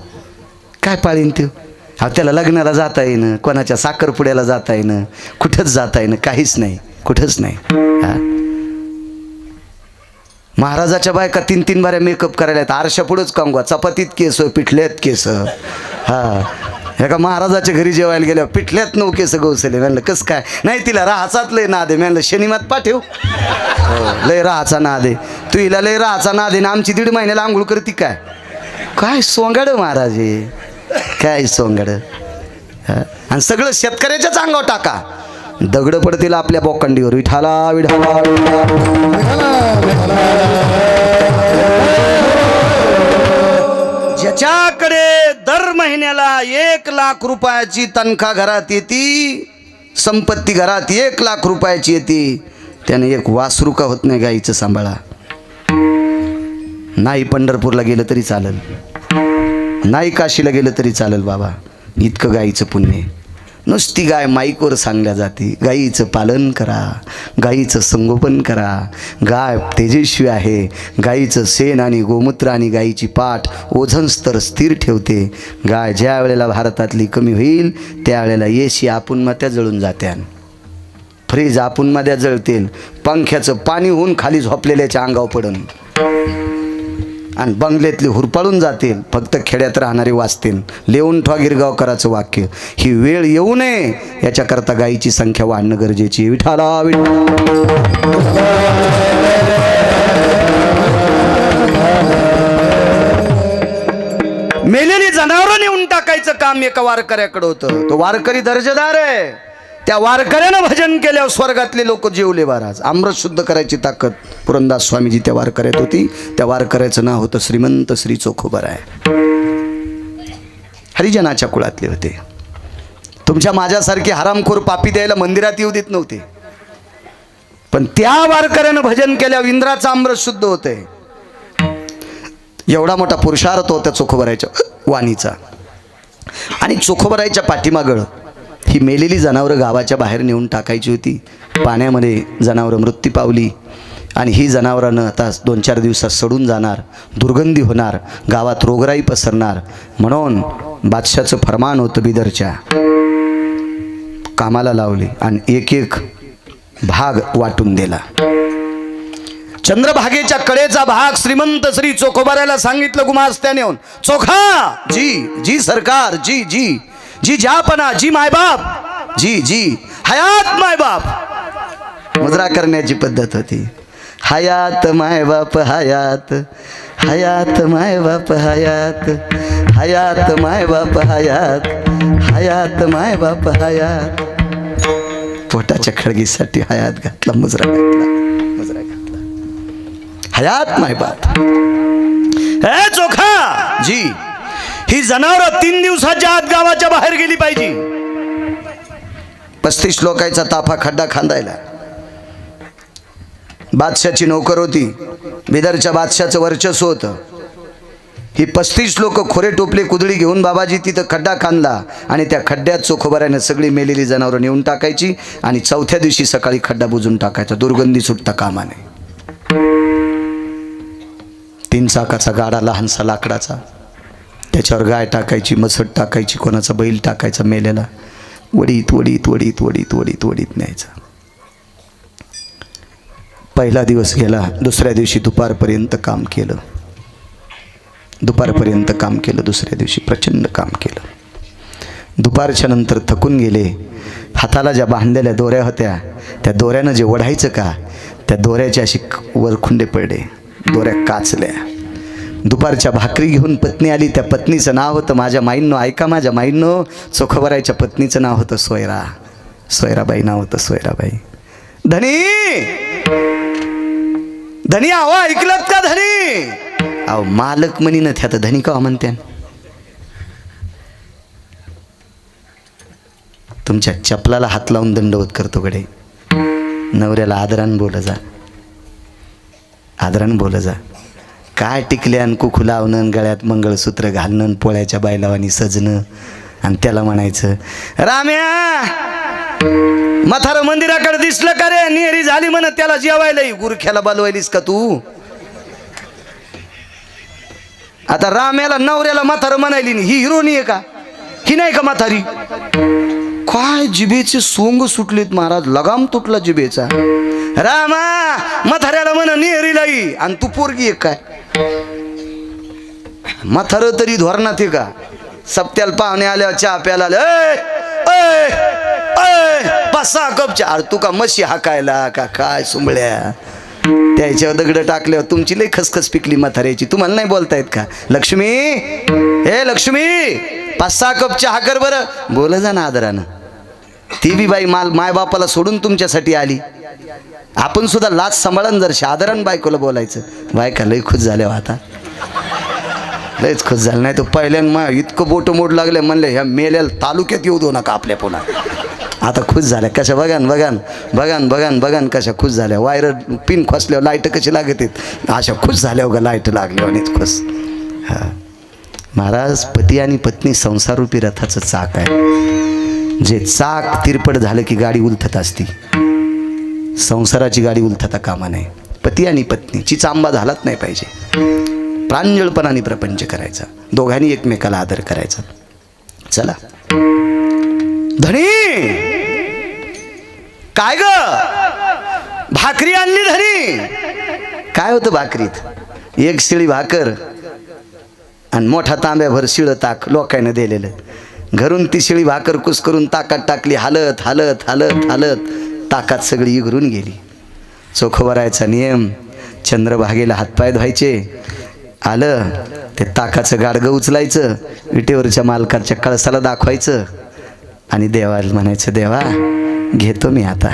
काय पाळीन ते. हा त्याला लग्नाला जाता येणं, कोणाच्या साखरपुड्याला जाता येणं, कुठंच जाता येणं, काहीच नाही, कुठंच नाही. हा महाराजाच्या बायका 3-3 बाऱ्या मेकअप करायला आहेत. आरशा पुढंच कांगवा, चपातीत केस, पिठल्यात केस. हा एका महाराजाच्या घरी जेवायला गेल्यावर पिठल्यात 9 केस गवसले. म्हणलं कसं काय. नाही तिला राहाचाच लय नाद आहे. म्हणलं शनिमात पाठव. लय राहाचा नाद आहे. तू हिला लय राहाचा नाद आहे ना आमची 1.5 महिन्याला आंघोळ करती काय. काय सोंगाड महाराज आहे, काय सोंगाड. आणि सगळं शेतकऱ्याच्याच अंगावर टाका. दगड पडतील आपल्या बोकांडीवर. विठाला विठाला ज्याच्याकडे दर महिन्याला 1 लाख रुपयाची तनखा घरात येते, संपत्ती घरात 1 लाख रुपयाची येते, त्याने एक वासरू का होत नाही गाईचं सांभाळा. नाही पंढरपूरला गेलं तरी चालेल, नाही काशीला गेलं तरी चालेल बाबा. इतकं गाईचं पुण्य. नुसती गाय माईकवर सांगल्या जाते. गाईचं पालन करा, गाईचं संगोपन करा. गाय तेजस्वी आहे. गाईचं शेण आणि गोमूत्र आणि गाईची पाठ ओझन स्तर स्थिर ठेवते. गाय ज्या वेळेला भारतातली कमी होईल त्यावेळेला एसी आपण मध्या जळून जात्या, फ्रीज आपण मध्या जळतील, पंख्याचं पाणी होऊन खाली झोपलेल्याच्या अंगावर पडन आणि बंगल्यातले हुरपाळून जातील. फक्त खेड्यात राहणारे वाचतील. लेऊन ठवा गिरगावकराचं वाक्य. ही वेळ येऊ नये याच्याकरता गायीची संख्या वाढणं गरजेची आहे. विठाला मेलेली जनावरं नेऊन टाकायचं काम एका वारकऱ्याकडे होतं. तो वारकरी दर्जेदार आहे. त्या वारकऱ्यानं भजन केल्यावर स्वर्गातले लोक जेवले महाराज. अमृत शुद्ध करायची ताकद पुरंदास स्वामीजी त्या वारकऱ्यात होती. त्या वारकऱ्याचं नाव होतं श्रीमंत श्री चोखोबराय. हरिजनाच्या कुळातले होते. तुमच्या माझ्यासारखे हरामखोर पापी द्यायला मंदिरात येऊ देत नव्हते. पण त्या वारकऱ्यानं भजन केल्यावर इंद्राचं अमृत शुद्ध होतंय. एवढा मोठा पुरुषार्थ होता चोखोबरायच्या वाणीचा. आणि चोखोबरायच्या पाठीमागं ही मेलेली जनावरं गावाच्या बाहेर नेऊन टाकायची होती. पाण्यामध्ये जनावरं मृत्यू पावली आणि ही जनावरानं आता 2-4 दिवसात सडून जाणार, दुर्गंधी होणार, गावात रोगराई पसरणार. म्हणून बादशाचं फरमान होतं बिदरच्या. कामाला लावले आणि एक भाग वाटून दिला. चंद्रभागेच्या कडेचा भाग श्रीमंत श्री चोखोबरायला सांगितलं गुमास्त्याने येऊन. चोखा जी जी सरकार, जी जी जी जापना, जी मायबाप, जी जी हयात मायबाप. मुद्रा करण्याची पद्धत होती. हयात मायबाप हयात, हयात मायबाप हयात, हयात मायबाप हयात, हयात मायबाप हयात. पोटाच्या खळगीसाठी हयात घातला, मुजरा घातला, मुजरा घातला. हयात मायबाप. हे चोखा जी, ही जनावरं 3 दिवसाच्या आत गावाच्या बाहेर गेली पाहिजे. 35 लोकांचा ताफा खड्डा खांदायला. बादशाची नोकर होती. बिदरच्या बादशाचं वर्चस्व होतं. ही 35 लोक खोरे टोपले कुदळी घेऊन बाबाजी तिथं खड्डा खांदला आणि त्या खड्ड्यात चोखोबऱ्यानं सगळी मेलेली जनावरं नेऊन टाकायची आणि 4थ्या दिवशी सकाळी खड्डा बुजून टाकायचा. दुर्गंधी सुटता कामा नये. 3 चाकाचा गाडा लहानसा लाकडाचा, त्याच्यावर गाय टाकायची, मसट टाकायची, कोणाचा बैल टाकायचा मेलेला. वडीत वडीत वडीत वडीत वडीत वडीत न्यायचा. पहिला दिवस गेला. दुसऱ्या दिवशी दुपारपर्यंत काम केलं. दुपारपर्यंत काम केलं. दुसऱ्या दिवशी प्रचंड काम केलं. दुपारच्या नंतर थकून गेले. हाताला ज्या बांधलेल्या दोऱ्या होत्या त्या दोऱ्यानं जे ओढायचं का त्या दोऱ्याच्या अशी वर खुंडे पडले, दोऱ्या काचल्या. दुपारच्या भाकरी घेऊन पत्नी आली. त्या पत्नीचं नाव होतं, माझ्या माईंनो ऐका, माझ्या माईंनो, चोखोबरायच्या पत्नीचं नाव होतं सोयरा. सोयराबाई नाव होतं, सोयराबाई. धनी धनी आहो, ऐकलत का धनी? अहो मालक म्हणी न त्या धनी का म्हणते? तुमच्या चपलाला हात लावून दंडवत करतो गडे. नवऱ्याला आदरान बोल जा, आदरान बोल जा. काय टिकल्यान कुखू लावणं, गळ्यात मंगळसूत्र घालणं, पोळ्याच्या बायलावानी सजणं, आणि त्याला म्हणायचं राम्या म्हातारं मंदिराकडे दिसलं का रे? निहरी झाली म्हणत त्याला जेवायला गुरख्याला बोलवायलीस का तू? आता राम्याला नवऱ्याला म्हातारं म्हणायली ही हिरोनी आहे का? ही नाही का म्हातारी? काय जिभेचे सोंग सुटलेत महाराज, लगाम तुटला जिभेचा. रामा म्हाताऱ्याला म्हण निहरीला ये, आणि तू पोरगी आहे काय? म्हातारं तरी धोरणात आहे का? सप्त्याला पाहुणे आल्यावर चहा प्यायला पाच सहा कप चहा. तू का मशी हाकायला का काय सुंबळ्या? त्याच्यावर दगड टाकल्यावर तुमची लई खसखस पिकली म्हाताऱ्याची. तुम्हाला नाही बोलता येत का? लक्ष्मी, हे लक्ष्मी, पाच सहा कप चहा कर बरं. बोल जा ना आदरानं. ती बी बाई माय बापाला सोडून तुमच्यासाठी आली. आपण सुद्धा लाज सांभाळून जर आदरानं बायकोला बोलायचं. बायका लई खुश झाल्या आता, लयच खुश झालं. नाही तो पहिल्यांदा इतकं बोटं मोड लागले, म्हणले ह्या मेल्याला तालुक्यात येऊ देऊ नका आपल्या पुन्हा. आता खुश झाल्या कशा बघान बघान बघान बघान बघान कशा खुश झाल्या. वायर पिन खोसल्यावर लाईट कशी लागत आहेत अशा खुश झाल्या ग, लाईट लागल्यावर आणि खुश. हा महाराज, पती आणि पत्नी संसारूपी रथाचं चाक आहे. जे चाक तिरपड झालं की गाडी उलथत असती. संसाराची गाडी उलथता कामा नये. पती आणि पत्नीची चांबा झालाच नाही पाहिजे. प्रांजळपणाने प्रपंच करायचा, दोघांनी एकमेकाला आदर करायचा. चला धनी, काय ग भाकरी आणली धनी? काय होतं भाकरीत? एक शिळी भाकर आणि मोठा तांब्याभर शिळं ताक लोकांना दिलेलं. घरून ती शिळी भाकर कुस करून ताकात टाकली. हालत हालत हालत हालत ताकात सगळी इगरून गेली. चोखोबरायचा नियम, चंद्रभागेला हातपाय धुवायचे. आलं ते ताकाचं गाडगं उचलायचं, विटेवरच्या मालकाच्या कळसाला दाखवायचं आणि देवाला म्हणायचं देवा घेतो मी आता.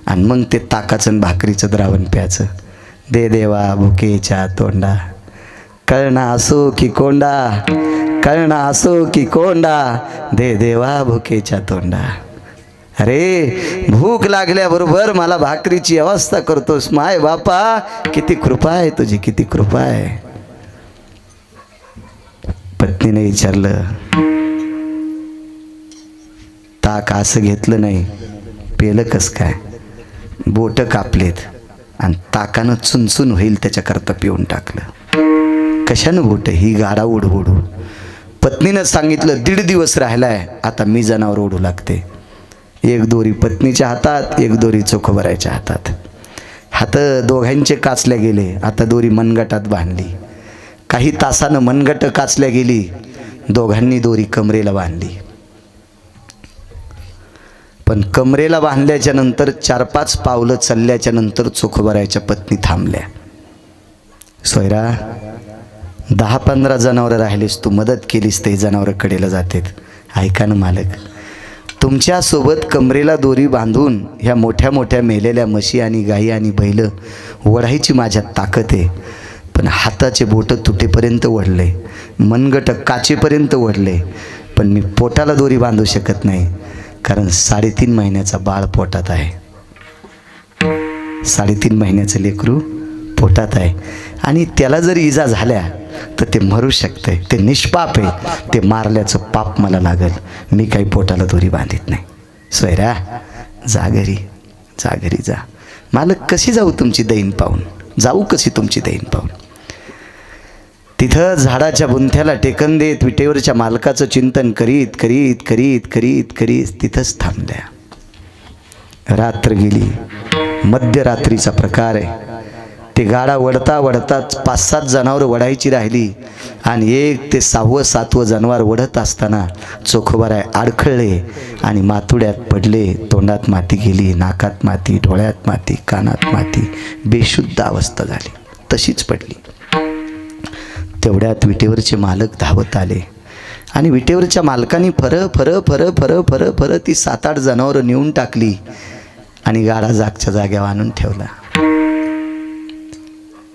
आणि मग ते ताकाचं भाकरीचं द्रावण प्यायचं. दे देवा भुकेच्या तोंडा, कळणा असो की कोंडा, कळणा असो की कोंडा, दे देवा भुकेच्या तोंडा. अरे भूक लागल्याबरोबर मला भाकरीची अवस्था करतोस. माय बापा किती कृपा आहे तुझी, किती कृपा आहे. पत्नीने विचारलं, ताक असं घेतलं नाही, पेलं कस काय? बोट कापलेत आणि ताकानं चुनचुन होईल त्याच्याकरता पिऊन टाकलं. कशानं बोट? ही गाडा ओढू ओढू. पत्नीनं सांगितलं 1.5 दिवस राहिलाय, आता मी जनावर ओढू लागते. एक दोरी पत्नीच्या हातात, एक दोरी चोखोबरायच्या हातात. हात दोघांचे काचल्या गेले. आता दोरी मनगटात बांधली. काही तासानं मनगट काचल्या गेली. दोघांनी दोरी कमरेला बांधली. पण कमरेला बांधल्याच्या नंतर 4-5 पावलं चालल्याच्या नंतर चोखोबरायच्या पत्नी थांबल्या. सोयरा 10-15 जनावरं राहिलीस, तू मदत केलीस ते जनावरं कडेला जातात. ऐका ना मालक, तुमच्यासोबत कमरेला दोरी बांधून ह्या मोठ्या मोठ्या मेलेल्या म्हशी आणि गाई आणि बैल ओढायची माझ्यात ताकद आहे. पण हाताचे बोटं तुटेपर्यंत ओढले, मनगट काचेपर्यंत ओढले, पण मी पोटाला दोरी बांधू शकत नाही. कारण 3.5 महिन्याचा बाळ पोटात आहे. 3.5 महिन्याचं लेकरू पोटात आहे. आणि त्याला जर इजा झाल्या तर ते मरू शकते. ते निष्पाप आहे. ते मारल्याचं पाप मला लागल. मी काही पोटाला दोरी बांधित नाही. सोयरा जा घरी, जा घरी जा. मालक कशी जाऊ तुमची दैन पाहून? जाऊ कशी तुमची दैन पाहून? तिथं झाडाच्या बुंथ्याला टेकन देत विटेवरच्या मालकाचं चिंतन करीत करीत करीत करीत करीत तिथंच थांबल्या. रात्र गेली. मध्यरात्रीचा प्रकार आहे. ते गाडा वडता वडताच 5-7 जनावरं वडायची राहिली आणि 1 ते 6वं 7वं जनावर वडत असताना चोखोबाराय अडखळले आणि मातुड्यात पडले. तोंडात माती गेली, नाकात माती, डोळ्यात माती, कानात माती, बेशुद्ध अवस्था झाली, तशीच पडली. तेवढ्यात विटेवरचे मालक धावत आले आणि विटेवरच्या मालकांनी फर ती 7-8 जनावरं नेऊन टाकली आणि गाडा जागच्या जाग्यावर आणून ठेवला.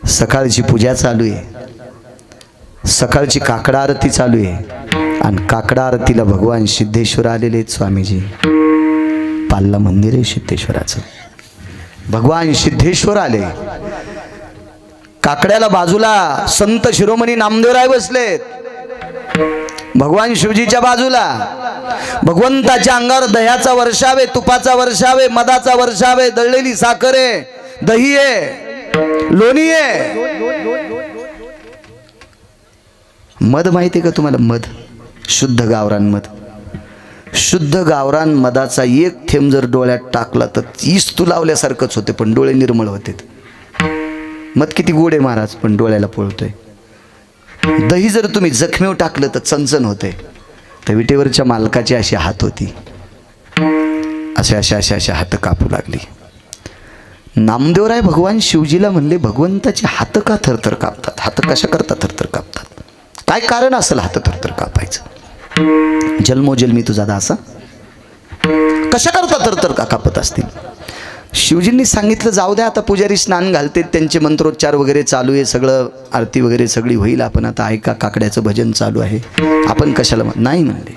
सकाळची पूजा चालू आहे, सकाळची काकडा आरती चालू आहे आणि काकडा आरतीला भगवान सिद्धेश्वर आलेले आहेत. स्वामीजी पाल्ला मंदिर आहे सिद्धेश्वराचं. भगवान सिद्धेश्वर आले. काकड्याला बाजूला संत शिरोमणी नामदेवराय बसलेत, भगवान शिवजीच्या बाजूला. भगवंताच्या अंगावर दह्याचा वर्षाव आहे, तुपाचा वर्षाव आहे, मधाचा वर्षाव आहे, दळलेली साखर आहे, दही आहे, लोणी आहे. मध माहिती आहे का तुम्हाला? मध, शुद्ध गावरान मध. शुद्ध गावरान मधाचा 1 थेंब जर डोळ्यात टाकला तर इस्तू लावल्यासारखंच होते, पण डोळे निर्मळ होते. मध किती गोड आहे महाराज, पण डोळ्याला पोळतोय. दही जर तुम्ही जखमेवर टाकलं तर चणचण होते. तर विटेवरच्या मालकाची अशी हात होती, अशा हात कापू लागली. नामदेवराय भगवान शिवजीला म्हणले, भगवंताचे हात का थरथर कापतात? हात कशा करता थरथर कापतात? काय कारण असेल हात थरथर कापायचं? जन्मोजन्मी तुझा दासा कशा करता थरथर का कापत असतील? शिवजींनी सांगितलं, जाऊ द्या आता, पुजारी स्नान घालते, त्यांचे मंत्रोच्चार वगैरे चालू आहे, सगळं आरती वगैरे सगळी होईल, आपण आता ऐका, काकड्याचं भजन चालू आहे, आपण कशाला? नाही म्हणले,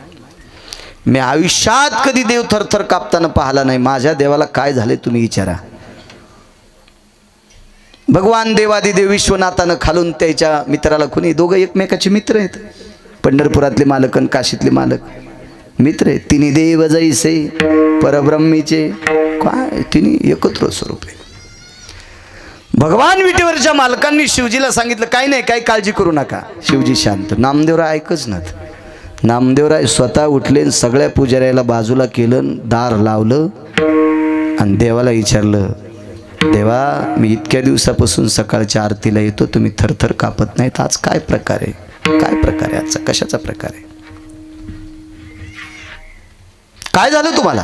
मी आयुष्यात कधी देव थरथर कापताना पाहिला नाही. माझ्या देवाला काय झाले तुम्ही विचारा. भगवान देवादिदेव विश्वनाथानं खालून त्याच्या मित्राला, कुणी, दोघं एकमेकाचे मित्र आहेत. पंढरपुरातले मालक आणि काशीतले मालक मित्र आहेत. तिन्ही देव जैसे परब्रह्मीचे, काय तिन्ही एकत्र स्वरूप आहे. भगवान विटेवरच्या मालकांनी शिवजीला सांगितलं, काही नाही, काही काळजी करू नका. शिवजी शांत. नामदेवराय ऐकच नात. नामदेवराय स्वतः उठले, सगळ्या पुजाऱ्याला बाजूला केलं, दार लावलं आणि देवाला विचारलं, देवा, मी इतक्या दिवसापासून सकाळच्या आरतीला येतो, तुम्ही थरथर कापत नाहीत, आज काय प्रकार आहे? काय प्रकार आहे आजचा? कशाचा प्रकार आहे? काय झालं तुम्हाला?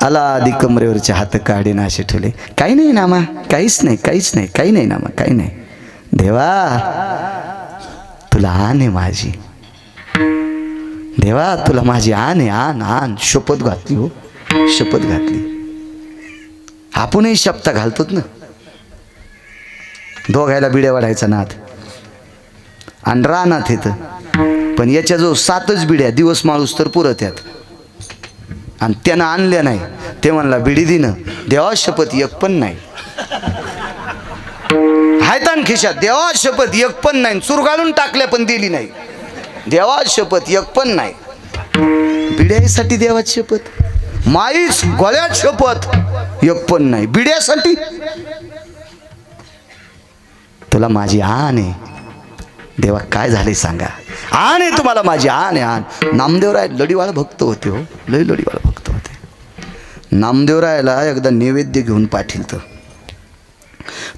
आला आधी कमरेवरचे हात काढीन असे ठेवले. काही नाही नामा, काहीच नाही, काहीच नाही, काही नाही नामा, काही नाही. देवा, तुला आण आहे माझी. देवा, तुला माझी आण आहे, आण आण. शपथ घातली हो, शपथ घातली. आपणही शपथ घालतोच ना. दोघायला बिड्या वाढायचा नाद आणि रानात येतं, पण याच्या जो 7च बिड्या दिवस माळूस तर पुरत यात. आणि त्यानं आणल्या नाही, ते म्हणला बिडी दिनं. देवा शपथ एक पण नाही. हायतान खिशात, देवा शपथ एक पण नाही. चुरगाळून टाकल्या पण दिली नाही. देवा शपथ एक पण नाही. बिड्यासाठी देवाची शपथ, माईच गोळ्यात शपथ एक पण नाही. बिड्यासाठी तुला माझी आण आहे. देवा, काय झाले सांगा. आण आहे तुम्हाला माझी, आण आहे, आण. नामदेवराय लढीवाळ भक्त होते हो, लय लढीवाळ भक्त होते. नामदेवरायला एकदा नैवेद्य घेऊन पाठिलं,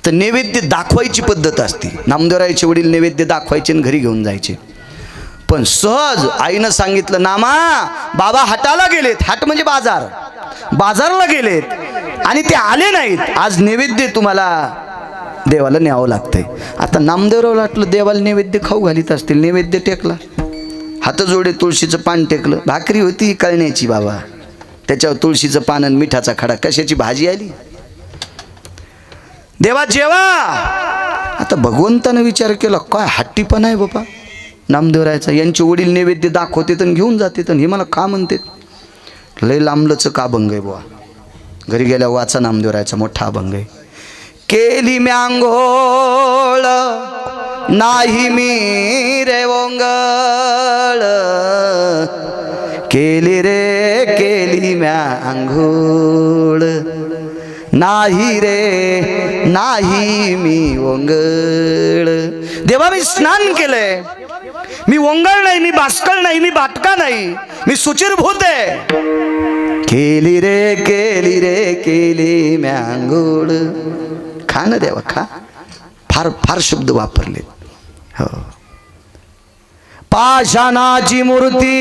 तर नैवेद्य दाखवायची पद्धत असते. नामदेवरायचे वडील नैवेद्य दाखवायचे आणि घरी घेऊन जायचे. पण सहज आईनं सांगितलं, नामा, बाबा हाटाला गेलेत. हाट म्हणजे बाजार, बाजारला गेलेत आणि ते आले नाहीत. आज नैवेद्य तुम्हाला देवाला न्यावं लागतंय. आता नामदेवरावला वाटलं देवाला नैवेद्य खाऊ घालीत असतील. नैवेद्य टेकला, हात जोडे तुळशीचं पान टेकलं. भाकरी होती कळण्याची बाबा, त्याच्यावर तुळशीचं पान आणि मिठाचा खडा. कशाची भाजी आली? देवा जेवा. आता भगवंतानं विचार केला, काय हट्टीपण आहे बाबा नामदेवरायचा. यांचे वडील नैवेद्य दाखवते तर घेऊन जाते, तर हे मला का म्हणते? लय लांबलंच का अभंग आहे बुवा. घरी गेल्या वाचा, नामदेवरायचा मोठा अभंग आहे. केली म्यांगोळ नाही मी रे ओंगळ, केली रे केली म्यांगोळ नाही रे नाही मी ओंगळ. देवा, मी स्नान केलंय, मी ओंगळ नाही, मी बास्कळ नाही, मी बाटका नाही, मी सुचिरभूत आहे. केली रे केली म्यांगोळ. खा ना देवा खा. फार फार शब्द वापरले. हो. पाषाणाची मूर्ती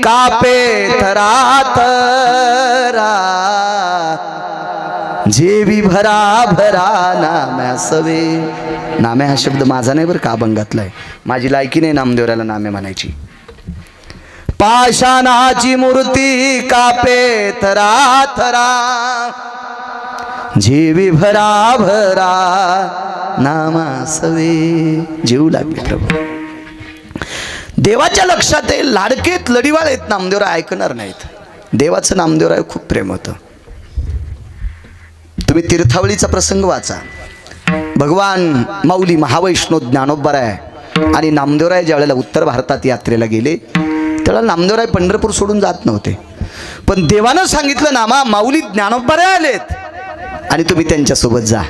कापे थराथरा, जेवी भरा भरा नाम्या सवे. नाम्या हा शब्द माझा नाही बरं का, अभंगातला आहे. माझी लायकी नाही नामदेवराला नाम्या म्हणायची. पाषाणाची मूर्ती कापे थरा थरा, जेवी भरा भरा नामा सवे. जेवू लागले प्रभू. देवाच्या लक्षात आहे, लाडकेत लढीवाळ आहेत नामदेवराय ऐकणार नाहीत. देवाचं नामदेवराय खूप प्रेम होतं. तुम्ही तीर्थावळीचा प्रसंग वाचा. भगवान माऊली महावैष्णव ज्ञानोबराय आणि नामदेवराय ज्या वेळेला उत्तर भारतात यात्रेला गेले त्यावेळेला नामदेवराय पंढरपूर सोडून जात नव्हते. पण देवानं सांगितलं नामा माऊली ज्ञानोबराय आलेत आणि तुम्ही त्यांच्यासोबत जा.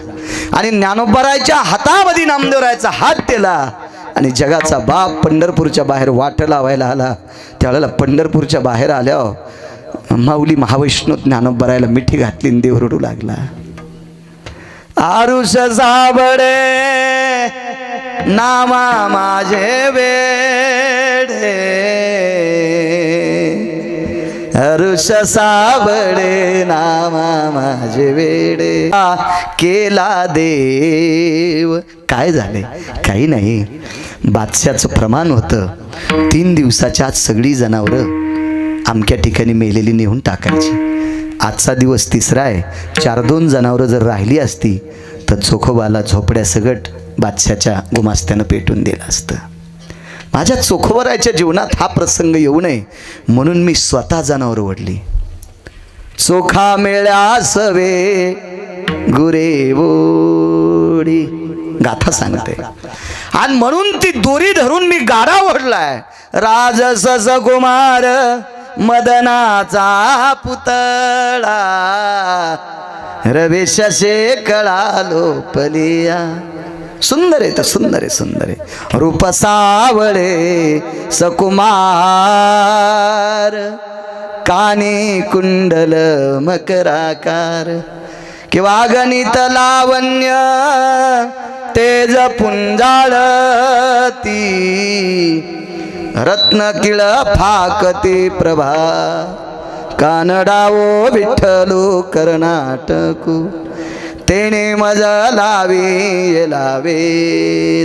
आणि ज्ञानोबरायच्या हातामध्ये नामदेवरायचा हात दिला आणि जगाचा बाप पंढरपूरच्या बाहेर वाट लावायला आला. त्यावेळेला पंढरपूरच्या बाहेर आल्यावर माऊली महावैष्णव ज्ञानोबरायला मिठी घातली आणि देव रडू लागला. आरुष साबळे नामा माझे वेडे, हरुष साबळे नामा माझे वेडे. केला देव. काय झाले? काही नाही. बादशाचं प्रमाण होतं 3 दिवसाच्या आत सगळी जनावरं अमक्या ठिकाणी मेलेली नेऊन टाकायची. आजचा दिवस 3रा आहे. 4-2 जनावरं जर राहिली असती तर चोखोबाला झोपड्या सगट बादशाच्या गुमास्त्यानं पेटून दिलं असतं. माझ्या चोखोबरायच्या जीवनात हा प्रसंग येऊ नये म्हणून मी स्वतः जनावर ओढली. चोखा मेळ्या सवे गुरे बोडी गाथा सांगते. आणि म्हणून ती दोरी धरून मी गाडा ओढलाय. राजसस कुमार मदनाचा पुतळा, रवेश शेकळा लोपलिया. सुंदर आहे तर सुंदर आहे, सुंदर आहे. रूप सावळे सकुमार, कानी कुंडल मकराकार, किंवा गणित लावण्य तेज पुंजाळती, रत्न किळ फाकती प्रभा, कानडावो विठ्ठलू कर्नाटकू, तेने मज लावे लावे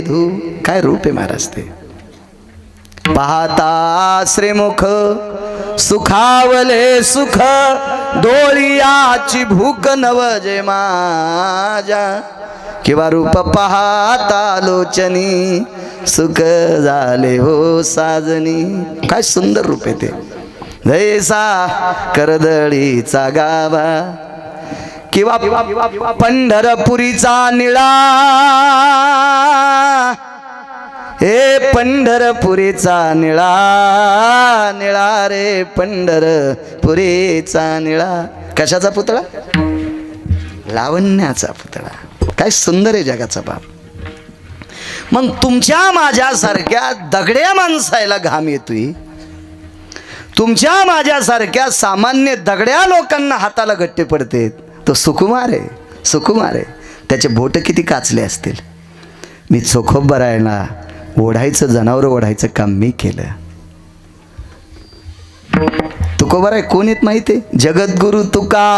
धू. काय रूप आहे महाराज ते. पाहता श्रीमुख सुखावले सुख, डोळियाची भूक नवजे माझ्या, किंवा रूप पाहता लोचनी सुख झाले हो साजनी. काय सुंदर रूप आहे ते. जैसा करदळीचा गाभा, किंवा पंढरपुरीचा निळा, हे पंढरपुरीचा निळा, निळा रे पंढरपुरीचा निळा. कशाचा पुतळा? लावण्याचा पुतळा. काय सुंदर आहे जगाचा बाप. मग तुमच्या माझ्यासारख्या दगड्या माणसाला घाम येतोय, तुमच्या माझ्यासारख्या सामान्य दगड्या लोकांना हाताला गट्टे पडते. तो सुकुमार आहे, सुकुमार आहे. त्याचे बोट किती काचले असतील. मी चोखोबरायला ओढायचं, जनावर ओढायचं काम मी केलं. तुकोबराय कोण येत माहिती आहे? जगद्गुरु तुका,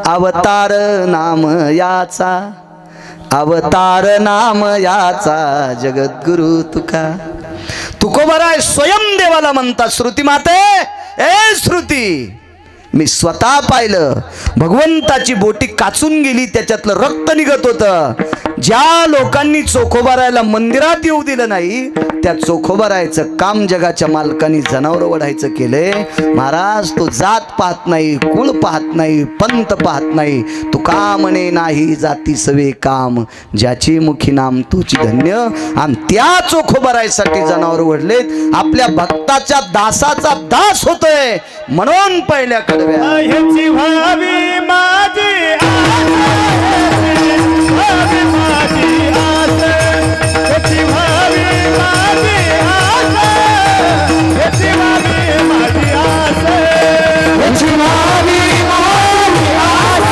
अवतार नाम याचा, अवतार नाम याचा, जगद्गुरु तुका. तुकोबराय स्वयं देवाला म्हणतात, श्रुती माते, ए श्रुती, मी स्वतः पाहिलं. भगवंताची बोटी काचून गेली, त्याच्यातलं रक्त निघत होतं. ज्या लोकांनी चोखोबारायला मंदिरात येऊ दिलं नाही, त्या चोखोबारायचं काम जगाच्या मालकांनी जनावर ओढायचं केलंय. महाराज, तो जात पाहत नाही, कुळ पाहत नाही, पंत पाहत नाही. तू का म्हणे नाही जाती सवे काम, ज्याची मुखी नाम तुची धन्य. आणि त्या चोखोबारायसाठी जनावर ओढलेत. आपल्या भक्ताच्या दासाचा दास होतोय म्हणून पहिल्या कडव्या ह्याची व्हावी माझी आस, व्हावी माझी आस, ह्याची व्हावी माझी आस, ह्याची व्हावी माझी आस, ह्याची व्हावी माझी आस,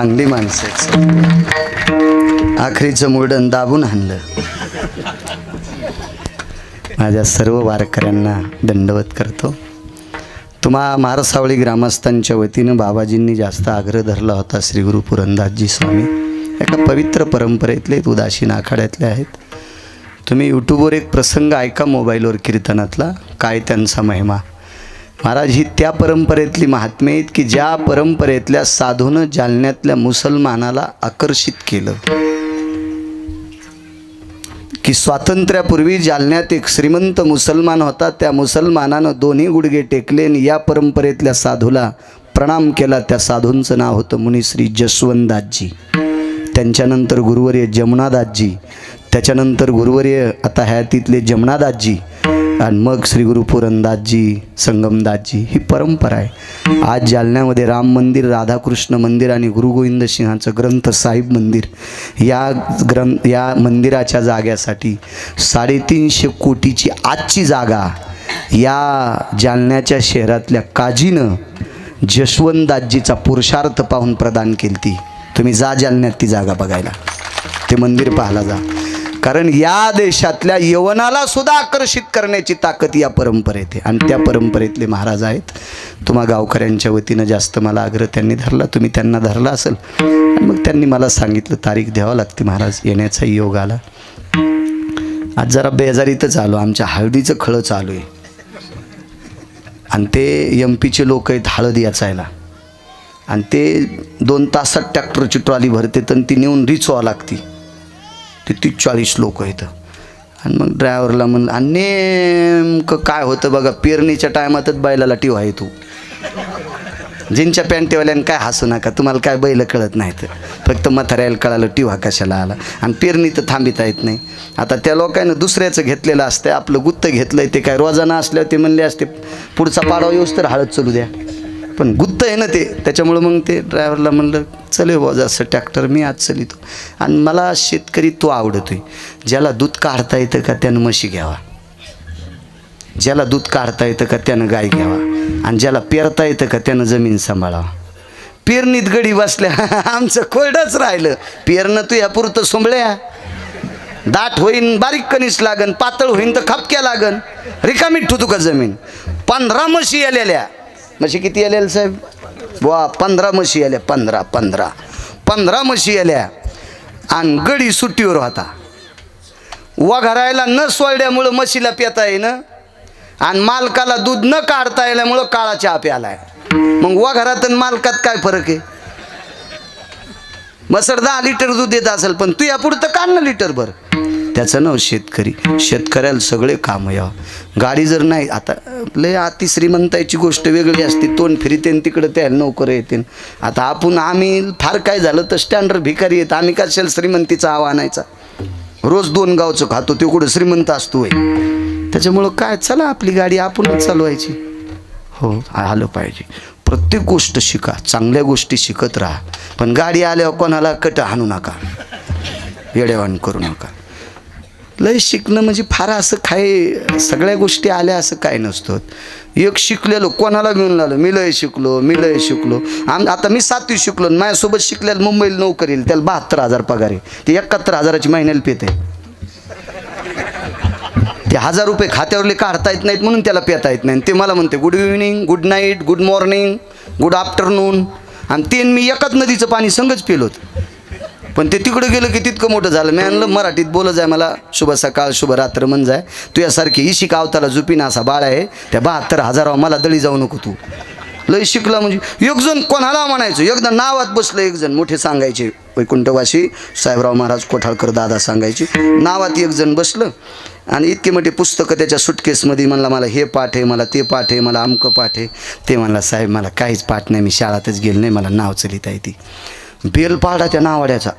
चांगली माणसं आहेत. आखरीचं मुरडण दाबून आणलं. माझ्या सर्व वारकऱ्यांना दंडवत करतो. तुम्हा मारसावळी ग्रामस्थांच्या वतीनं बाबाजींनी जास्त आग्रह धरला होता. श्री गुरु पुरंदासजी स्वामी एका पवित्र परंपरेतले उदासीन आखाड्यातले आहेत. तुम्ही यूट्यूबवर एक प्रसंग ऐका मोबाईलवर कीर्तनातला, काय त्यांचा महिमा. महाराज ही त्या परंपरेतली महात्मे आहेत की ज्या परंपरेतल्या साधूनं जालन्यातल्या मुसलमानाला आकर्षित केलं. की स्वातंत्र्यापूर्वी जालन्यात एक श्रीमंत मुसलमान होता. त्या मुसलमानानं दोन्ही गुडघे टेकले आणि या परंपरेतल्या साधूला प्रणाम केला. त्या साधूंचं नाव होतं मुनिश्री जसवंतदासजी. त्यांच्यानंतर गुरुवर्य जमनादासजी, त्याच्यानंतर गुरुवर्य आता हयातीतले जमनादासजी आणि मग श्री गुरु पुरंदासजी, संगमदासजी. ही परंपरा आहे. आज जालन्यामध्ये राम मंदिर, राधाकृष्ण मंदिर आणि गुरु गोविंद सिंहाचं ग्रंथ साहिब मंदिर या मंदिराच्या जाग्यासाठी 350 कोटीची आजची जागा या जालन्याच्या शहरातल्या काजीनं जसवंतदासजीचा पुरुषार्थ पाहून प्रदान केली ती. तुम्ही जा जालन्यात ती जागा बघायला, ते मंदिर पाहायला जा. कारण या देशातल्या यवनाला सुद्धा आकर्षित करण्याची ताकद या परंपरेत आहे आणि त्या परंपरेतले महाराज आहेत. तुम्हा गावकऱ्यांच्या वतीनं जास्त मला आग्रह त्यांनी धरला, तुम्ही त्यांना धरला असेल. आणि मग त्यांनी मला सांगितलं तारीख द्यावं लागते महाराज. येण्याचा योग आला. आज जरा बेजारीतच आलो. आमच्या हळदीचं खळं चालू आहे आणि ते MP चे लोक आहेत हळद याचायला आणि ते 2 तासात ट्रॅक्टरची ट्रॉली भरते तर ती नेऊन रिचवावं लागती. ते 30-40 लोक आहेत. आणि मग ड्रायव्हरला म्हणलं, आणि नेमकं काय होतं बघा, पेरणीच्या टायमातच बैलाला टिवा येतो. जिनच्या पॅन्टीवाल्यानं काय हसू नका, तुम्हाला काय बैल कळत नाहीत, फक्त म्हाताऱ्याला कळालं टिवा कशाला आला. आणि पेरणी तर थांबिता येत नाही. आता त्या लोकांनं दुसऱ्याचं घेतलेलं असतं, आपलं गुत्त घेतलंय ते काय रोजानं असल्यावर ते म्हणले असते पुढचा पाडवा येऊस तर हळद चालू द्या, पण गुत्त आहे ना ते, त्याच्यामुळं मग ते ड्रायव्हरला म्हणलं चले बुवा असं ट्रॅक्टर मी आज चलितो. आणि मला शेतकरी तो आवडतोय, ज्याला दूध काढता येतं का त्यानं म्हशी घ्यावा, ज्याला दूध काढता येतं का त्यानं गाय घ्यावा, आणि ज्याला पेरता येतं का त्यानं जमीन सांभाळावा. पेरणीत गडी बसल्या आमचं कोरडंच राहिलं. पेरणं तू या पुरतं सोंबळ्या, दाट होईन बारीक कणीस लागन, पातळ होईन तर खपक्या लागन, रिकामीत ठुतू का जमीन. 15 म्हशी आलेल्या. म्हशी किती आल्या साहेब? वा 15 म्हशी आल्या. 15 म्हशी आल्या. आणि गडी सुट्टीवर होता. वघरायला न सोडल्यामुळं म्हशीला पिता येईन आणि मालकाला दूध न काढता येल्यामुळं काळा चहा प्यालाय. मग वघरात आणि मालकात काय फरक आहे? मसर 10 लिटर दूध देत असेल पण तू या पुढं तर काढ ना लिटर भर. त्याचं नाव शेतकरी. शेतकऱ्याला सगळे काम यावं. गाडी जर नाही, आता लय अति श्रीमंताची गोष्ट वेगळी असते, तोंड फिरते तिकडं त्याला नोकर येते. आता आम्ही फार काय झालं तर स्टँडर्ड भिकारी येत, आम्ही कशाला श्रीमंतीचा आवा आणायचा. रोज 2 गावचं खातो, ते कुठं श्रीमंत असतोय. त्याच्यामुळं काय, चला आपली गाडी आपणच चालवायची. हो आलं पाहिजे. प्रत्येक गोष्ट शिका, चांगल्या गोष्टी शिकत राहा, पण गाडी आल्यावर कोणाला कट हाणू नका, येडेवाण करू नका. लय शिकणं म्हणजे फार असं काय सगळ्या गोष्टी आल्या असं काय नसतं. एक शिकलेलो कोणाला घेऊन आलो, मी लय शिकलो. आता मी 7वी शिकलो, माझ्यासोबत शिकलेलं मुंबईला नोकरी येईल, त्याला 72,000 पगार आहे, ते 71,000ची महिन्याला पेत आहे. ते 1000 रुपये खात्यावरले काढता येत नाहीत म्हणून त्याला पेता येत नाही. ते मला म्हणते good evening, good night, good morning, good afternoon. आणि ते मी एकाच नदीचं पाणी संगच पेलोत. पण ते तिकडं गेलं की तितकं मोठं झालं. मी आणलं मराठीत बोलत जाय, मला शुभ सकाळ शुभ रात्र म्हण जाय. तुझ्यासारखी इशिक आवताला जुपीन असा बाळ आहे, त्या 72,000 मला दळी जाऊ नको तू. लय शिकला म्हणजे एक जण कोणाला म्हणायचं, एकदा नावात बसलं, एक जण मोठे सांगायचे, वैकुंठवासी साहेबराव महाराज कोठाळकर दादा सांगायचे. नावात एक जण बसलं आणि इतके मोठे पुस्तकं त्याच्या सुटकेसमध्ये. म्हणला मला हे पाठ आहे, मला ते पाठ आहे, मला अमकं पाठ आहे. ते म्हणला साहेब मला काहीच पाठ नाही, मी शाळातच गेलो नाही, मला नाव चलिता येते. बेल पाडा त्या नावाड्याचा.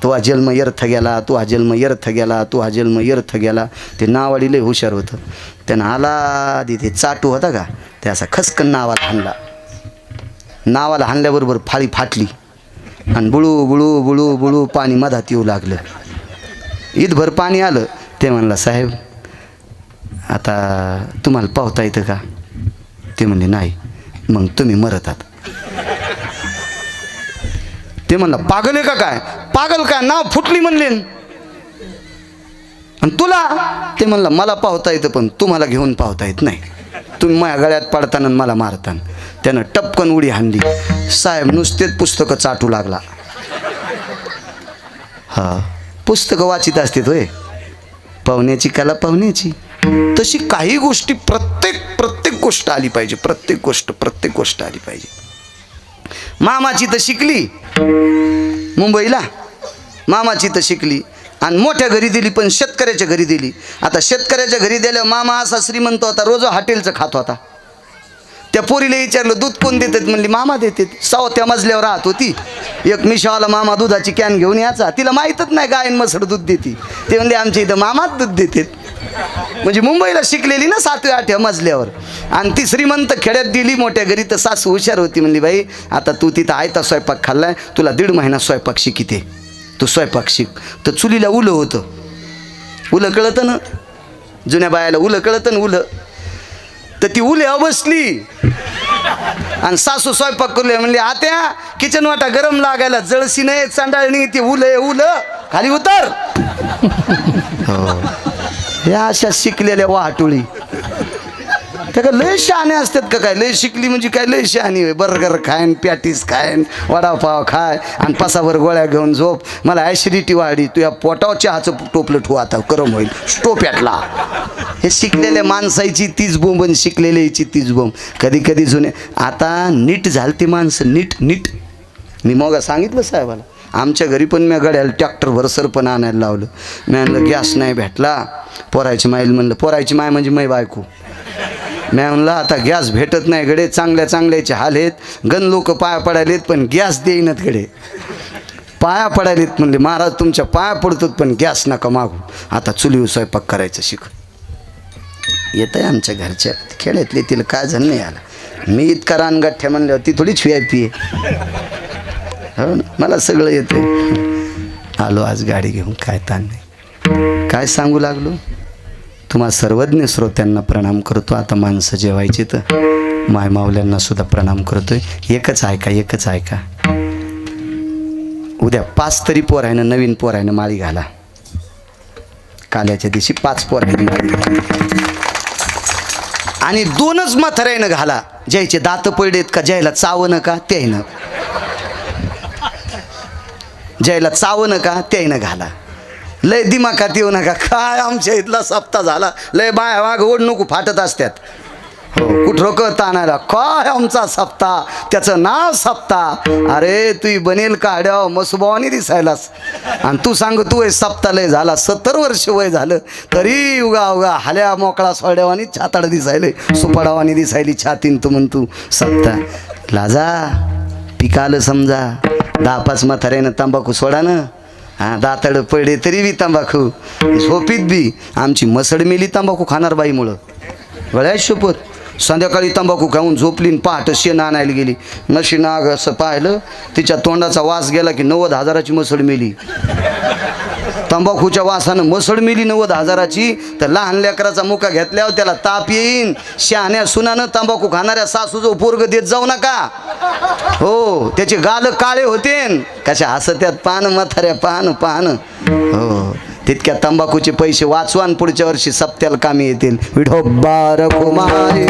तो हा जन्म व्यर्थ गेला, तो हा जन्म व्यर्थ गेला, तो हा जन्म व्यर्थ गेला. ते नावाडी लय हुशार होतं. त्यानं आला तिथे चाटू होता का, ते असा खसकन नावाला हाणला. नावाला हाणल्याबरोबर फाळी फाटली आणि बुळू बुळू बुळू बुळू पाणी मधात येऊ लागलं. ईदभर पाणी आलं. ते म्हणला साहेब आता तुम्हाला पावता येतं का? ते म्हणले नाही. मग तुम्ही मरतात. ते म्हणला पागल आहे का काय? पागल काय, नाव फुटली म्हणले. आणि तुला? ते म्हणलं मला पाहता येतं पण तुम्हाला घेऊन पाहता येत नाही. तुम्ही माझ्या गळ्यात पडताना मला मारताना. त्यानं टपकन उडी हाणली. साहेब नुसतेच पुस्तकं चाटू लागला. हा, पुस्तकं वाचित असते होय. पाहुण्याची कला पाहुण्याची. तशी काही गोष्टी प्रत्येक गोष्ट आली पाहिजे. प्रत्येक गोष्ट आली पाहिजे. मामाची तर शिकली मुंबईला, मामाची तर शिकली आणि मोठ्या घरी दिली, पण शेतकऱ्याच्या घरी दिली. आता शेतकऱ्याच्या घरी दिल्यावर मामा असा श्रीमंत होता, रोज हॉटेलचं खात होता. त्या पोरीला विचारलं दूध कोण देतात? म्हणली मामा देतात. 6व्या मजल्यावर राहत होती. एक मिशावाला मामा दुधाची कॅन घेऊन यायचा. तिला माहीतच नाही गायन मसड दूध देते. ते म्हणले आमच्या इथं मामाच दूध देतात. म्हणजे मुंबईला शिकलेली ना 7व्या-8व्या मजल्यावर. आणि ती श्रीमंत खेड्यात दिली मोठ्या घरी. तर सासू हुशार होती. म्हणली बाई आता तू तिथं आयता स्वयंपाक खाल्लाय, तुला 1.5 महिना स्वयंपाक शिकिते, तू स्वयंपाक शिक. तर चुलीला उलं होतं. उलं कळतं ना, जुन्या बायाला उलं कळतं ना, उलं. तर ती उल्या बसली आणि सासू स्वयंपाक करूया. म्हणली आत्या किचन वाटा गरम लागायला, जळसी नाही चांडाळणी, ती उलं खाली उतर. हो, या अशा शिकलेल्या वाटोळी त्या का लय शहाणे असतात का काय? लय शिकली म्हणजे काय लय शहाणी होय? बर्गर खायन, पॅटीस खायन, वडापाव खाय आणि पसाभर गोळ्या घेऊन झोप. मला ॲसिडिटी वाढली. तू या पोटावर चहाचं टोपलं ठेवू आता, गरम होईल स्टोप्यातला. हे शिकलेल्या माणसाची तीच बोंब आणि शिकलेल्याची तीच बोंब. कधी कधी जुने आता नीट झालती माणसं. नीट मी मग सांगितलं साहेबाला, आमच्या घरी पण मी गड्याला ट्रॅक्टरभर सरपण आणायला लावलं. मी म्हणलं गॅस नाही भेटला. पोरायची माईल म्हणलं, पोरायची माय म्हणजे मै बायको. मी म्हणलं आता गॅस भेटत नाही गडे, चांगल्याचे हाल आहेत. गण लोक पाया पडायलेत पण गॅस देईनात गडे. पाया पडायलेत. म्हणले महाराज तुमच्या पाया पडतात पण गॅस नका मागू. आता चुलीवर स्वयंपाक करायचं शिक. येत आहे आमच्या घरच्या खेड्यातले, तिला काय झालं नाही आला. मी इतका रानगाठ्या म्हणल्यावर ती थोडीच VIP आहे. हो ना, मला सगळं येतं. आलो आज गाडी घेऊन, काय ताण नाही. काय सांगू लागलो? तुम्हा सर्वज्ञ श्रोत्यांना प्रणाम करतो. आता माणसं जेवायची तर माय मावल्यांना सुद्धा प्रणाम करतोय. एकच ऐका. उद्या 5 तरी पोरायनं, नवीन पोरायनं माळी घाला. काल्याच्या दिवशी 5 पोरायनं माळी घाला आणि 2च म्हाताऱ्यानं घाला. ज्याचे दात पडलेत का, ज्याला चावणं का त्यानं, ज्याला चावणं का त्यानं घाला. लय दिमाखात येऊ नका. काय आमच्या इथला सप्ताह झाला, लय बाया वाघ ओढ नको फाटत असतात. हो, कुठं कळत आणायला काय आमचा सप्ताह, त्याचं नाव सप्ताह. अरे तू बनेल काढ्याव मसुबावानी दिसायलास आणि तू सांग तू हे सप्ताह लय झाला. 70 वर्ष वय झालं तरी उगा हाल्या मोकळा सोड्यावानी छाताड दिसायले, सुपाडावानी दिसायली छातीन. तू म्हणतो सप्ताह. लाजा पिकालं समजा. 10-5 म्हाताऱ्यानं तंबाखू सोडा ना. हां, दाताड पडे तरी बी तंबाखू. झोपीत बी आमची मसड मेली तंबाखू खाणार बाईमुळं. गळ्यात शपथ. संध्याकाळी तंबाखू खाऊन झोपली आणि पहाटे शेण आणायला गेली. नशी नाग असं पाहिलं, तिच्या तोंडाचा वास गेला की 90,000ची मसड मेली. तंबाखूच्या वासानं मसड मेली 90,000ची. तर लहान लेकराचा मुका घेतल्यावर त्याला ताप येईन. शहाण्या सुनानं तंबाखू खाणाऱ्या सासूचं पोरग देत जाऊ नका. हो, त्याचे गाल काळे होतेन. कशा हसत्यात पान म्हाताऱ्या, पान. हो, तितक्या तंबाखूचे पैसे वाचवा आणि पुढच्या वर्षी सप्त्याला कामी येतील. विठोबा रखुमाई,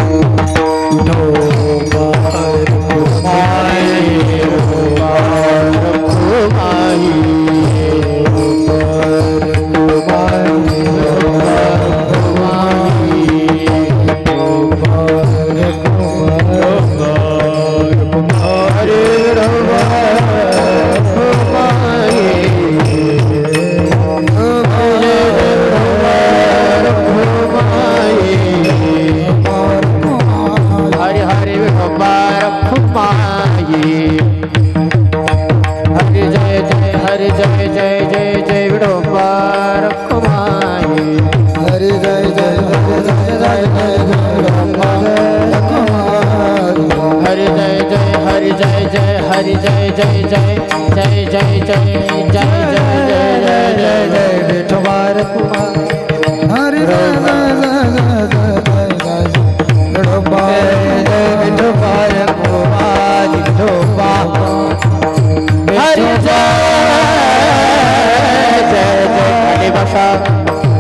हरि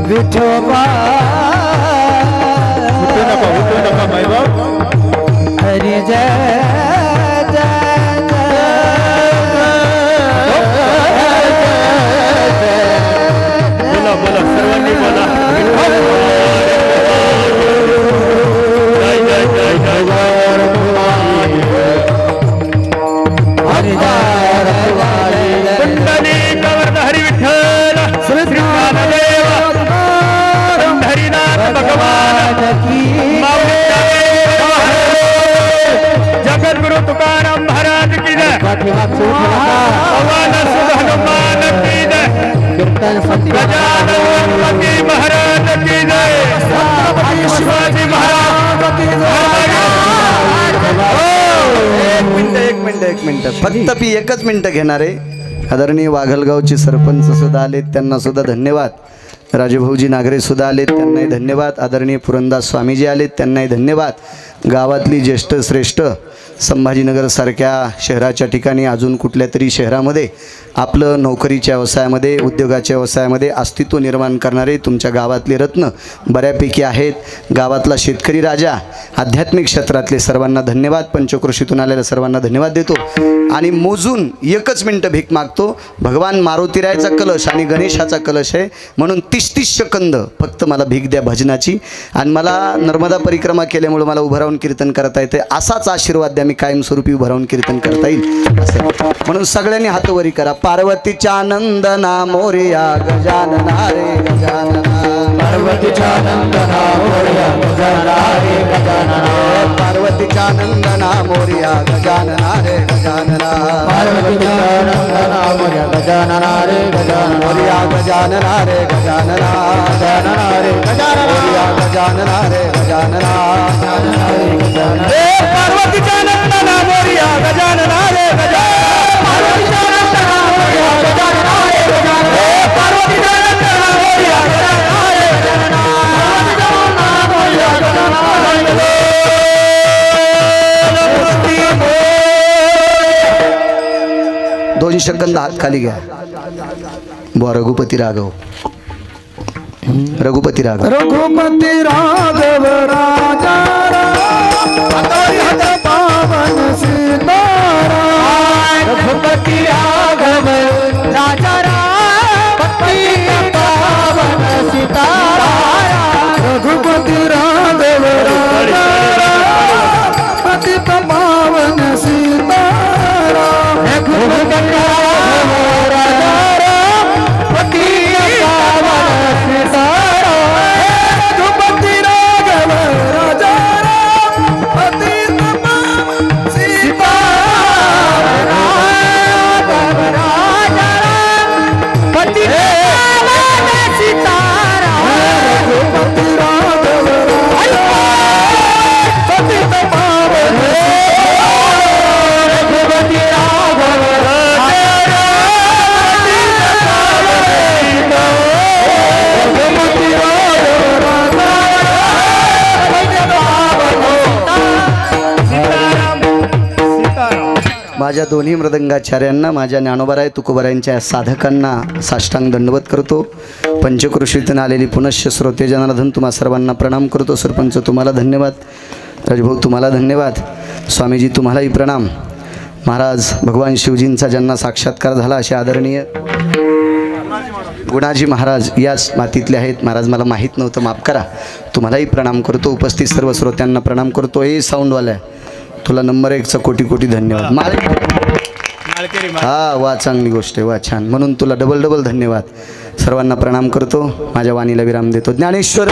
विठोबा उठू नका मायबाप. हरी जय बोला बोला सर्वांनी बोला. जय जय जय जय जय. कुंडली कवर्ण हरी विठ्ठल श्री ज्ञानदेव पंढरीनाथ भगवान जगद्गुरु तुकाराम महाराज की जय. भगवान सुध हनुमान की जय. गजानन गणपती महाराज की जय. शिवाजी महाराज की जय. एक मिनिट फक्त मी एकच मिनिट घेणार आहे. आदरणीय वाघलगावचे सरपंच सुद्धा आलेत, त्यांना सुद्धा धन्यवाद. राजभाऊजी नागरे सुद्धा आलेत, त्यांनाही धन्यवाद. आदरणीय पुरंदास स्वामीजी आलेत, त्यांनाही धन्यवाद. गावातली ज्येष्ठ श्रेष्ठ संभाजीनगरसारख्या शहराच्या ठिकाणी अजून कुठल्या तरी शहरामध्ये आपलं नोकरीच्या व्यवसायामध्ये उद्योगाच्या व्यवसायामध्ये अस्तित्व निर्माण करणारे तुमच्या गावातले रत्न बऱ्यापैकी आहेत. गावातला शेतकरी राजा, आध्यात्मिक क्षेत्रातले सर्वांना धन्यवाद. पंचक्रोशीतून आलेल्या सर्वांना धन्यवाद देतो. आणि मोजून एकच मिनटं भीक मागतो. भगवान मारुतीरायाचा कलश आणि गणेशाचा कलश आहे म्हणून 30-30 सेकंद फक्त मला भीक द्या भजनाची. आणि मला नर्मदा परिक्रमा केल्यामुळे मला उभं राहून कीर्तन करता येते. असाच आशीर्वाद द्या, मी कायमस्वरूपी उभं राहून कीर्तन करता येईल असं. म्हणून सगळ्यांनी हातवरी करा. पार्वतीच्या नंदना मोरया गजानना रे गजानना. पार्वतीच्या नंदना मोरया गजानना रे गजानना. पार्वतीच्या नंदना मोरया गजानना रे गजानना. पार्वतीच्या नंदना मोरया गजानना रे गजानना. मोरया गजानना रे गजानना. गजानना रे गजानना. मोरया गजानना रे गजानना. पार्वतीच्या नंदना मोरया गजानना रे गजानना. पार्वतीच्या नंदना मोरया गजानना रे गजानना. पार्वतीच्या नंदना मोरया गजानना रे गजानना. मोरया गजानना रे गजानना. दोन सेकंद हात खाली घ्या. बुवा रघुपती राघव. रघुपती राघव. रघुपती राघव राजा पावन सीताराम. रघुपती राघव राजा पावन सीताराम. रघुपती राघव राजा पतित पावन सीताराम. रघुपती राघव राजा पतित पावन सीताराम. रघुपती राघव राजा पतित पावन सीताराम. राघव राजा पतित पावन सीताराम. रघुपती राघव राजा पतित पावन सीताराम. रघुपती राघव राजा रघुपती राघव राजा पतित पावन सीताराम सीताराम. माझ्या दोन्ही मृदंगाचार्यांना, माझ्या ज्ञानोबाराय तुकोबारायांच्या साधकांना साष्टांग दंडवत करतो. पंचक्रोशीतून आलेली पुनश्च श्रोते जनार्दन तुम्हा सर्वांना प्रणाम करतो. सरपंच तुम्हाला धन्यवाद. राजभाऊ तुम्हाला धन्यवाद. स्वामीजी तुम्हालाही प्रणाम. महाराज भगवान शिवजींचा ज्यांना साक्षात्कार झाला असे आदरणीय गुणाजी महाराज याच मातीतले आहेत. महाराज मला माहीत नव्हतं, माफ करा. तुम्हालाही प्रणाम करतो. उपस्थित सर्व श्रोत्यांना प्रणाम करतो. ए साऊंडवाल्या, तुला नंबर 1चा कोटी कोटी धन्यवाद. माळकरी हा वा, चांगली गोष्ट आहे, वा छान. म्हणून तुला डबल धन्यवाद. सर्वांना प्रणाम करतो. माझ्या वाणीला विराम देतो. ज्ञानेश्वर